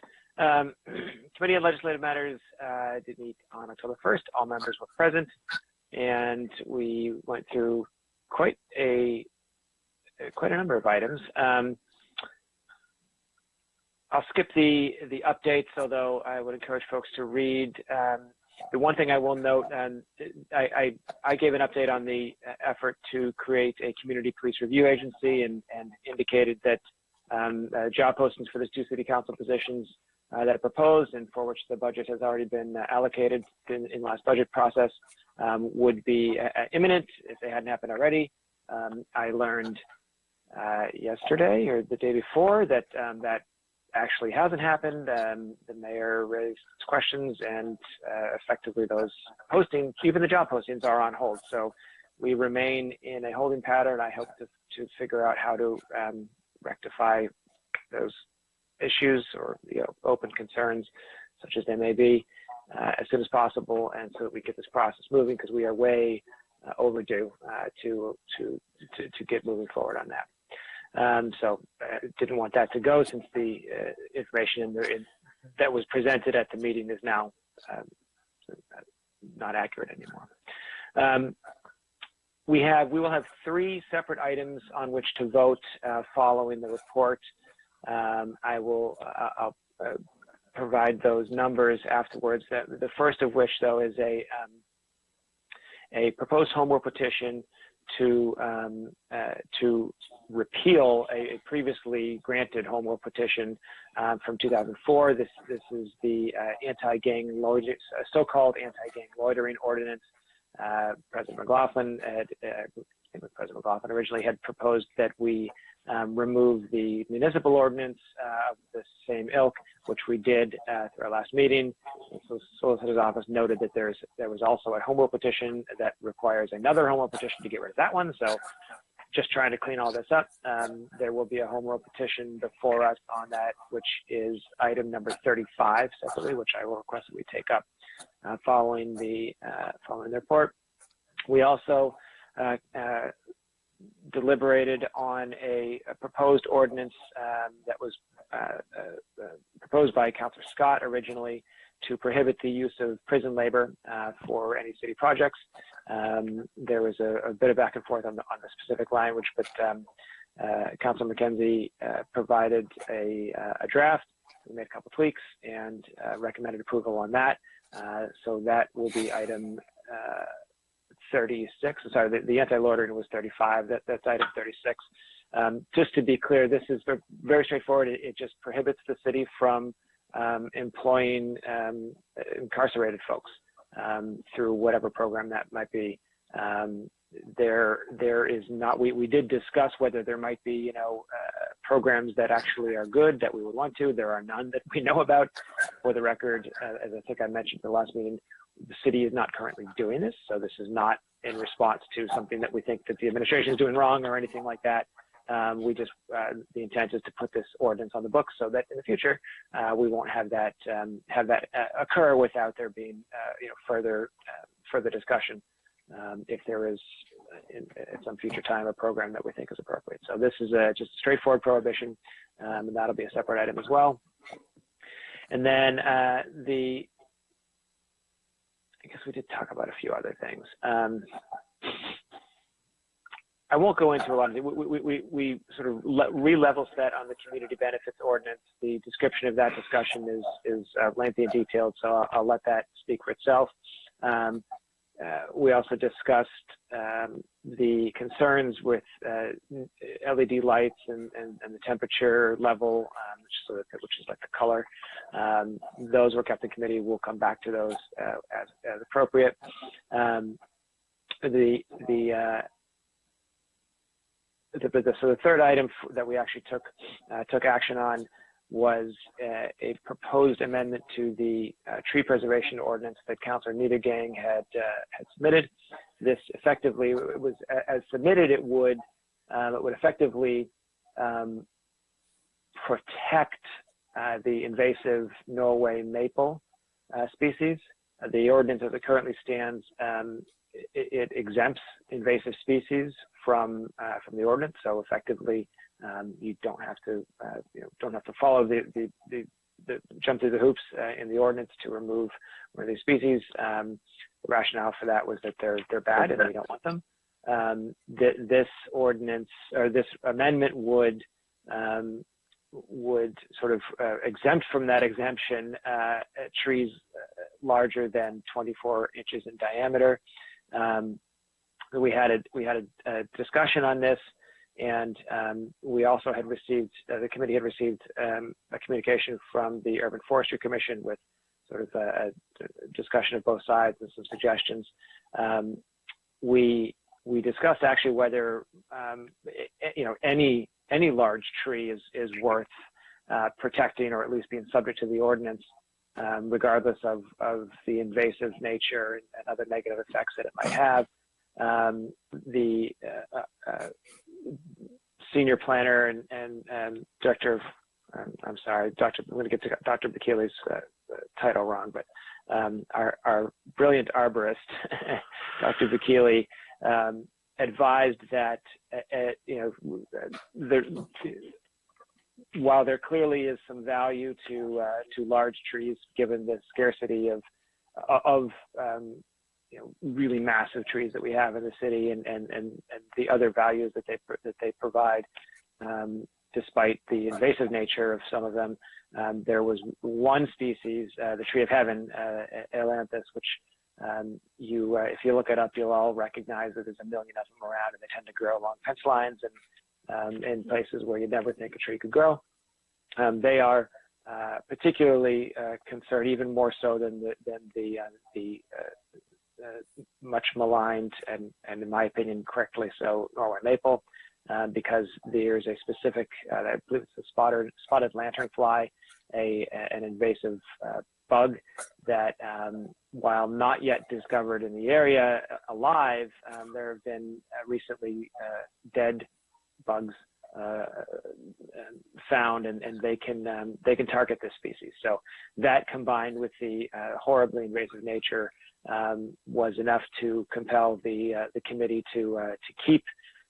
A: Committee on Legislative Matters did meet on October 1st. All members were present, and we went through quite a number of items. I'll skip the updates, although I would encourage folks to read. The one thing I will note, I gave an update on the effort to create a community police review agency and indicated that job postings for the 2 city council positions that are proposed and for which the budget has already been allocated in last budget process would be imminent if they hadn't happened already. I learned yesterday or the day before that that actually hasn't happened. The mayor raised questions, and effectively those postings, even the job postings, are on hold. So we remain in a holding pattern. I hope to figure out how to rectify those issues or open concerns, such as they may be, as soon as possible, and so that we get this process moving, because we are way overdue to get moving forward on that. So didn't want that to go, since the information that was presented at the meeting is now not accurate anymore. We will have 3 separate items on which to vote following the report. I'll provide those numbers afterwards. The first of which, though, is a proposed home rule petition to repeal a previously granted home rule petition from 2004. This is the anti-gang loitering, so-called anti-gang loitering ordinance. President McLaughlin President McLaughlin originally had proposed that we remove the municipal ordinance of the same ilk, which we did through our last meeting. So the Solicitor's Office noted that there was also a home rule petition that requires another home rule petition to get rid of that one. So just trying to clean all this up. There will be a home rule petition before us on that, which is item number 35 separately, which I will request that we take up following the report. We also deliberated on a proposed ordinance that was proposed by Councilor Scott originally, to prohibit the use of prison labor for any city projects. There was a bit of back and forth on the specific language, but Councilor McKenzie provided a draft. We made a couple tweaks and recommended approval on that. So that will be item 36. Sorry, the anti-loitering was 35. That's item 36. Just to be clear, this is very straightforward. It just prohibits the city from employing incarcerated folks through whatever program that might be. There is not. We did discuss whether there might be, programs that actually are good that we would want to. There are none that we know about. For the record, as I think I mentioned in the last meeting, the city is not currently doing this, so this is not in response to something that we think that the administration is doing wrong or anything like that. We just the intent is to put this ordinance on the books so that in the future we won't have that occur without there being further discussion if there is at some future time a program that we think is appropriate. So this is just a straightforward prohibition, and that'll be a separate item as well. And then I guess we did talk about a few other things. I won't go into a lot of it. We sort of re-level set on the community benefits ordinance. The description of that discussion is lengthy and detailed, so I'll let that speak for itself. We also discussed the concerns with LED lights and the temperature level, which is like the color. Those were kept in committee. We'll come back to those as appropriate. So the third item that we actually took action on was a proposed amendment to the tree preservation ordinance that Councilor Niedergang had submitted. This effectively, it was as submitted, it would effectively protect the invasive Norway maple species. The ordinance as it currently stands, it exempts invasive species from the ordinance. So effectively, you don't have to follow the jump through the hoops in the ordinance to remove one of these species. The rationale for that was that they're bad and we don't want them. This ordinance or this amendment would sort of exempt from that exemption trees larger than 24 inches in diameter. We had a discussion on this, and we also had received, the committee had received a communication from the Urban Forestry Commission with sort of a discussion of both sides and some suggestions. We discussed actually whether any large tree is worth protecting or at least being subject to the ordinance, regardless of the invasive nature and other negative effects that it might have. The senior planner and director of I'm sorry, I'm going to get to Dr. Bakili's title wrong, but our brilliant arborist, Dr. Bakili, advised that while there clearly is some value to large trees, given the scarcity of really massive trees that we have in the city, and the other values that they provide, despite the invasive nature of some of them, there was one species, the tree of heaven, Ailanthus, which if you look it up, you'll all recognize that there's a million of them around, and they tend to grow along fence lines and in places where you'd never think a tree could grow. They are particularly concerned, even more so than the much maligned and in my opinion correctly so, Norway maple, because there's a specific, I believe it's a spotted lanternfly, an invasive bug that, while not yet discovered in the area alive, there have been recently dead bugs found, and they can target this species. So that, combined with the horribly invasive nature, was enough to compel the committee to keep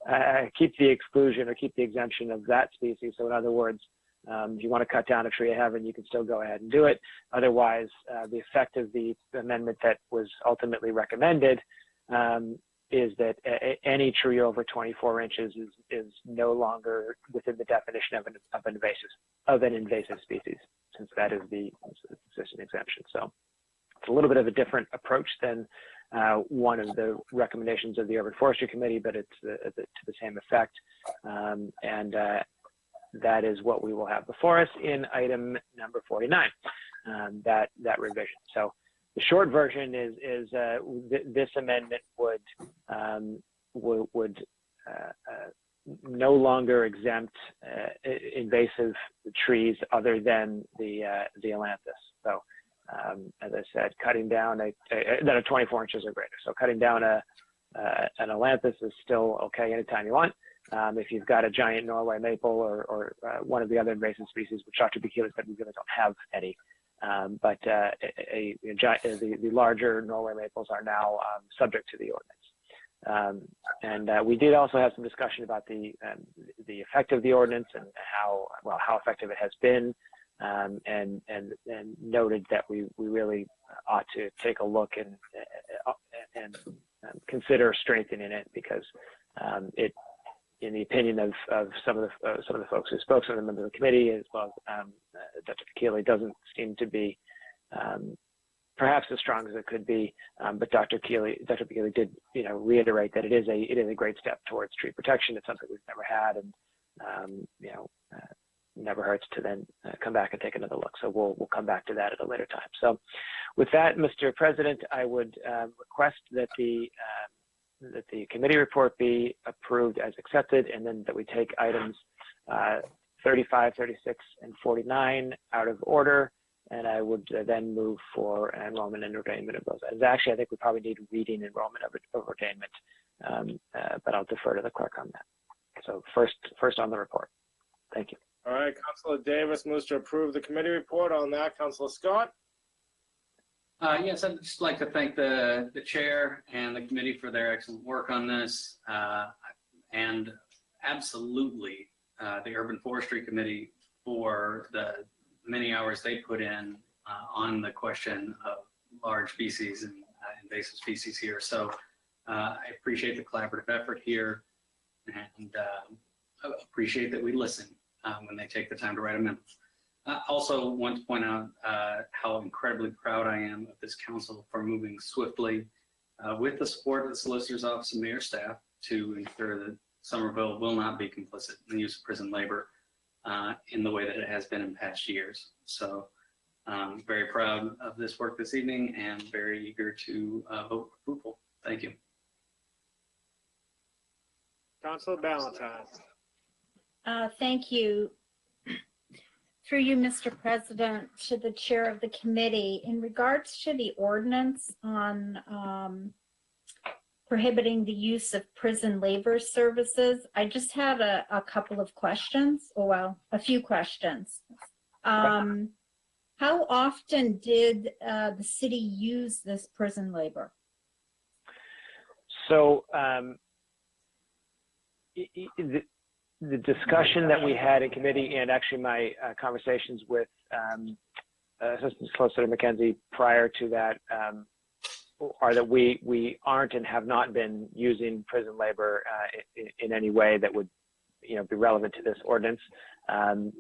A: the exclusion or keep the exemption of that species. So in other words, if you want to cut down a tree of heaven, you can still go ahead and do it. Otherwise, the effect of the amendment that was ultimately recommended is that any tree over 24 inches is no longer within the definition of an invasive species, since that is the existing exemption. So it's a little bit of a different approach than one of the recommendations of the Urban Forestry Committee, but it's to the same effect. And that is what we will have before us in item number 49, that revision. So the short version is this amendment would no longer exempt invasive trees other than the ailanthus. So as I said, cutting down that are 24 inches or greater. So cutting down an ailanthus is still okay anytime you want. If you've got a giant Norway maple or one of the other invasive species, which Dr. Bakili said we really don't have any, but the larger Norway maples are now subject to the ordinance. And we did also have some discussion about the effect of the ordinance and how effective it has been, and noted that we really ought to take a look and consider strengthening it, because it, in the opinion of some of the folks who spoke, some of the members of the committee, as well as Dr. Bakili, doesn't seem to be perhaps as strong as it could be. But Dr. Bakili did, reiterate that it is a great step towards tree protection. It's something we've never had, and never hurts to then come back and take another look. So we'll come back to that at a later time. So with that, Mr. President, I would request that the committee report be approved as accepted, and then that we take items 35, 36, and 49 out of order. And I would then move for enrollment and ordainment of those items. Actually, I think we probably need reading enrollment of ordainment, but I'll defer to the clerk on that. So first on the report. Thank you.
B: All right, Councilor Davis moves to approve the committee report. On that, Councilor Scott.
J: Yes, I'd just like to thank the chair and the committee for their excellent work on this, and absolutely the Urban Forestry Committee for the many hours they put in on the question of large species and invasive species here. So I appreciate the collaborative effort here, and appreciate that we listen when they take the time to write amendments. I also want to point out how incredibly proud I am of this council for moving swiftly with the support of the Solicitor's Office and Mayor staff to ensure that Somerville will not be complicit in the use of prison labor in the way that it has been in past years. So I'm very proud of this work this evening and very eager to vote for approval. Thank you.
B: Councilor Ballantyne.
E: Thank you. Through you, Mr. President, to the chair of the committee, in regards to the ordinance on prohibiting the use of prison labor services, I just had a couple of questions, a few questions. How often did the city use this prison labor?
A: So the discussion that we had in committee, and actually my conversations with Assistant Solicitor McKenzie prior to that, are that we aren't and have not been using prison labor in any way that would, be relevant to this ordinance. And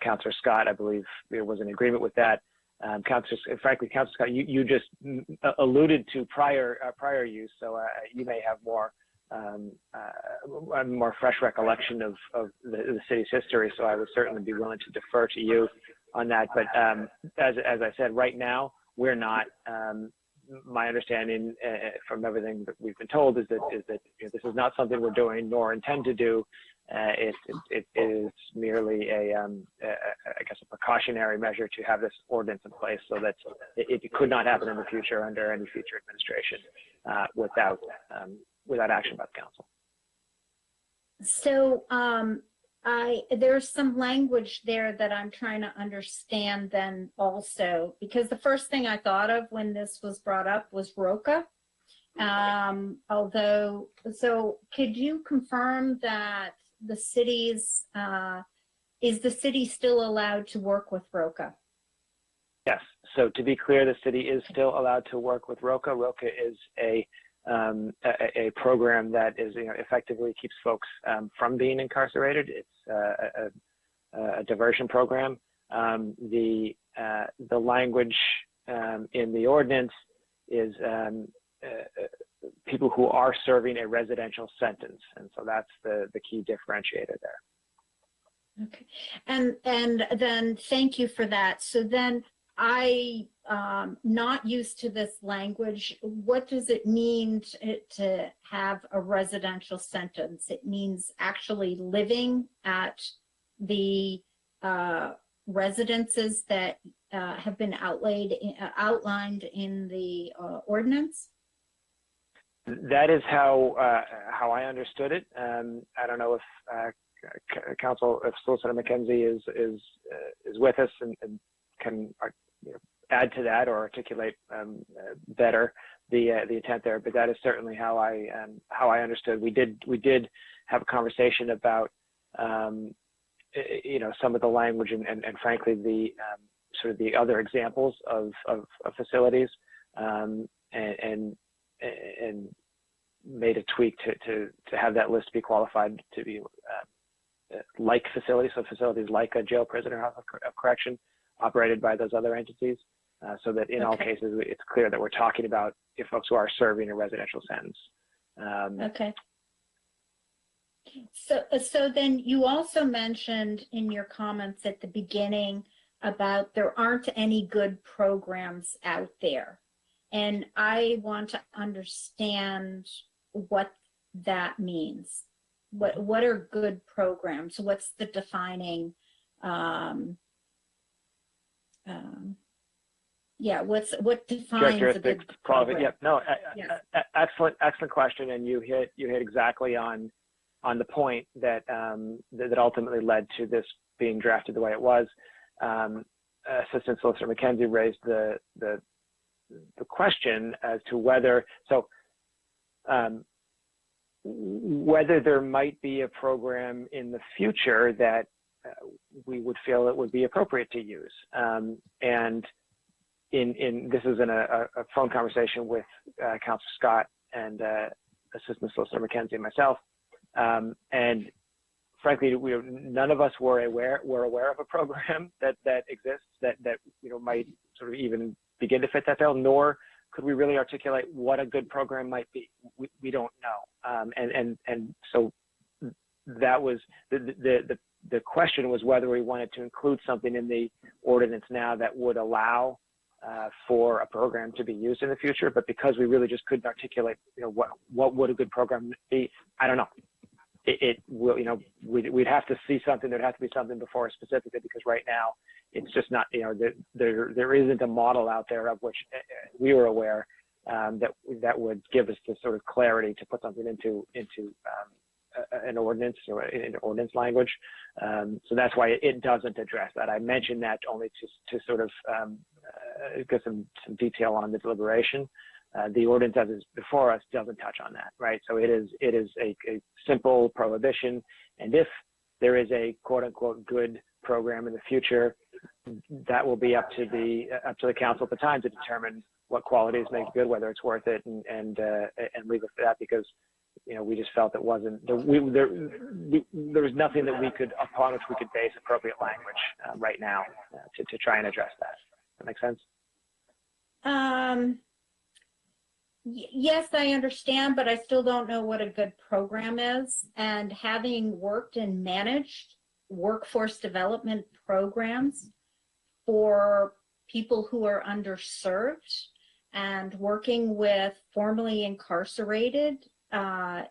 A: Councillor Scott, I believe, was in agreement with that. Frankly, Councillor Scott, you just alluded to prior use, so you may have more fresh recollection of the city's history. So I would certainly be willing to defer to you on that. But as I said, right now we're not. My understanding from everything that we've been told is that this is not something we're doing nor intend to do. It is merely I guess a precautionary measure to have this ordinance in place so that it could not happen in the future under any future administration without action by the council.
E: So there's some language there that I'm trying to understand then also, because the first thing I thought of when this was brought up was ROCA. So could you confirm that the city's, is the city still allowed to work with ROCA?
A: Yes. So to be clear, the city is still allowed to work with ROCA. ROCA is a program that is, effectively keeps folks from being incarcerated. It's a diversion program. The language in the ordinance is people who are serving a residential sentence, and so that's the key differentiator there.
E: Okay, and then thank you for that. So then I not used to this language. What does it mean to have a residential sentence? It means actually living at the residences that have been outlined in the ordinance?
A: That is how I understood it. I don't know if if Solicitor McKenzie is with us and can add to that or articulate better the intent there, but that is certainly how I understood. We did have a conversation about some of the language and frankly the sort of the other examples of facilities and made a tweak to have that list be qualified to be like facilities, so facilities like a jail, prison, or house of correction operated by those other entities, so that in all cases it's clear that we're talking about if folks who are serving a residential sentence.
E: Okay. So then you also mentioned in your comments at the beginning about there aren't any good programs out there. And I want to understand what that means. What are good programs? What's the defining, what defines a good program?
A: Yeah, no, excellent question. And you hit exactly on the point that ultimately led to this being drafted the way it was. Assistant Solicitor McKenzie raised the question as to whether there might be a program in the future that we would feel it would be appropriate to use. And this is in a phone conversation with Councillor Scott and Assistant Solicitor McKenzie and myself. And frankly, none of us were aware of a program that exists that might sort of even begin to fit that bill, nor could we really articulate what a good program might be. We don't know. And so that was the question was whether we wanted to include something in the ordinance now that would allow for a program to be used in the future. But because we really just couldn't articulate, what would a good program be, I don't know. It will, we'd have to see something. There'd have to be something before specifically, because right now it's just not, there isn't a model out there of which we were aware that would give us the sort of clarity to put something into an ordinance or in ordinance language. So that's why it doesn't address that. I mentioned that only to sort of get some detail on the deliberation. The ordinance as is before us doesn't touch on that, right? So it is a simple prohibition, and if there is a quote unquote good program in the future, that will be up to the council at the time to determine what qualities make it good, whether it's worth it, and leave it for that, because we just felt it wasn't there was nothing that we could upon which we could base appropriate language right now to try and address that. That make sense?
E: Yes, I understand, but I still don't know what a good program is. And having worked and managed workforce development programs for people who are underserved and working with formerly incarcerated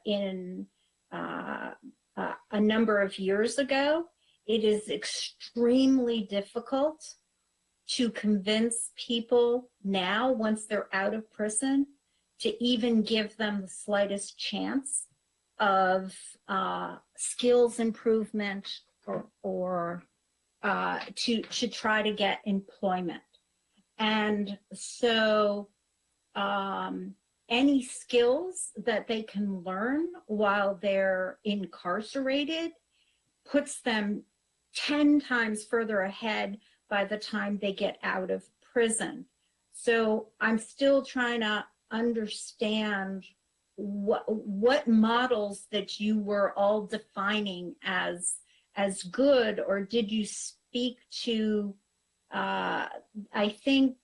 E: in a number of years ago, it is extremely difficult to convince people now, once they're out of prison, to even give them the slightest chance of skills improvement or to try to get employment. And so any skills that they can learn while they're incarcerated puts them 10 times further ahead by the time they get out of prison. So I'm still trying to understand what models that you were all defining as good, or did you speak to I think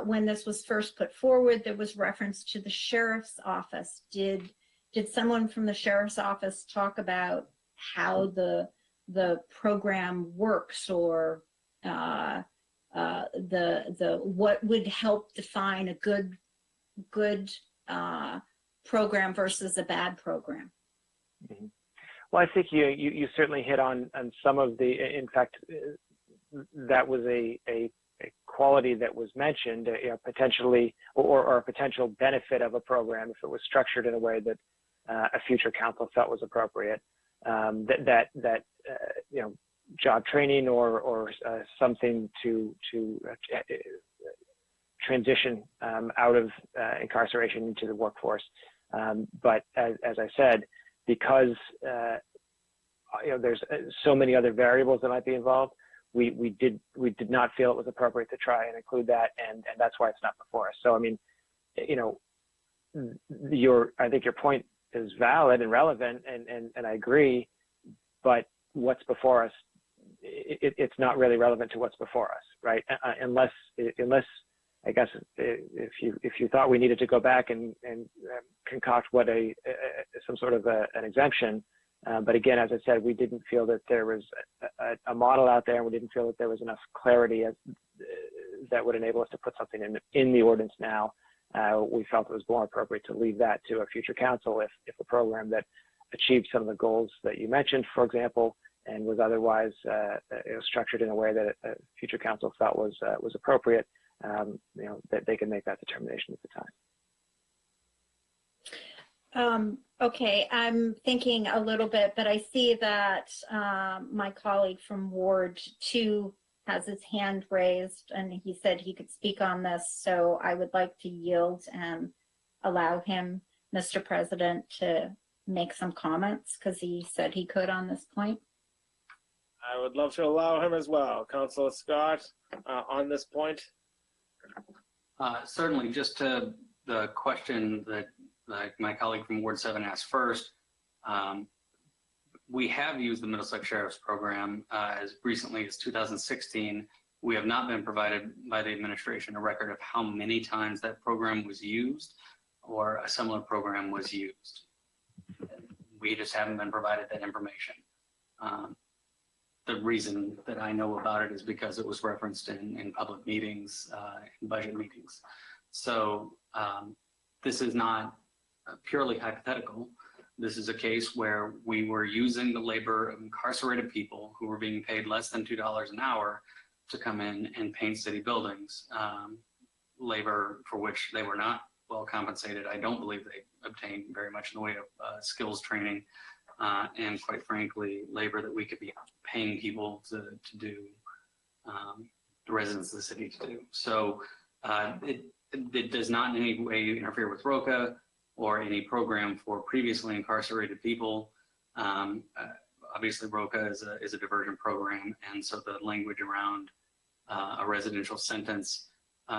E: when this was first put forward, there was reference to the sheriff's office. Did someone from the sheriff's office talk about how the program works, or the what would help define a good program versus a bad program?
A: Mm-hmm. Well, I think you certainly hit on some of the. In fact, that was a quality that was mentioned, potentially, or a potential benefit of a program if it was structured in a way that a future council felt was appropriate. That job training or something to transition out of incarceration into the workforce. But as I said, because there's so many other variables that might be involved, we did not feel it was appropriate to try and include that, and that's why it's not before us. So I mean, I think your point is valid and relevant, and I agree, but what's before us, it's not really relevant to what's before us, right? Unless I guess if you thought we needed to go back and concoct what some sort of an exemption, but again, as I said, we didn't feel that there was a model out there, and we didn't feel that there was enough clarity that would enable us to put something in the ordinance now. We felt it was more appropriate to leave that to a future council if a program that achieved some of the goals that you mentioned, for example, and was otherwise structured in a way that a future council felt was appropriate, that they can make that determination at the time.
E: Okay, I'm thinking a little bit, but I see that my colleague from Ward 2 has his hand raised, and he said he could speak on this, so I would like to yield and allow him, Mr. President, to make some comments, because he said he could on this point.
B: I would love to allow him as well. Councilor Scott, on this point.
J: Certainly, just to the question that my colleague from Ward 7 asked first, we have used the Middlesex Sheriff's Program as recently as 2016. We have not been provided by the administration a record of how many times that program was used or a similar program was used. We just haven't been provided that information. The reason that I know about it is because it was referenced in public meetings, in budget meetings. So this is not purely hypothetical. This is a case where we were using the labor of incarcerated people who were being paid less than $2 an hour to come in and paint city buildings, labor for which they were not well compensated. I don't believe they obtained very much in the way of skills training. and quite frankly, labor that we could be paying people to do, the residents of the city to do. So it does not in any way interfere with ROCA or any program for previously incarcerated people. Obviously, ROCA is a diversion program, and so the language around a residential sentence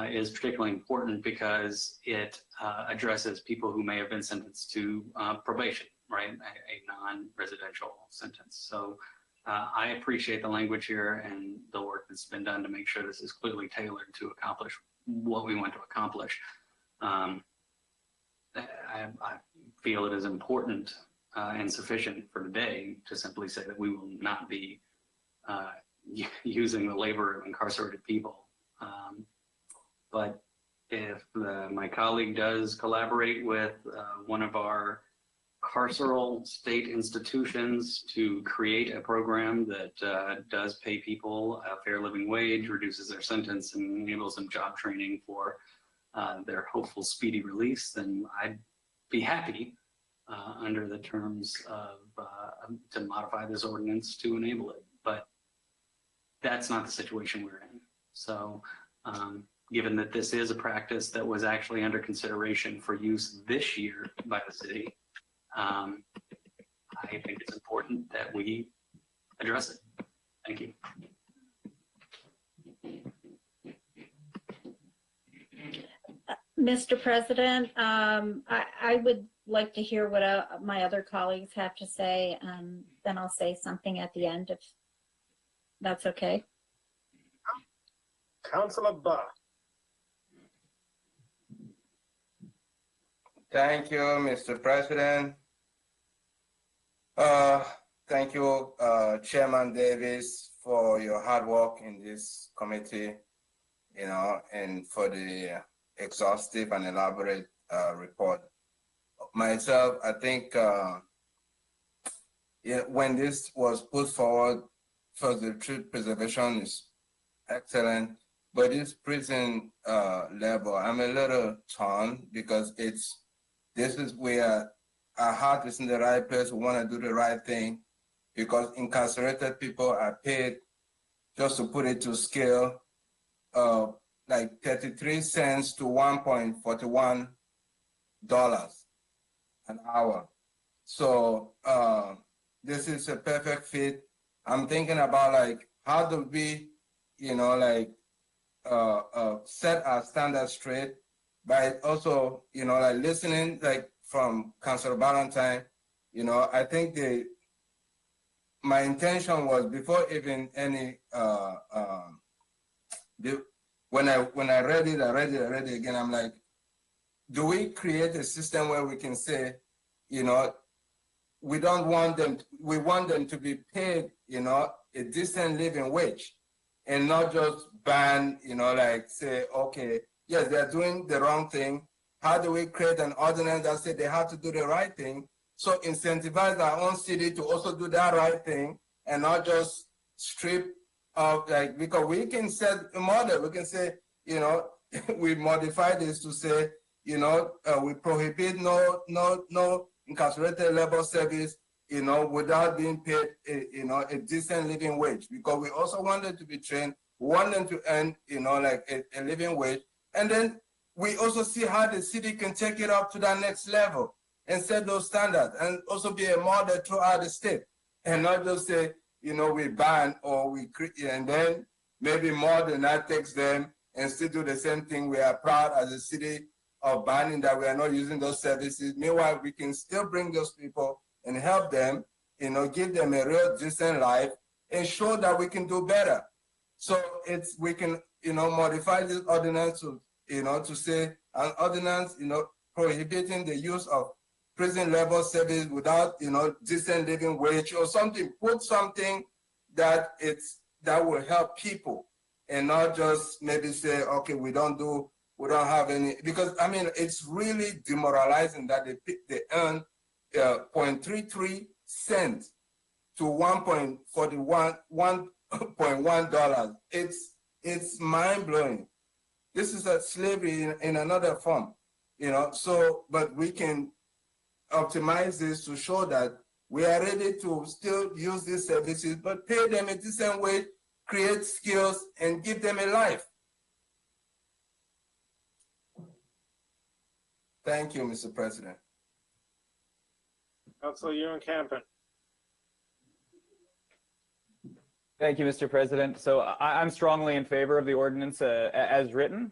J: is particularly important because it addresses people who may have been sentenced to probation, right? A non-residential sentence. So I appreciate the language here and the work that's been done to make sure this is clearly tailored to accomplish what we want to accomplish. I feel it is important and sufficient for today to simply say that we will not be using the labor of incarcerated people. But if my colleague does collaborate with one of our carceral state institutions to create a program that does pay people a fair living wage, reduces their sentence, and enables them job training for their hopeful speedy release, then I'd be happy under the terms of to modify this ordinance to enable it. But that's not the situation we're in. So given that this is a practice that was actually under consideration for use this year by the city, I think it's important that we address it. Thank you.
E: Mr. President, I would like to hear what my other colleagues have to say, and then I'll say something at the end if that's okay.
B: Councilor Barr.
I: Thank you, Mr. President. Thank you, Chairman Davis, for your hard work in this committee, and for the exhaustive and elaborate report. Myself, I think when this was put forward, first, the truth preservation is excellent, but this prison level, I'm a little torn because this is where our heart is in the right place. We want to do the right thing because incarcerated people are paid, just to put it to scale, like 33 cents to $1.41 an hour. So this is a perfect fit. I'm thinking about like, how do we, set our standards straight by also, like listening like from Councilor Valentine. I think my intention was before even any, when I read it again, I'm like, do we create a system where we can say, we don't want them, we want them to be paid, a decent living wage and not just ban, like say, okay, yes, they're doing the wrong thing. How do we create an ordinance that says they have to do the right thing? So incentivize our own city to also do that right thing and not just strip of like, because we can set a model. We can say, we modify this to say, we prohibit no incarcerated labor service, without being paid, a decent living wage, because we also want them to be trained. We want them to earn, like a living wage. And then we also see how the city can take it up to that next level and set those standards and also be a model throughout the state and not just say, we ban or we create, and then maybe more than that takes them and still do the same thing. We are proud as a city of banning that we are not using those services. Meanwhile, we can still bring those people and help them, give them a real decent life and show that we can do better. So we can, modify this ordinance to, to say an ordinance, prohibiting the use of prison level service without, decent living wage or something. Put something that will help people and not just maybe say, okay, we don't have any, because I mean, it's really demoralizing that they earn 0.33 cents to $1.41. It's mind blowing. This is a slavery in another form, so, but we can optimize this to show that We are ready to still use these services, but pay them a decent wage, create skills, and give them a life. Thank you, Mr. President.
B: Councilor Ewan Campen.
N: Thank you, Mr. President. So I'm strongly in favor of the ordinance as written.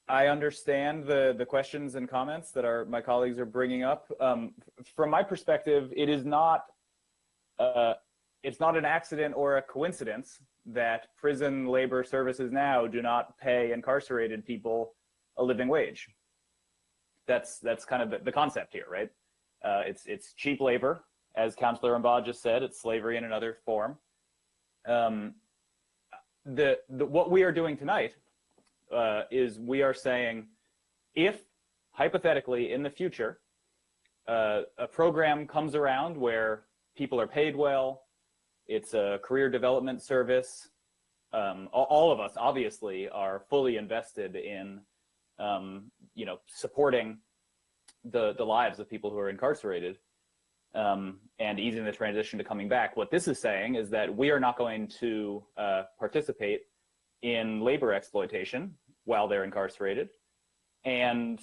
N: I understand the questions and comments that my colleagues are bringing up. From my perspective, it is not it's not an accident or a coincidence that prison labor services now do not pay incarcerated people a living wage. That's kind of the concept here, right? It's cheap labor, as Councillor Mbaugh just said. It's slavery in another form. What we are doing tonight is we are saying, if hypothetically in the future a program comes around where people are paid well, it's a career development service, all of us obviously are fully invested in supporting the lives of people who are incarcerated and easing the transition to coming back. What this is saying is that we are not going to participate in labor exploitation while they're incarcerated. And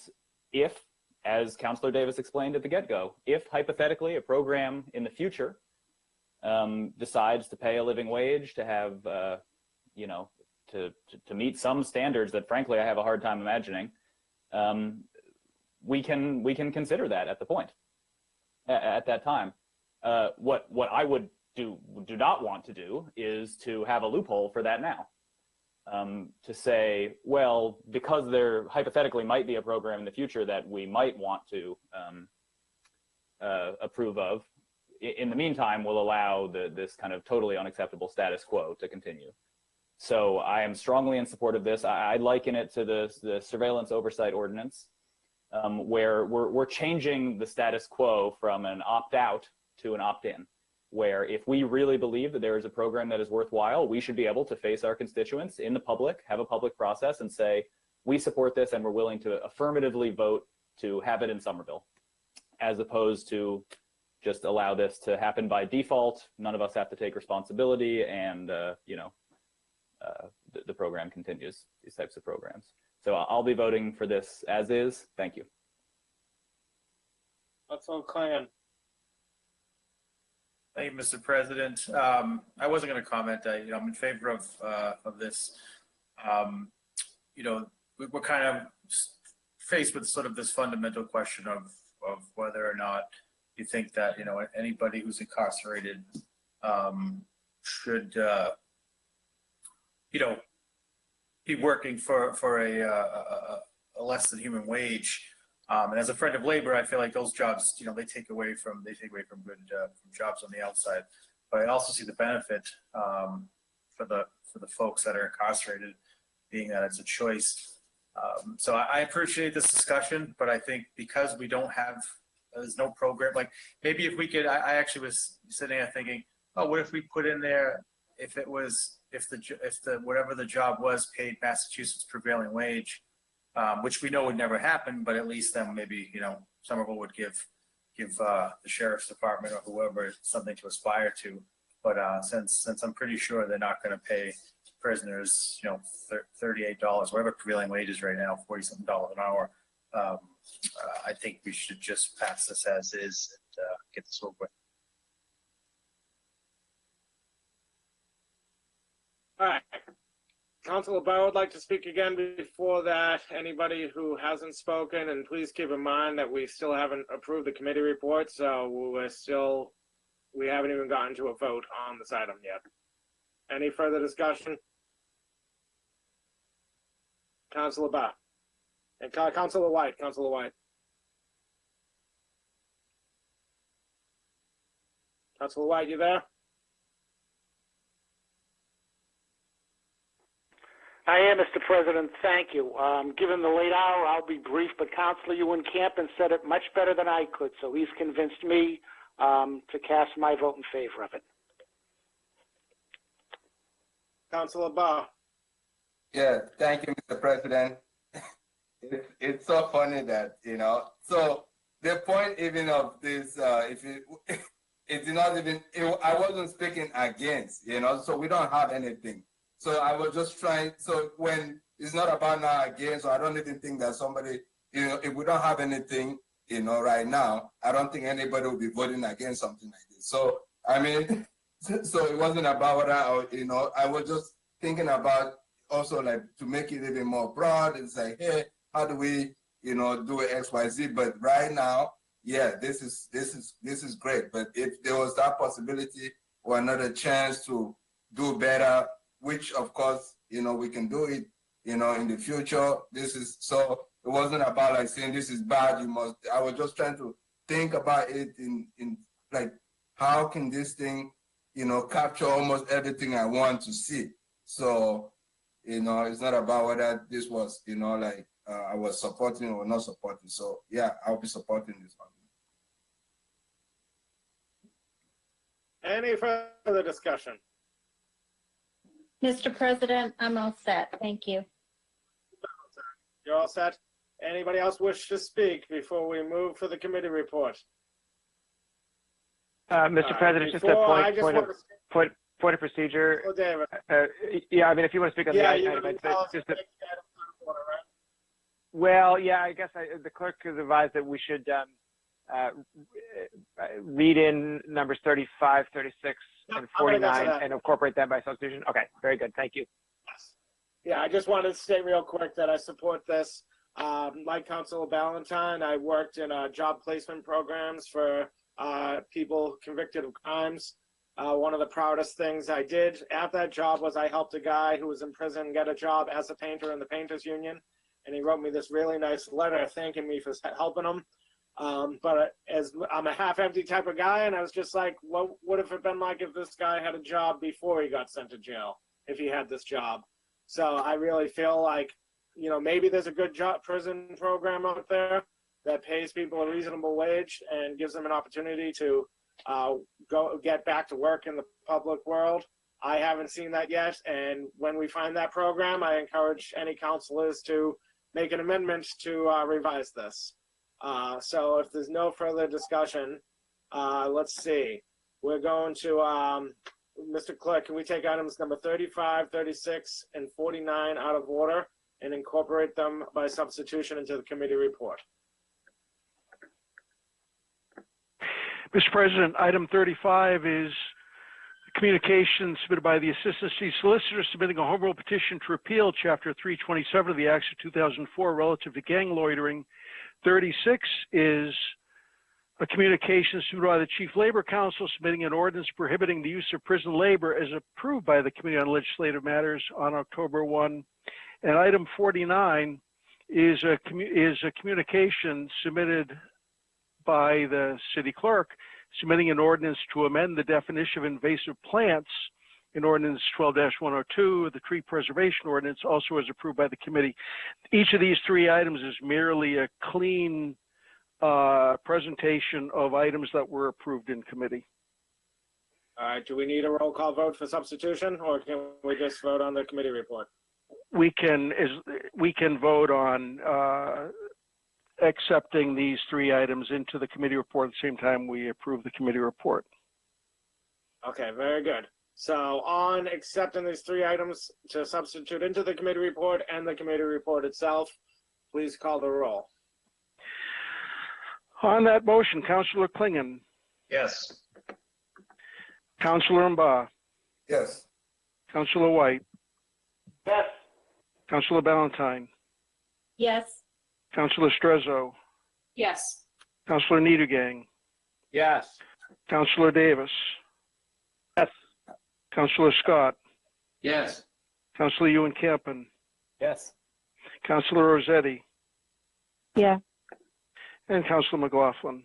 N: if, as Councillor Davis explained at the get-go, if hypothetically a program in the future decides to pay a living wage, to have, to meet some standards that frankly I have a hard time imagining, we can consider that at the point, at that time. What I would do not want to do is to have a loophole for that now. To say, well, because there hypothetically might be a program in the future that we might want to approve of, in the meantime, we'll allow this kind of totally unacceptable status quo to continue. So I am strongly in support of this. I liken it to the surveillance oversight ordinance, where we're changing the status quo from an opt-out to an opt-in, where if we really believe that there is a program that is worthwhile, we should be able to face our constituents in the public, have a public process and say, we support this and we're willing to affirmatively vote to have it in Somerville, as opposed to just allow this to happen by default. None of us have to take responsibility, and the program continues, these types of programs. So I'll be voting for this as is. Thank you.
B: Councilor Clan.
D: Thank you, Mr. President. I wasn't going to comment. I'm in favor of this. We're kind of faced with sort of this fundamental question of whether or not you think that anybody who's incarcerated should be working for a less than human wage. And as a friend of labor, I feel like those jobs, they take away from good from jobs on the outside. But I also see the benefit for the folks that are incarcerated, being that it's a choice. So I appreciate this discussion, but I think because we don't have, there's no program. Like maybe if we could, I actually was sitting there thinking, oh, what if we put in there if whatever the job was paid Massachusetts prevailing wage. Which we know would never happen, but at least then maybe, Somerville would give the sheriff's department or whoever something to aspire to. But since I'm pretty sure they're not going to pay prisoners, $38, whatever prevailing wage is right now, $40-something an hour, I think we should just pass this as is and get this over with.
B: All right. Councilor Barr would like to speak again. Before that, anybody who hasn't spoken, and please keep in mind that we still haven't approved the committee report, so we haven't even gotten to a vote on this item yet. Any further discussion? Councilor Barr. And Councilor White. Councilor White. Councilor White, you there?
L: I am, Mr. President. Thank you. Given the late hour, I'll be brief, but Councilor Ewan Campen said it much better than I could, so he's convinced me to cast my vote in favor of it.
B: Councilor Barr.
I: Yeah, thank you, Mr. President. It's so funny that, so the point even of this, if it, it's not even, I wasn't speaking against, so we don't have anything. So I was just trying, so when it's not about now against, so I don't even think that somebody, if we don't have anything, right now, I don't think anybody will be voting against something like this. So, I mean, so it wasn't about what I was just thinking about also like to make it even more broad. It's like, hey, how do we, do X, Y, Z? But right now, yeah, this is great. But if there was that possibility or another chance to do better, which of course, we can do it, in the future. This is so. It wasn't about like saying this is bad. You must. I was just trying to think about it in like how can this thing, capture almost everything I want to see. So, it's not about whether this was, like I was supporting or not supporting. So yeah, I'll be supporting this one.
B: Any further discussion?
E: Mr. President, I'm all set. Thank you.
B: You're all set? Anybody else wish to speak before we move for the committee report?
A: Mr. President, just a point of procedure.
B: Oh, David.
A: Yeah, I mean, if you want to speak on the item, I'd say just well, yeah, I guess the clerk has advised that we should read in numbers 35, 36, and 49 and incorporate them by substitution. Okay, very good. Thank you.
B: Yeah, I just wanted to say real quick that I support this. Like Councilor Ballantyne, I worked in job placement programs for people convicted of crimes. One of the proudest things I did at that job was I helped a guy who was in prison get a job as a painter in the Painters Union. And he wrote me this really nice letter thanking me for helping him. But as I'm a half-empty type of guy, and I was just like, what would have it been like if this guy had a job before he got sent to jail, if he had this job? So I really feel like, maybe there's a good prison program out there that pays people a reasonable wage and gives them an opportunity to go get back to work in the public world. I haven't seen that yet, and when we find that program, I encourage any councilors to make an amendment to revise this. So if there's no further discussion, let's see. We're going to, Mr. Clerk, can we take items number 35, 36, and 49 out of order and incorporate them by substitution into the committee report?
C: Mr. President, item 35 is communication submitted by the Assistant Chief Solicitor submitting a home rule petition to repeal Chapter 327 of the Acts of 2004 relative to gang loitering. 36 is a communication submitted by the Chief Labor Council submitting an ordinance prohibiting the use of prison labor as approved by the Committee on Legislative Matters on October 1. And item 49 is a communication submitted by the city clerk submitting an ordinance to amend the definition of invasive plants in Ordinance 12-102, the Tree Preservation Ordinance, also as approved by the committee. Each of these three items is merely a clean presentation of items that were approved in committee.
B: All right, do we need a roll call vote for substitution, or can we just vote on the committee report?
C: We can vote on accepting these three items into the committee report at the same time we approve the committee report.
B: Okay, very good. So on accepting these three items to substitute into the committee report and the committee report itself, please call the roll.
C: On that motion, Councilor Klingon.
D: Yes.
C: Councilor Mba.
I: Yes.
C: Councilor White.
L: Yes.
C: Councilor Ballantyne.
E: Yes.
C: Councilor Strezzo.
O: Yes.
C: Councilor Niedergang.
H: Yes.
C: Councilor Davis.
A: Yes.
C: Councilor Scott.
J: Yes.
C: Councilor Ewan Campen.
N: Yes.
C: Councilor Rossetti.
S: Yeah.
C: And Councilor McLaughlin.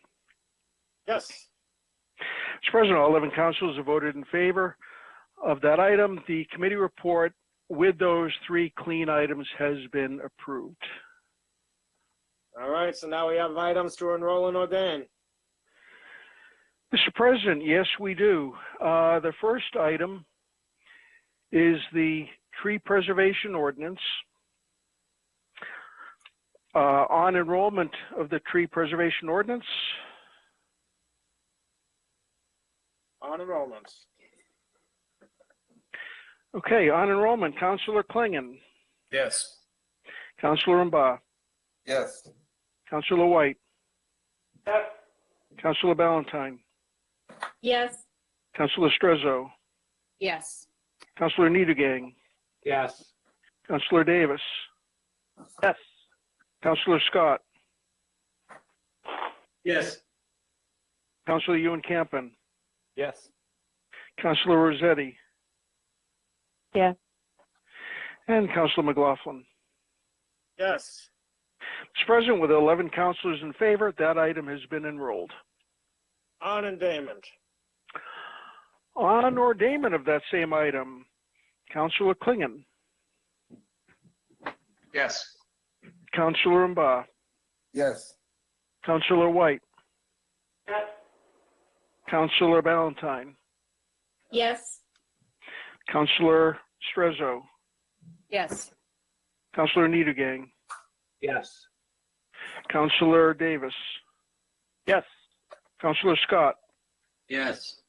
B: Yes.
C: Mr. President, all 11 councilors have voted in favor of that item. The committee report with those three clean items has been approved.
B: All right, so now we have items to enroll and ordain.
C: Mr. President, yes, we do. The first item is the tree preservation ordinance. On enrollment of the tree preservation ordinance.
B: On enrollment.
C: Okay, on enrollment, Councilor Klingon,
D: Yes.
C: Councilor Mba,
I: Yes.
C: Councilor White,
L: Yes.
C: Councilor Ballantyne,
E: Yes.
C: Councilor Strezzo,
O: Yes.
C: Councilor Niedergang,
H: Yes.
C: Councilor Davis,
A: Yes.
C: Councilor Scott,
M: Yes.
C: Councilor Ewan Campen,
N: Yes.
C: Councilor Rossetti,
S: Yes.
C: and Councilor McLaughlin.
B: Yes.
C: Mr. President, with 11 councilors in favor, that item has been enrolled.
B: On endainment.
C: On ordainment of that same item, Councilor Klingon,
D: Yes.
C: Councilor Mba,
I: Yes.
C: Councilor White,
L: Yes.
C: Councilor Ballantyne,
E: Yes.
C: Councilor Strezzo,
O: Yes.
C: Councilor Niedergang,
H: Yes.
C: Councilor Davis,
A: Yes.
C: Councilor Scott,
J: Yes.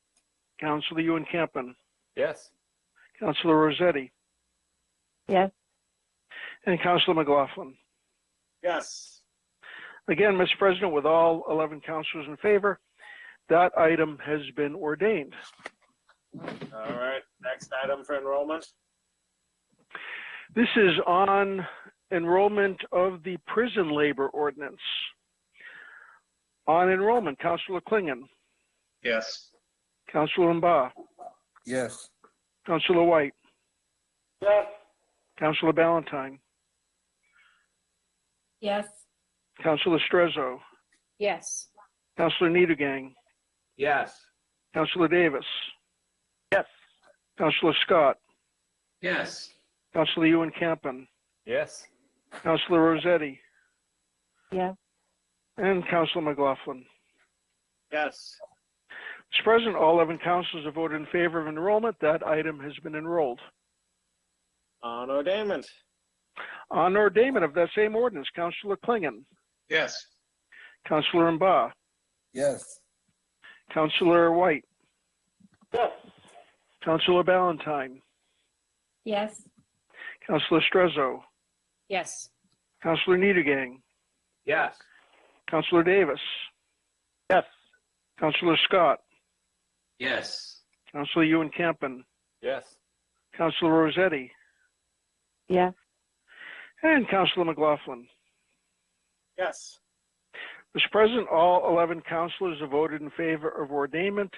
C: Councilor Ewan Campen,
N: Yes.
C: Councilor Rossetti,
S: Yes.
C: and Councilor McLaughlin.
B: Yes.
C: Again, Mr. President, with all 11 councilors in favor, that item has been ordained.
B: All right. Next item for enrollment.
C: This is on enrollment of the prison labor ordinance. On enrollment, Councilor Klingon,
D: Yes.
C: Councilor Mba,
I: Yes.
C: Councilor White,
L: Yes.
C: Councilor Ballantyne,
E: Yes.
C: Councilor Strezzo,
O: Yes.
C: Councilor Niedergang,
H: Yes.
C: Councilor Davis,
A: Yes.
C: Councilor Scott,
J: Yes.
C: Councilor Ewan Campen,
N: Yes.
C: Councilor Rossetti,
S: Yes.
C: and Councilor McLaughlin.
B: Yes.
C: Mr. President, all 11 councilors have voted in favor of enrollment. That item has been enrolled.
B: On ordainment.
C: On ordainment of that same ordinance, Councilor Klingon,
D: Yes.
C: Councilor Mba,
I: Yes.
C: Councilor White,
L: Yes.
C: Councilor Ballantyne,
E: Yes.
C: Councilor Strezzo,
O: Yes.
C: Councilor Niedergang,
H: Yes.
C: Councilor Davis,
A: Yes.
C: Councilor Scott,
J: Yes.
C: Councilor Ewan Campen,
N: Yes.
C: Councilor Rossetti,
S: Yes.
C: and Councilor McLaughlin.
B: Yes.
C: Mr. President, all 11 councilors have voted in favor of ordainment.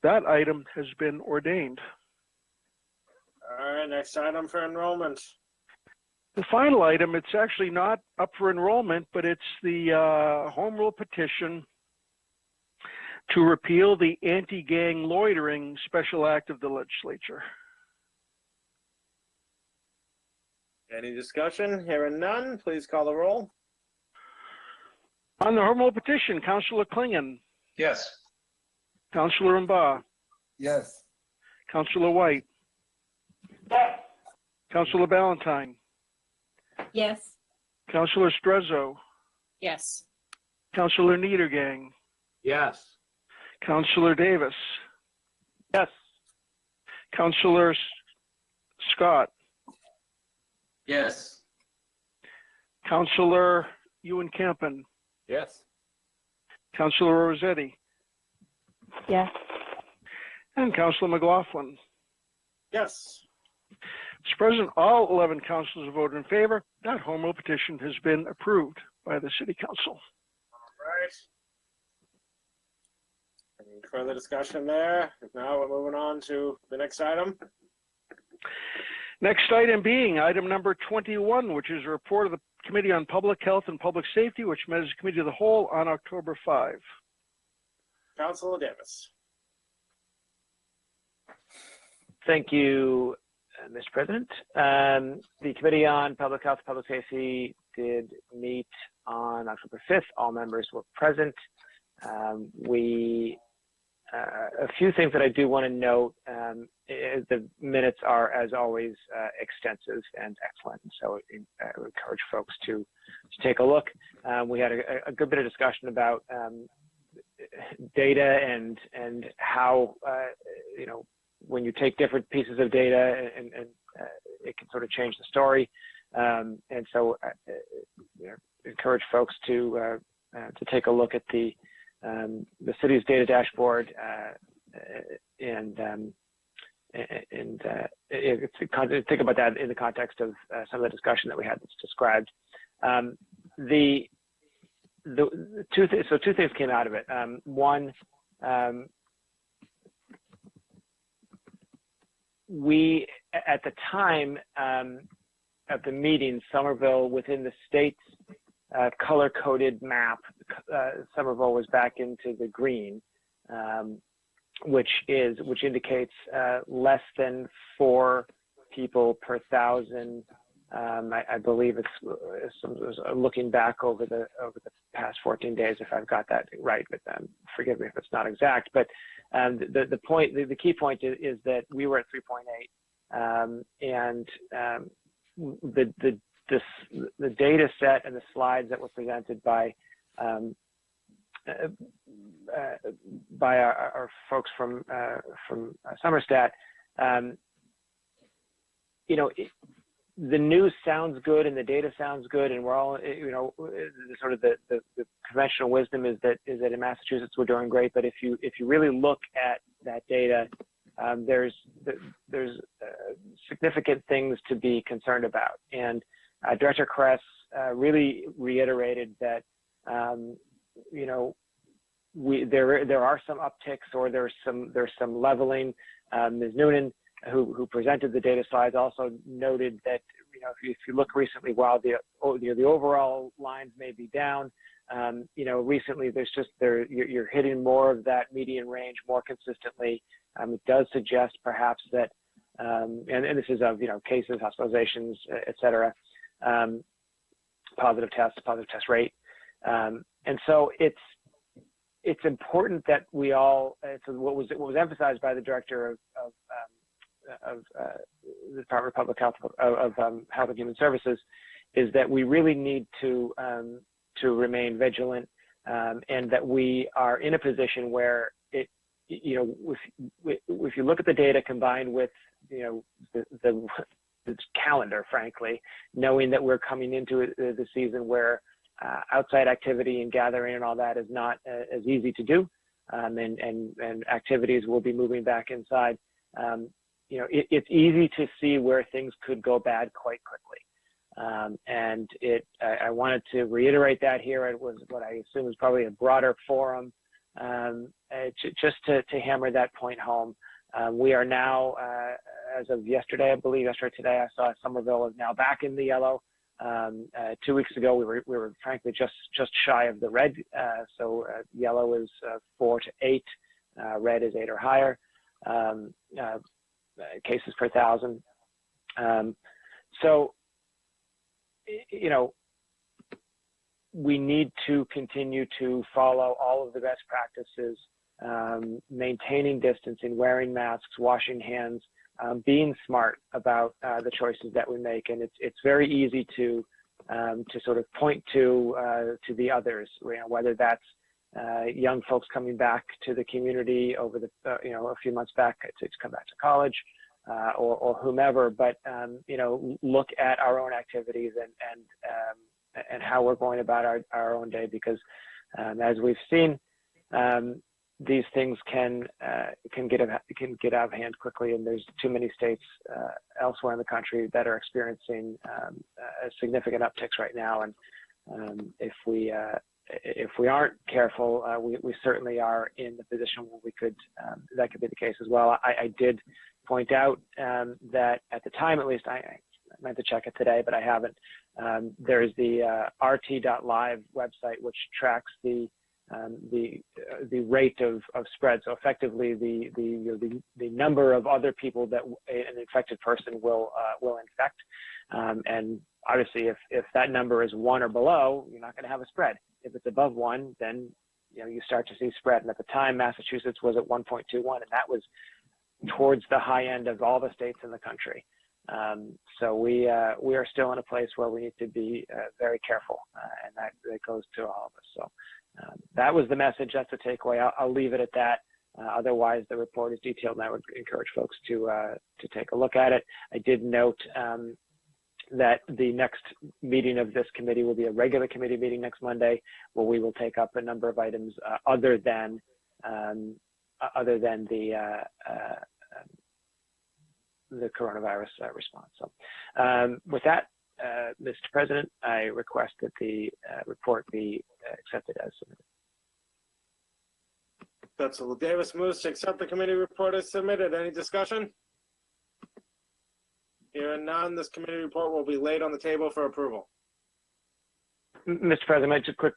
C: That item has been ordained.
B: All right. Next item for enrollment.
C: The final item, it's actually not up for enrollment, but it's the home rule petition to repeal the anti-gang loitering special act of the legislature.
B: Any discussion? Hearing none, please call the roll.
C: On the home rule petition, Councilor Klingon,
D: Yes.
C: Councilor Mba,
I: Yes.
C: Councilor White,
L: Yes.
C: Councilor Ballantyne,
E: Yes.
C: Councilor Strezzo,
O: Yes.
C: Councilor Niedergang,
H: Yes.
C: Councilor Davis,
A: Yes.
C: Councilor Scott,
J: Yes.
C: Councilor Ewan Campen,
N: Yes.
C: Councilor Rossetti,
S: Yes.
C: and Councilor McLaughlin.
B: Yes.
C: Mr. President, all 11 councilors have voted in favor. That home rule petition has been approved by the City Council.
B: All right. Any further discussion there? If not, we're moving on to the next item.
C: Next item being item number 21, which is a report of the Committee on Public Health and Public Safety, which met as a committee of the whole on October 5.
B: Councilor Davis.
A: Thank you, Mr. President. The Committee on Public Health and Public Safety did meet on October 5th. All members were present. We a few things that I do want to note. The minutes are, as always, extensive and excellent. So I would encourage folks to take a look. We had a good bit of discussion about data and how, when you take different pieces of data and it can sort of change the story. And so encourage folks to take a look at the city's data dashboard and think about that in the context of some of the discussion that we had that's described. Two things came out of it. One, we at the time of the meeting, Somerville within the state's color-coded map, Somerville was back into the green, which indicates less than 4 people per 1,000. I believe it's looking back over the past 14 days, if I've got that right. But forgive me if it's not exact. But the key point is that we were at 3.8, and the data set and the slides that were presented by our folks from Somerset, the news sounds good and the data sounds good, and we're all, sort of the conventional wisdom is that in Massachusetts we're doing great. But if you really look at that data, there's significant things to be concerned about. And Director Kress really reiterated that there are some upticks, or there's some leveling. Ms. Noonan, who presented the data slides, also noted that if you look recently, while the overall lines may be down, recently you're hitting more of that median range more consistently. It does suggest perhaps that, and this is of cases, hospitalizations, et cetera, positive test rate, and so it's important that we all. So what was emphasized by the director of the Department of Public Health of Health and Human Services is that we really need to remain vigilant, and that we are in a position where if you look at the data combined with the calendar, frankly, knowing that we're coming into the season where outside activity and gathering and all that is not as easy to do, and activities will be moving back inside. It's easy to see where things could go bad quite quickly. And I wanted to reiterate that here. It was what I assume is probably a broader forum, just to hammer that point home. We are now, as of yesterday, I believe, today, I saw Somerville is now back in the yellow. 2 weeks ago, we were frankly just shy of the red. So yellow is 4 to 8, red is 8 or higher. Cases per 1,000. So, we need to continue to follow all of the best practices, maintaining distancing, wearing masks, washing hands, being smart about the choices that we make. And it's very easy to sort of point to the others, whether that's young folks coming back to the community over a few months back to come back to college, or whomever. But look at our own activities and how we're going about our own day, because as we've seen, these things can get out of hand quickly, and there's too many states elsewhere in the country that are experiencing significant upticks right now. And if we aren't careful, we certainly are in the position where that could be the case as well. I did point out that at the time, at least, I meant to check it today, but I haven't. There's the rt.live website, which tracks the rate of spread. So effectively, the number of other people that an infected person will infect. And obviously, if that number is 1 or below, you're not going to have a spread. If it's above 1, then you start to see spread. And at the time, Massachusetts was at 1.21, and that was towards the high end of all the states in the country. So we are still in a place where we need to be very careful, and that goes to all of us. So that was the message. That's the takeaway. I'll leave it at that. Otherwise, the report is detailed, and I would encourage folks to take a look at it. I did note that the next meeting of this committee will be a regular committee meeting next Monday, where we will take up a number of items other than the coronavirus response. So with that, Mr. President, I request that the report be accepted as submitted.
B: Councilor Davis moves to accept the committee report as submitted. Any discussion? Hearing none, this committee report will be laid on the table for approval.
A: Mr. President, just quick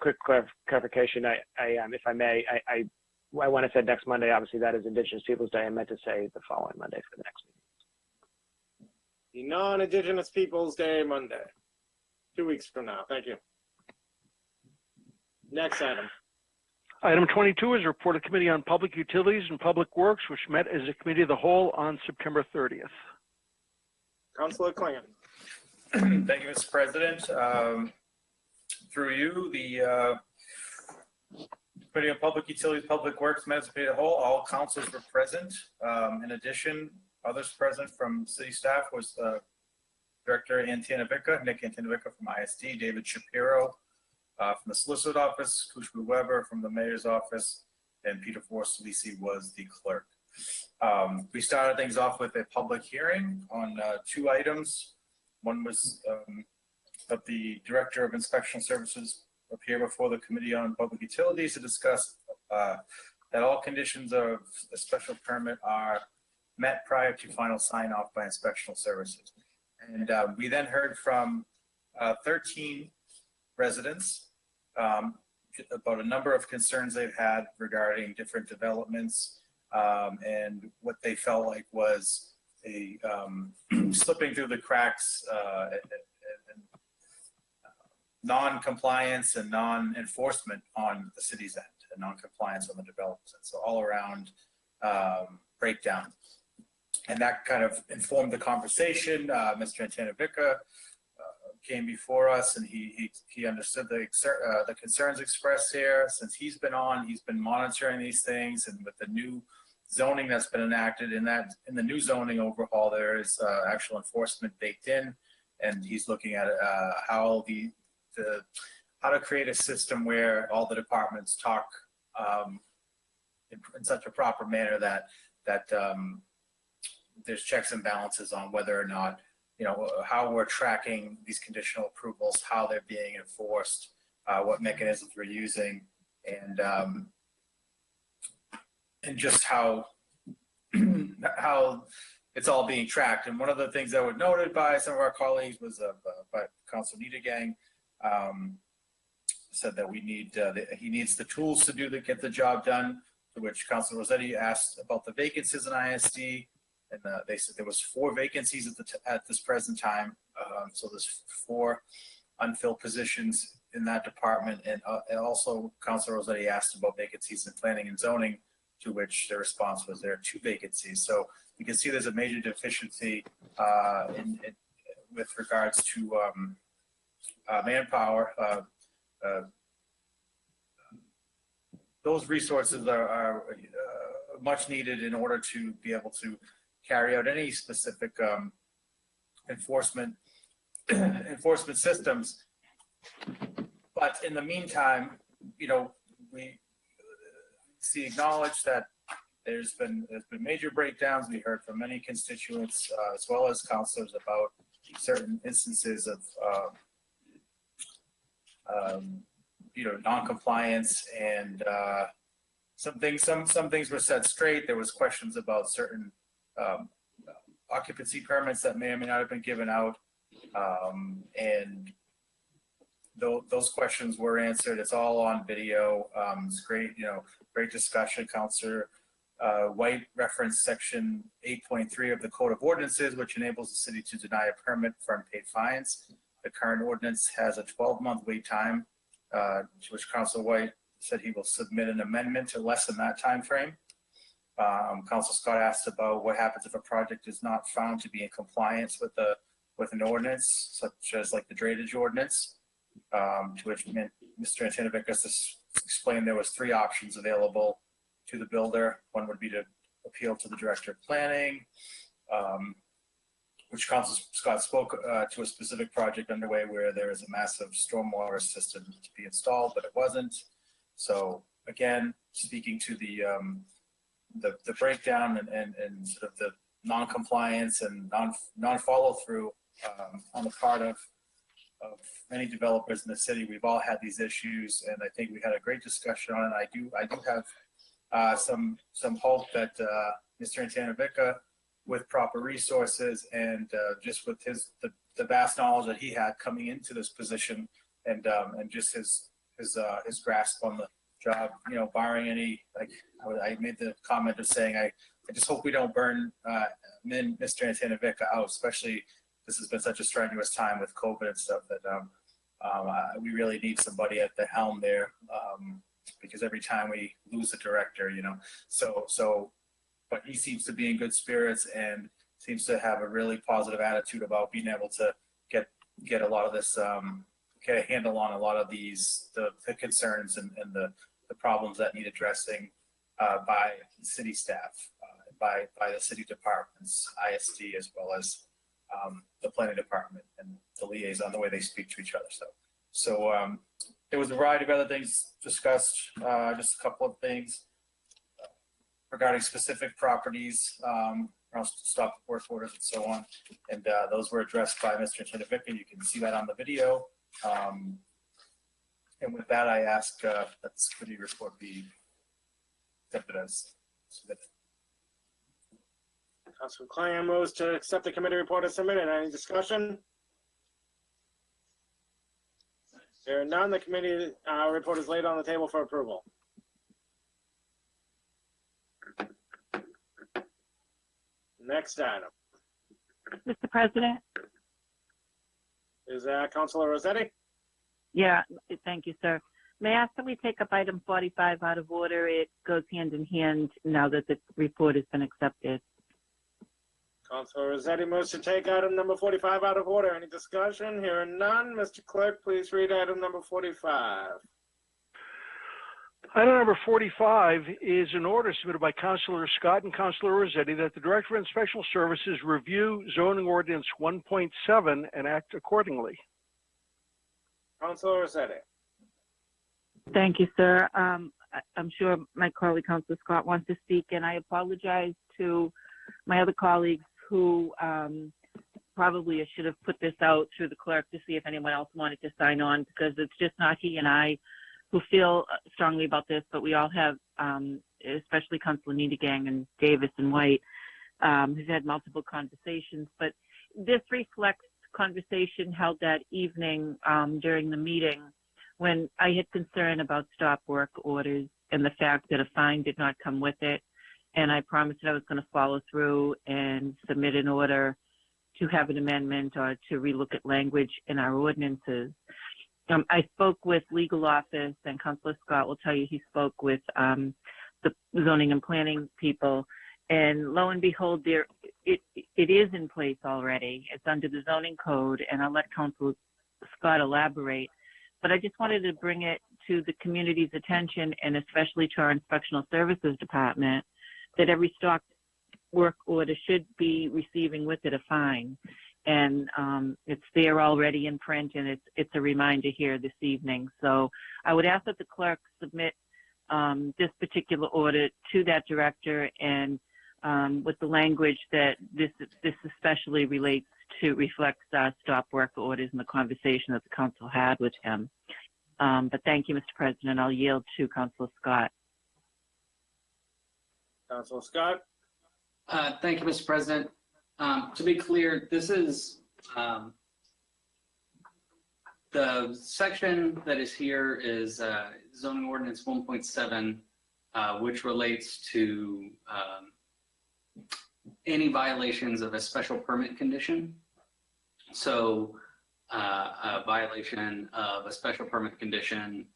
A: clarification. If I may, when I said next Monday, obviously that is Indigenous Peoples Day. I meant to say the following Monday for the next meeting.
B: The Non-Indigenous Peoples Day, Monday, 2 weeks from now. Thank you. Next item.
C: Item 22 is a report of Committee on Public Utilities and Public Works, which met as a committee of the whole on September 30th.
B: Councilor Klingon.
D: Thank you, Mr. President. Through you, the Committee on Public Utilities, Public Works met as a committee of the whole. All councils were present. In addition, others present from city staff was Director Antanavica, Nick Antanavica from ISD, David Shapiro from the Solicitor's Office, Kushbu Weber from the Mayor's Office, and Peter Forcelisi was the clerk. We started things off with a public hearing on 2 items. One was that the Director of Inspection Services appear before the Committee on Public Utilities to discuss that all conditions of a special permit are met prior to final sign-off by Inspectional Services. And we then heard from 13 residents about a number of concerns they've had regarding different developments and what they felt like was a slipping through the cracks and non-compliance and non-enforcement on the city's end and non-compliance on the developers. So all around breakdown. And that kind of informed the conversation. Mr. Antanavica came before us, and he understood the concerns expressed here. Since he's been monitoring these things, and with the new zoning that's been enacted in the new zoning overhaul, there is actual enforcement baked in, and he's looking at how to create a system where all the departments talk in such a proper manner that there's checks and balances on whether or not, how we're tracking these conditional approvals, how they're being enforced, what mechanisms we're using, and just how it's all being tracked. And one of the things that was noted by some of our colleagues was by Councilor Niedergang, said that he needs the tools to get the job done, to which Councilor Rossetti asked about the vacancies in ISD. And they said there was 4 vacancies at this present time. So there's 4 unfilled positions in that department. And also Councilor Rossetti asked about vacancies in planning and zoning, to which the response was there are 2 vacancies. So you can see there's a major deficiency with regards to manpower. Those resources are much needed in order to be able to carry out any specific enforcement systems. But in the meantime, we acknowledge that there's been major breakdowns. We heard from many constituents as well as councilors about certain instances of non-compliance, and some things were set straight. There was questions about certain occupancy permits that may or may not have been given out, and those questions were answered. It's all on video. It's great, great discussion. Councilor White referenced section 8.3 of the Code of Ordinances, which enables the city to deny a permit for unpaid fines. The current ordinance has a 12-month wait time, to which Councilor White said he will submit an amendment to lessen that time frame. Council Scott asked about what happens if a project is not found to be in compliance with an ordinance, such as like the drainage ordinance. To which Mr. Antoniavickas explained there was 3 options available to the builder. One would be to appeal to the director of planning, which Council Scott spoke to a specific project underway where there is a massive stormwater system to be installed, but it wasn't. So again, speaking to the breakdown and sort of the non-compliance and non-follow-through on the part of many developers in the city. We've all had these issues, and I think we had a great discussion on it. I do have some hope that Mr. Antoniavickas, with proper resources and just with the vast knowledge that he had coming into this position, and just his grasp on the job, you know, barring any, like I made the comment of saying I just hope we don't burn Mr. Antoniavickas out, especially this has been such a strenuous time with COVID and stuff that we really need somebody at the helm there, because every time we lose a director, you know, but he seems to be in good spirits and seems to have a really positive attitude about being able to get a lot of this, get a handle on a lot of these, the concerns and the problems that need addressing by city staff, by the city departments, ISD, as well as the planning department and the liaison, the way they speak to each other. So there was a variety of other things discussed, just a couple of things regarding specific properties, stop work orders and so on. And those were addressed by Mr. Antoniavickas. You can see that on the video. And with that, I ask that this committee report be accepted as submitted.
B: Councilor Klein moves to accept the committee report as submitted. Any discussion? There are none. The committee report is laid on the table for approval. Next item.
S: Mr. President?
B: Is Councilor Rossetti?
S: Yeah, thank you, sir. May I ask that we take up item 45 out of order? It goes hand in hand now that the report has been accepted.
B: Councilor Rossetti moves to take item number 45 out of order. Any discussion? Hearing none. Mr. Clerk, please read item number 45.
C: Item number 45 is an order submitted by Councilor Scott and Councilor Rossetti that the Director of Special Services review zoning ordinance 1.7 and act accordingly.
B: Councilor Rossetti.
S: Thank you, sir. I'm sure my colleague, Councilor Scott, wants to speak, and I apologize to my other colleagues who probably should have put this out through the clerk to see if anyone else wanted to sign on, because it's just not he and I who feel strongly about this, but we all have, especially Councilor Niedergang and Davis and White, who've had multiple conversations. But this reflects conversation held that evening during the meeting when I had concern about stop work orders and the fact that a fine did not come with it. And I promised that I was going to follow through and submit an order to have an amendment or to relook at language in our ordinances. I spoke with legal office, and Councilor Scott will tell you he spoke with the zoning and planning people. And lo and behold, it is in place already. It's under the zoning code, and I'll let Councilor Scott elaborate. But I just wanted to bring it to the community's attention, and especially to our inspectional services department, that every stock work order should be receiving with it a fine. And it's there already in print, and it's a reminder here this evening. So I would ask that the clerk submit this particular order to that director, and with the language that this especially reflects stop work orders and the conversation that the council had with him. But thank you, Mr. President. I'll yield to Councilor Scott.
B: Councilor Scott.
J: Thank you, Mr. President. To be clear, this is the section that is here is zoning ordinance 1.7, which relates to any violations of a special permit condition. So a violation of a special permit condition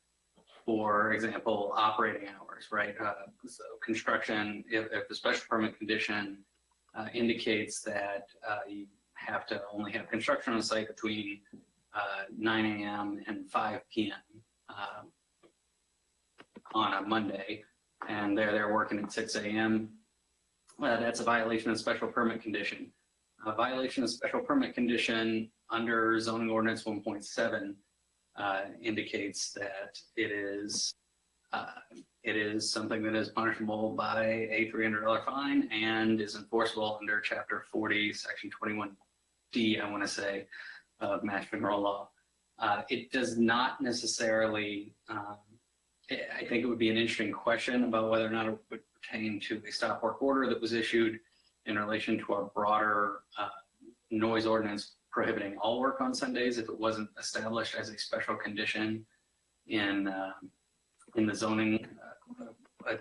J: for example, operating hours, right? So construction, if the special permit condition indicates that you have to only have construction on site between 9 a.m. and 5 p.m. On a Monday, and they're working at 6 a.m., that's a violation of special permit condition. A violation of special permit condition under zoning ordinance 1.7 indicates that it is something that is punishable by a $300 fine and is enforceable under Chapter 40, Section 21D, I want to say, of Mass General Law. It does not necessarily, I think it would be an interesting question about whether or not it would pertain to a stop work order that was issued in relation to our broader noise ordinance prohibiting all work on Sundays if it wasn't established as a special condition in the zoning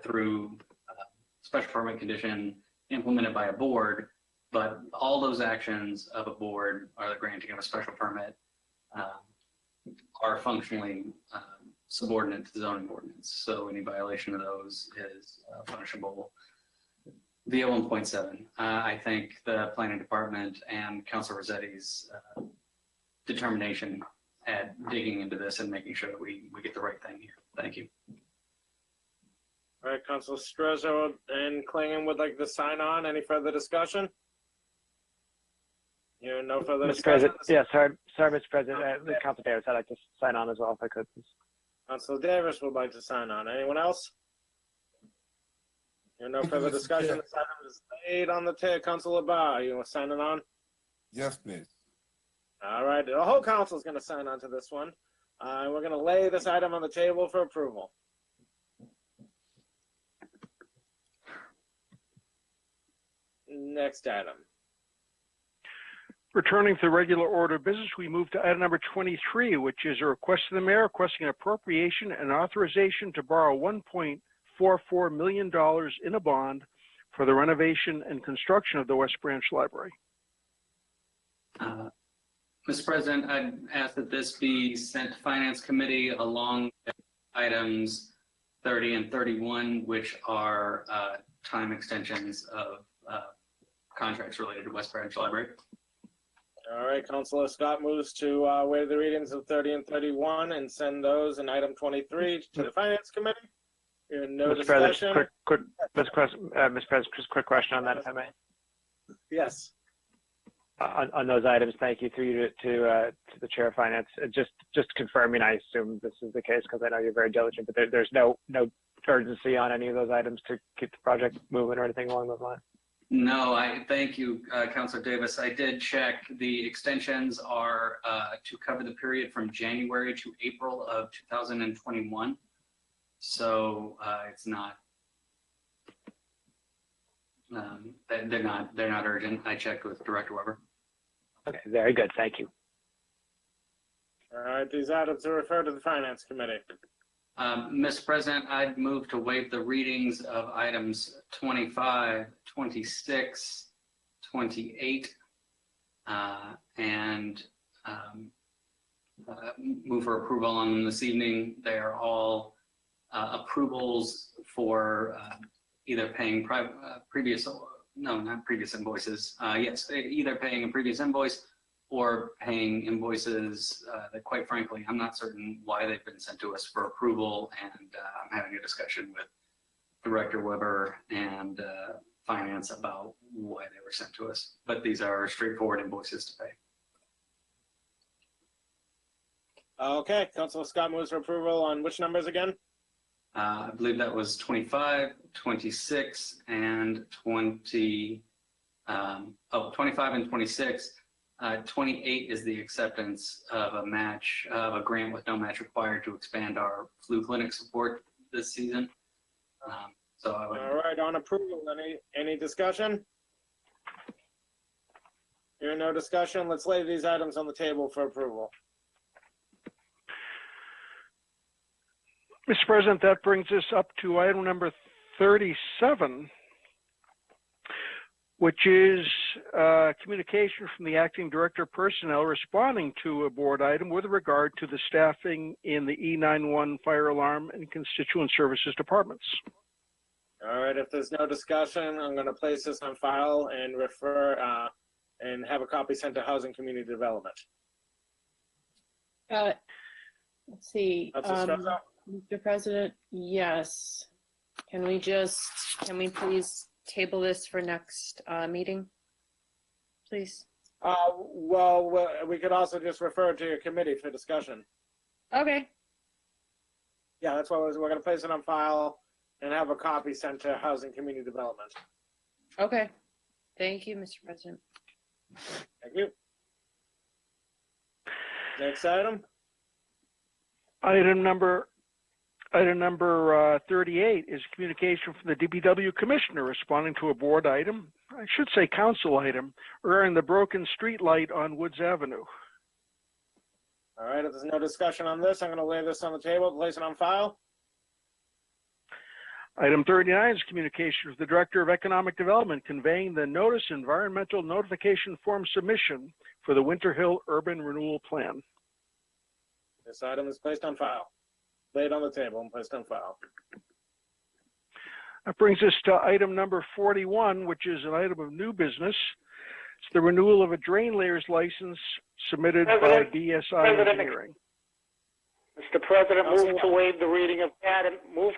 J: through special permit condition implemented by a board. But all those actions of a board or the granting of a special permit are functionally subordinate to the zoning ordinance. So any violation of those is punishable via 1.7. I think the planning department and Councilor Rossetti's determination at digging into this and making sure that we get the right thing here. Thank you.
B: All right, Councilor Struzzo and Klingon would like to sign on. Any further discussion? Hearing no further
A: Mr.
B: discussion.
A: President, sorry, Mr. President. Councilor Davis, I'd like to sign on as well if I could, please.
B: Councilor Davis would like to sign on. Anyone else? Hearing no further discussion. This item is laid on the table. Councilor Barr, you want signing on?
I: Yes, please.
B: All right, the whole council is going to sign on to this one. We're going to lay this item on the table for approval. Next item.
C: Returning to the regular order of business, we move to item number 23, which is a request of the mayor requesting an appropriation and authorization to borrow $1.44 million in a bond for the renovation and construction of the West Branch Library.
J: Mr. President, I'd ask that this be sent to Finance Committee along with items 30 and 31, which are time extensions of contracts related to West Branch Library.
B: All right, Councilor Scott moves to waive the readings of 30 and 31 and send those in item 23 to the Finance Committee. No
A: Mr.
B: discussion.
A: President, Mr. President, just a quick question on that, if I may.
B: Yes.
A: On those items, thank you through you to the Chair of Finance. Just confirming, I assume this is the case because I know you're very diligent, but there's no urgency on any of those items to keep the project moving or anything along those lines.
J: No, I thank you, Councilor Davis. I did check. The extensions are to cover the period from January to April of 2021. So it's not. They're not urgent. I checked with Director Weber.
A: Okay, very good. Thank you.
B: All right, these items are referred to the Finance Committee.
J: Mr. President, I'd move to waive the readings of items 25, 26, 28, and move for approval on them this evening. They are all approvals for either paying previous invoices. Yes, either paying a previous invoice or paying invoices that, quite frankly, I'm not certain why they've been sent to us for approval, and I'm having a discussion with Director Weber and Finance about why they were sent to us. But these are straightforward invoices to pay.
B: Okay, Councilor Scott moves for approval on which numbers again?
J: I believe that was 25, 26, and 20. 25 and 26. 28 is the acceptance of a match, of a grant with no match required to expand our flu clinic support this season. So I would.
B: All right, on approval, any discussion? Hearing no discussion, let's lay these items on the table for approval.
C: Mr. President, that brings us up to item number 37, which is communication from the Acting Director of Personnel responding to a board item with regard to the staffing in the E91 fire alarm and constituent services departments.
B: All right, if there's no discussion, I'm going to place this on file and refer and have a copy sent to Housing Community Development.
O: Let's see,
B: Councilor
O: Mr. President, yes. Can we please table this for next meeting, please?
B: Well, we could also just refer it to your committee for discussion.
O: Okay.
B: Yeah, that's why we're going to place it on file and have a copy sent to Housing Community Development.
O: Okay. Thank you, Mr. President.
B: Thank you. Next item.
C: Item number 38 is communication from the DPW Commissioner responding to a board item, I should say council item, regarding the broken street light on Woods Avenue.
B: All right, if there's no discussion on this, I'm going to lay this on the table, place it on file.
C: Item 39 is communication with the Director of Economic Development conveying the notice environmental notification form submission for the Winter Hill Urban Renewal Plan.
B: This item is placed on file. Laid on the table and placed on file.
C: That brings us to item number 41, which is an item of new business. It's the renewal of a drain layers license submitted by BSI Engineering.
L: Mr. President, move to waive the reading of that and well,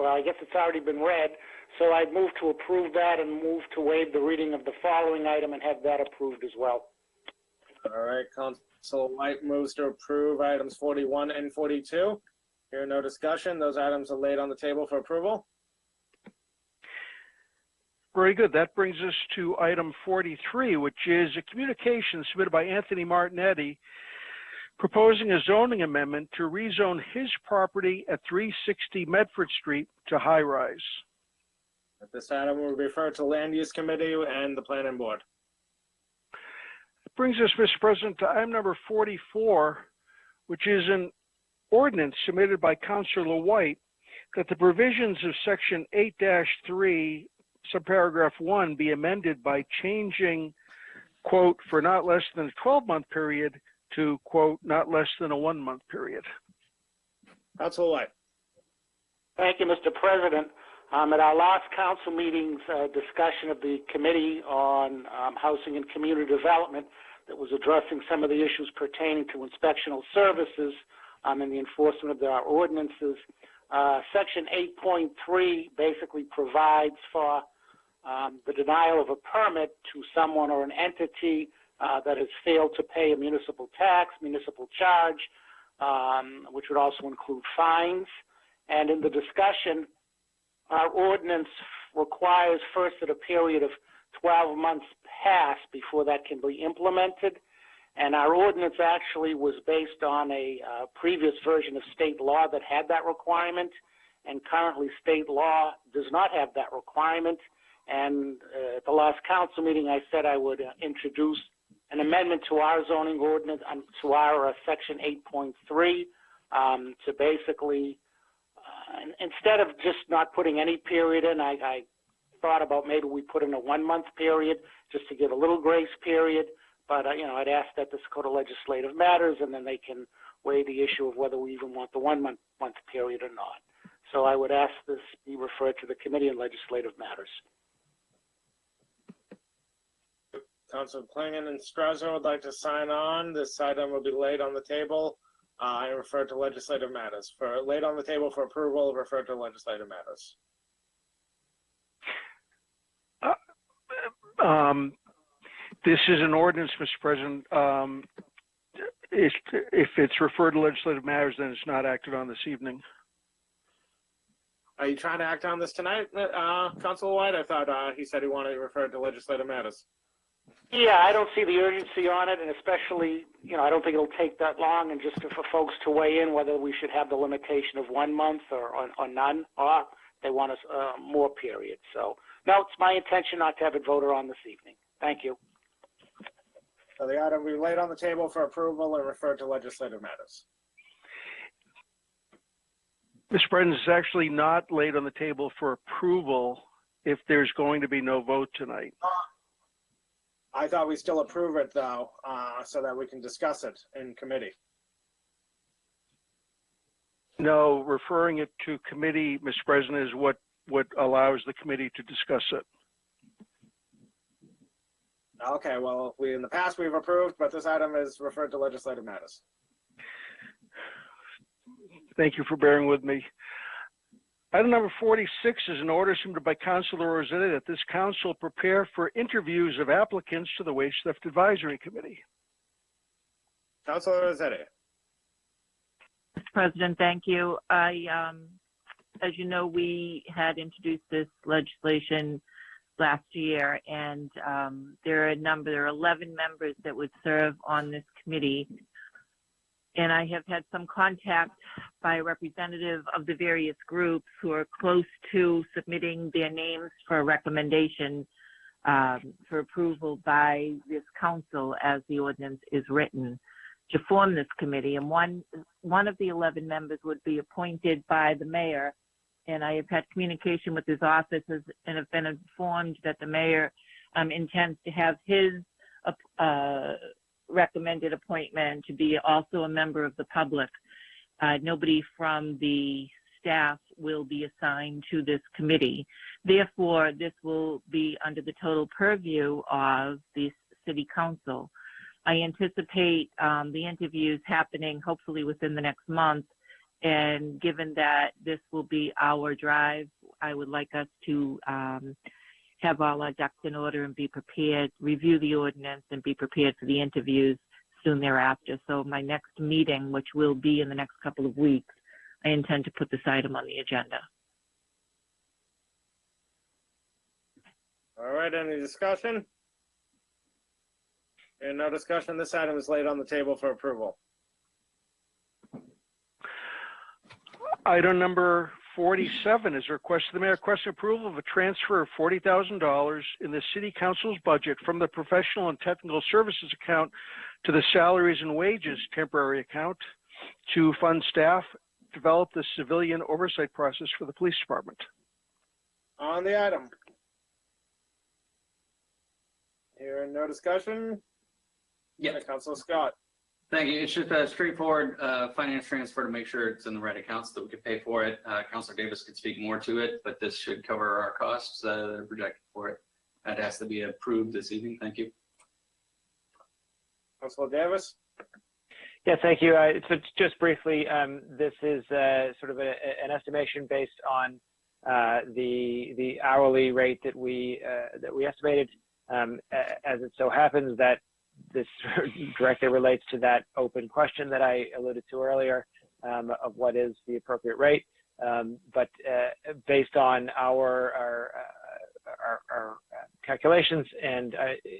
L: I guess it's already been read, so I'd move to approve that and move to waive the reading of the following item and have that approved as well.
B: All right, Council White moves to approve items 41 and 42. Here, no discussion. Those items are laid on the table for approval.
C: Very good. That brings us to item 43, which is a communication submitted by Anthony Martinetti proposing a zoning amendment to rezone his property at 360 Medford Street to high rise.
B: At this item, we'll refer to Land Use Committee and the Planning Board.
C: That brings us, Mr. President, to item number 44, which is an ordinance submitted by Councilor White that the provisions of section 8-3 subparagraph 1 be amended by changing, quote, for not less than a 12-month period to, quote, not less than a 1-month period.
B: Councilor White.
L: Thank you, Mr. President. At our last council meeting's discussion of the Committee on Housing and Community Development that was addressing some of the issues pertaining to inspectional services and the enforcement of our ordinances, section 8.3 basically provides for the denial of a permit to someone or an entity that has failed to pay a municipal tax, municipal charge, which would also include fines. And in the discussion, our ordinance requires first that a period of 12 months pass before that can be implemented. And our ordinance actually was based on a previous version of state law that had that requirement. And currently state law does not have that requirement. And at the last council meeting, I said I would introduce an amendment to our zoning ordinance, to our section 8.3, to basically, instead of just not putting any period in, I thought about maybe we put in a 1-month period just to give a little grace period. But, I'd ask that this go to Legislative Matters, and then they can weigh the issue of whether we even want the 1-month period or not. So I would ask this be referred to the Committee on Legislative Matters.
B: Councilor Klingon and Strasser would like to sign on. This item will be laid on the table and referred to Legislative Matters. For laid on the table for approval, referred to Legislative Matters.
C: This is an ordinance, Mr. President. If it's referred to Legislative Matters, then it's not acted on this evening.
B: Are you trying to act on this tonight, Councilor White? I thought he said he wanted to refer to Legislative Matters.
L: Yeah, I don't see the urgency on it, and especially, I don't think it'll take that long, and just for folks to weigh in whether we should have the limitation of 1 month or none, or they want more period. So, no, it's my intention not to have it voted on this evening. Thank you.
B: So the item will be laid on the table for approval and referred to Legislative Matters.
C: Mr. President, it's actually not laid on the table for approval if there's going to be no vote tonight.
B: I thought we still approve it though, so that we can discuss it in committee.
C: No, referring it to committee, Mr. President, is what allows the committee to discuss it.
B: Okay, well, in the past we've approved, but this item is referred to legislative matters.
C: Thank you for bearing with me. Item number 46 is an order submitted by Councilor Rossetti that this council prepare for interviews of applicants to the Wage Theft Advisory Committee.
B: Councilor Rossetti.
S: Mr. President, thank you. As you know, we had introduced this legislation last year, and there are 11 members that would serve on this committee. And I have had some contact by a representative of the various groups who are close to submitting their names for a recommendation for approval by this council as the ordinance is written to form this committee. And one of the 11 members would be appointed by the mayor. And I have had communication with his offices and have been informed that the mayor intends to have his recommended appointment to be also a member of the public. Nobody from the staff will be assigned to this committee. Therefore, this will be under the total purview of the city council. I anticipate the interviews happening hopefully within the next month. And given that this will be our drive, I would like us to have all our ducks in order and be prepared, review the ordinance and be prepared for the interviews soon thereafter. So my next meeting, which will be in the next couple of weeks, I intend to put this item on the agenda.
B: All right, any discussion? And no discussion, this item is laid on the table for approval.
C: Item number 47 is a request of the mayor requesting approval of a transfer of $40,000 in the city council's budget from the professional and technical services account to the salaries and wages temporary account to fund staff, develop the civilian oversight process for the police department.
B: On the item. Hearing no discussion.
J: Yeah.
B: Councilor Scott.
J: Thank you. It's just a straightforward finance transfer to make sure it's in the right accounts that we can pay for it. Councilor Davis could speak more to it, but this should cover our costs that are projected for it. That has to be approved this evening. Thank you.
B: Councilor Davis.
A: Yeah, thank you. So just briefly, this is sort of an estimation based on the hourly rate that we estimated. As it so happens that this directly relates to that open question that I alluded to earlier of what is the appropriate rate. But based on our calculations and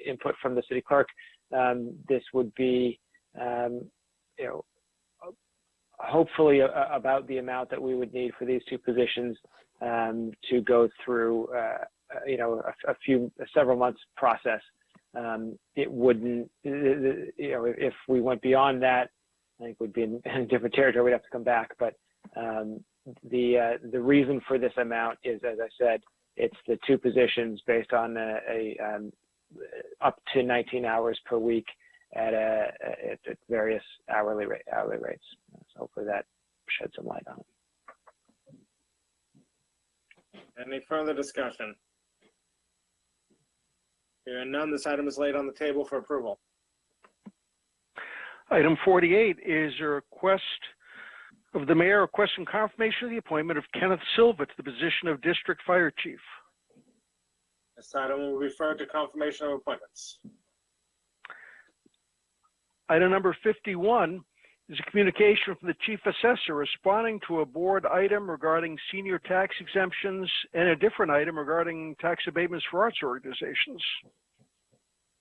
A: input from the city clerk, this would be, hopefully about the amount that we would need for these two positions to go through, several months process. It wouldn't, if we went beyond that, I think we'd be in different territory. We'd have to come back. But the reason for this amount is, as I said, it's the two positions based on up to 19 hours per week at various hourly rates. So hopefully that shed some light on it.
B: Any further discussion? Hearing none, this item is laid on the table for approval.
C: Item 48 is a request of the mayor requesting confirmation of the appointment of Kenneth Silva to the position of district fire chief.
B: This item will refer to confirmation of appointments.
C: Item number 51 is a communication from the chief assessor responding to a board item regarding senior tax exemptions and a different item regarding tax abatements for arts organizations.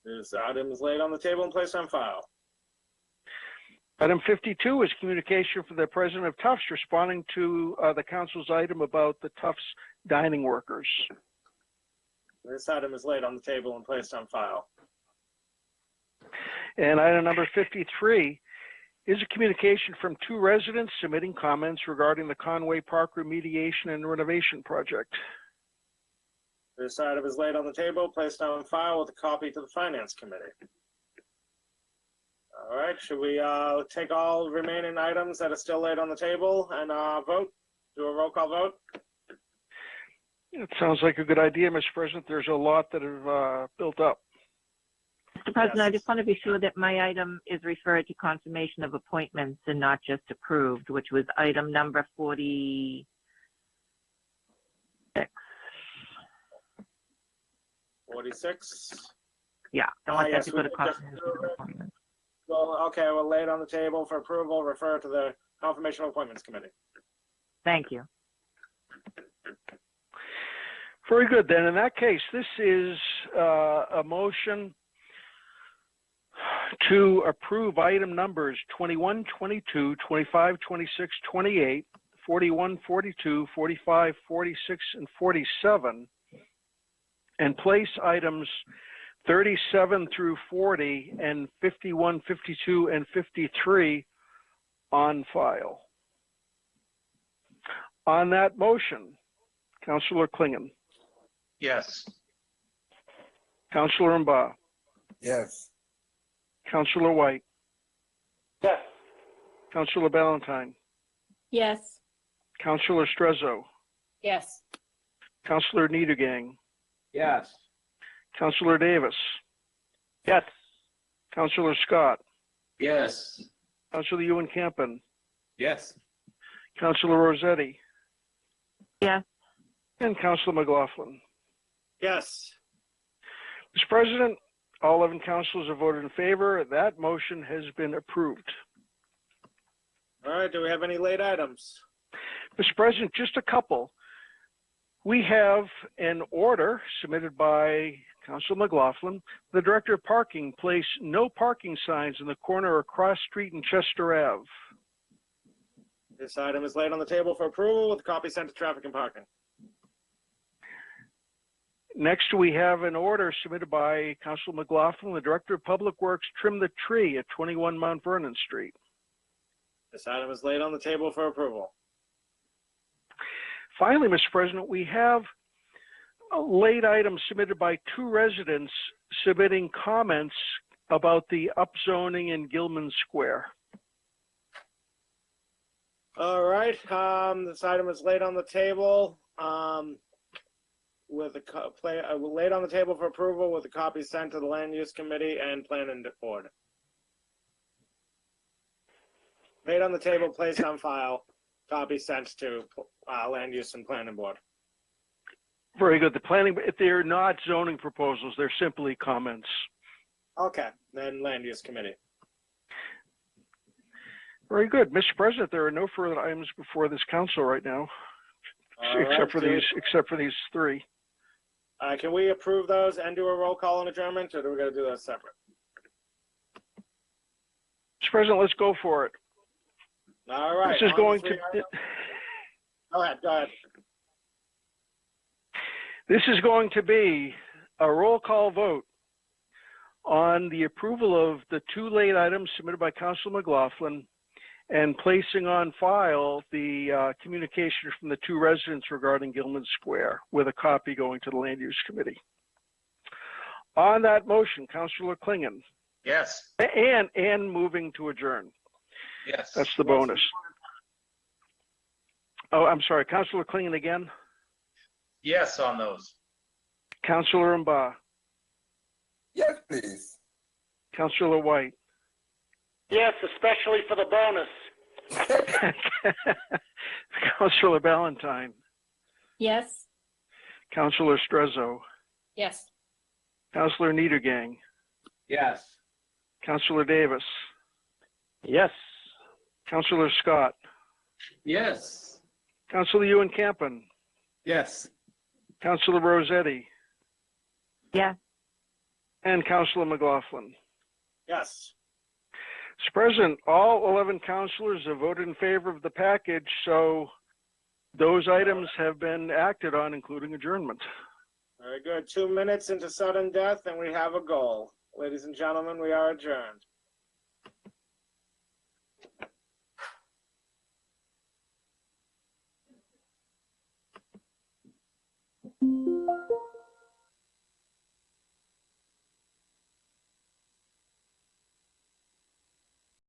B: This item is laid on the table and placed on file.
C: Item 52 is communication from the president of Tufts responding to the council's item about the Tufts dining workers.
B: This item is laid on the table and placed on file.
C: And item number 53 is a communication from two residents submitting comments regarding the Conway Park remediation and renovation project.
B: This item is laid on the table, placed on file with a copy to the Finance Committee. All right, should we take all remaining items that are still laid on the table and vote? Do a roll call vote?
C: It sounds like a good idea, Mr. President. There's a lot that have built up.
S: Mr. President, I just want to be sure that my item is referred to confirmation of appointments and not just approved, which was item number 46.
B: 46?
S: Yeah, I want that
B: yes,
S: to
B: we
S: go to
B: did
S: confirmation of appointments.
B: Well, okay, we'll lay it on the table for approval, refer to the Confirmation of Appointments Committee.
S: Thank you.
C: Very good. Then in that case, this is a motion to approve item numbers 21, 22, 25, 26, 28, 41, 42, 45, 46, and 47, and place items 37 through 40 and 51, 52, and 53 on file. On that motion, Councillor Klingon.
D: Yes.
C: Councillor Mba.
I: Yes.
C: Councillor White.
L: Yes.
C: Councillor Ballantyne.
E: Yes.
C: Councillor Strezzo.
O: Yes.
C: Councillor Niedergang.
H: Yes.
C: Councillor Davis.
A: Yes.
C: Councillor Scott.
J: Yes.
C: Councillor Ewan Campen.
N: Yes.
C: Councillor Rossetti.
S: Yes.
C: And Councillor McLaughlin.
B: Yes.
C: Mr. President, all 11 councilors have voted in favor. That motion has been approved.
B: All right, do we have any late items?
C: Mr. President, just a couple. We have an order submitted by Councilor McLaughlin. The Director of Parking place no parking signs in the corner of Cross Street and Chester Ave.
B: This item is laid on the table for approval with a copy sent to Traffic and Parking.
C: Next, we have an order submitted by Councilor McLaughlin. The Director of Public Works trim the tree at 21 Mount Vernon Street.
B: This item is laid on the table for approval.
C: Finally, Mr. President, we have a late item submitted by 2 residents submitting comments about the upzoning in Gilman Square.
B: All right, this item is laid on the table with laid on the table for approval with a copy sent to the Land Use Committee and Planning Board. Laid on the table, placed on file, copy sent to Land Use and Planning Board.
C: Very good. The planning, they're not zoning proposals, they're simply comments.
B: Okay, then Land Use Committee.
C: Very good. Mr. President, there are no further items before this council right now, except for these 3.
B: Can we approve those and do a roll call on adjournment, or do we got to do those separate?
C: Mr. President, let's go for it.
B: All right.
C: This is going to.
B: Go ahead. Go ahead.
C: This is going to be a roll call vote on the approval of the 2 late items submitted by Councilor McLaughlin and placing on file the communication from the 2 residents regarding Gilman Square with a copy going to the Land Use Committee. On that motion, Councilor Klingon.
D: Yes.
C: And moving to adjourn.
D: Yes.
C: That's the bonus. Oh, I'm sorry. Councilor Klingon again?
D: Yes on those.
C: Councilor Mba.
I: Yes, please.
C: Councilor White.
L: Yes, especially for the bonus.
C: Councilor Ballantyne.
E: Yes.
C: Councilor Strezzo.
O: Yes.
C: Councilor Niedergang.
H: Yes.
C: Councilor Davis.
A: Yes.
C: Councilor Scott.
J: Yes.
C: Councilor Ewan Campen.
N: Yes.
C: Councilor Rossetti.
S: Yes.
C: And Councilor McLaughlin.
B: Yes.
C: Mr. President, all 11 councilors have voted in favor of the package, so those items have been acted on, including adjournment.
B: Very good. 2 minutes into sudden death, and we have a goal. Ladies and gentlemen, we are adjourned.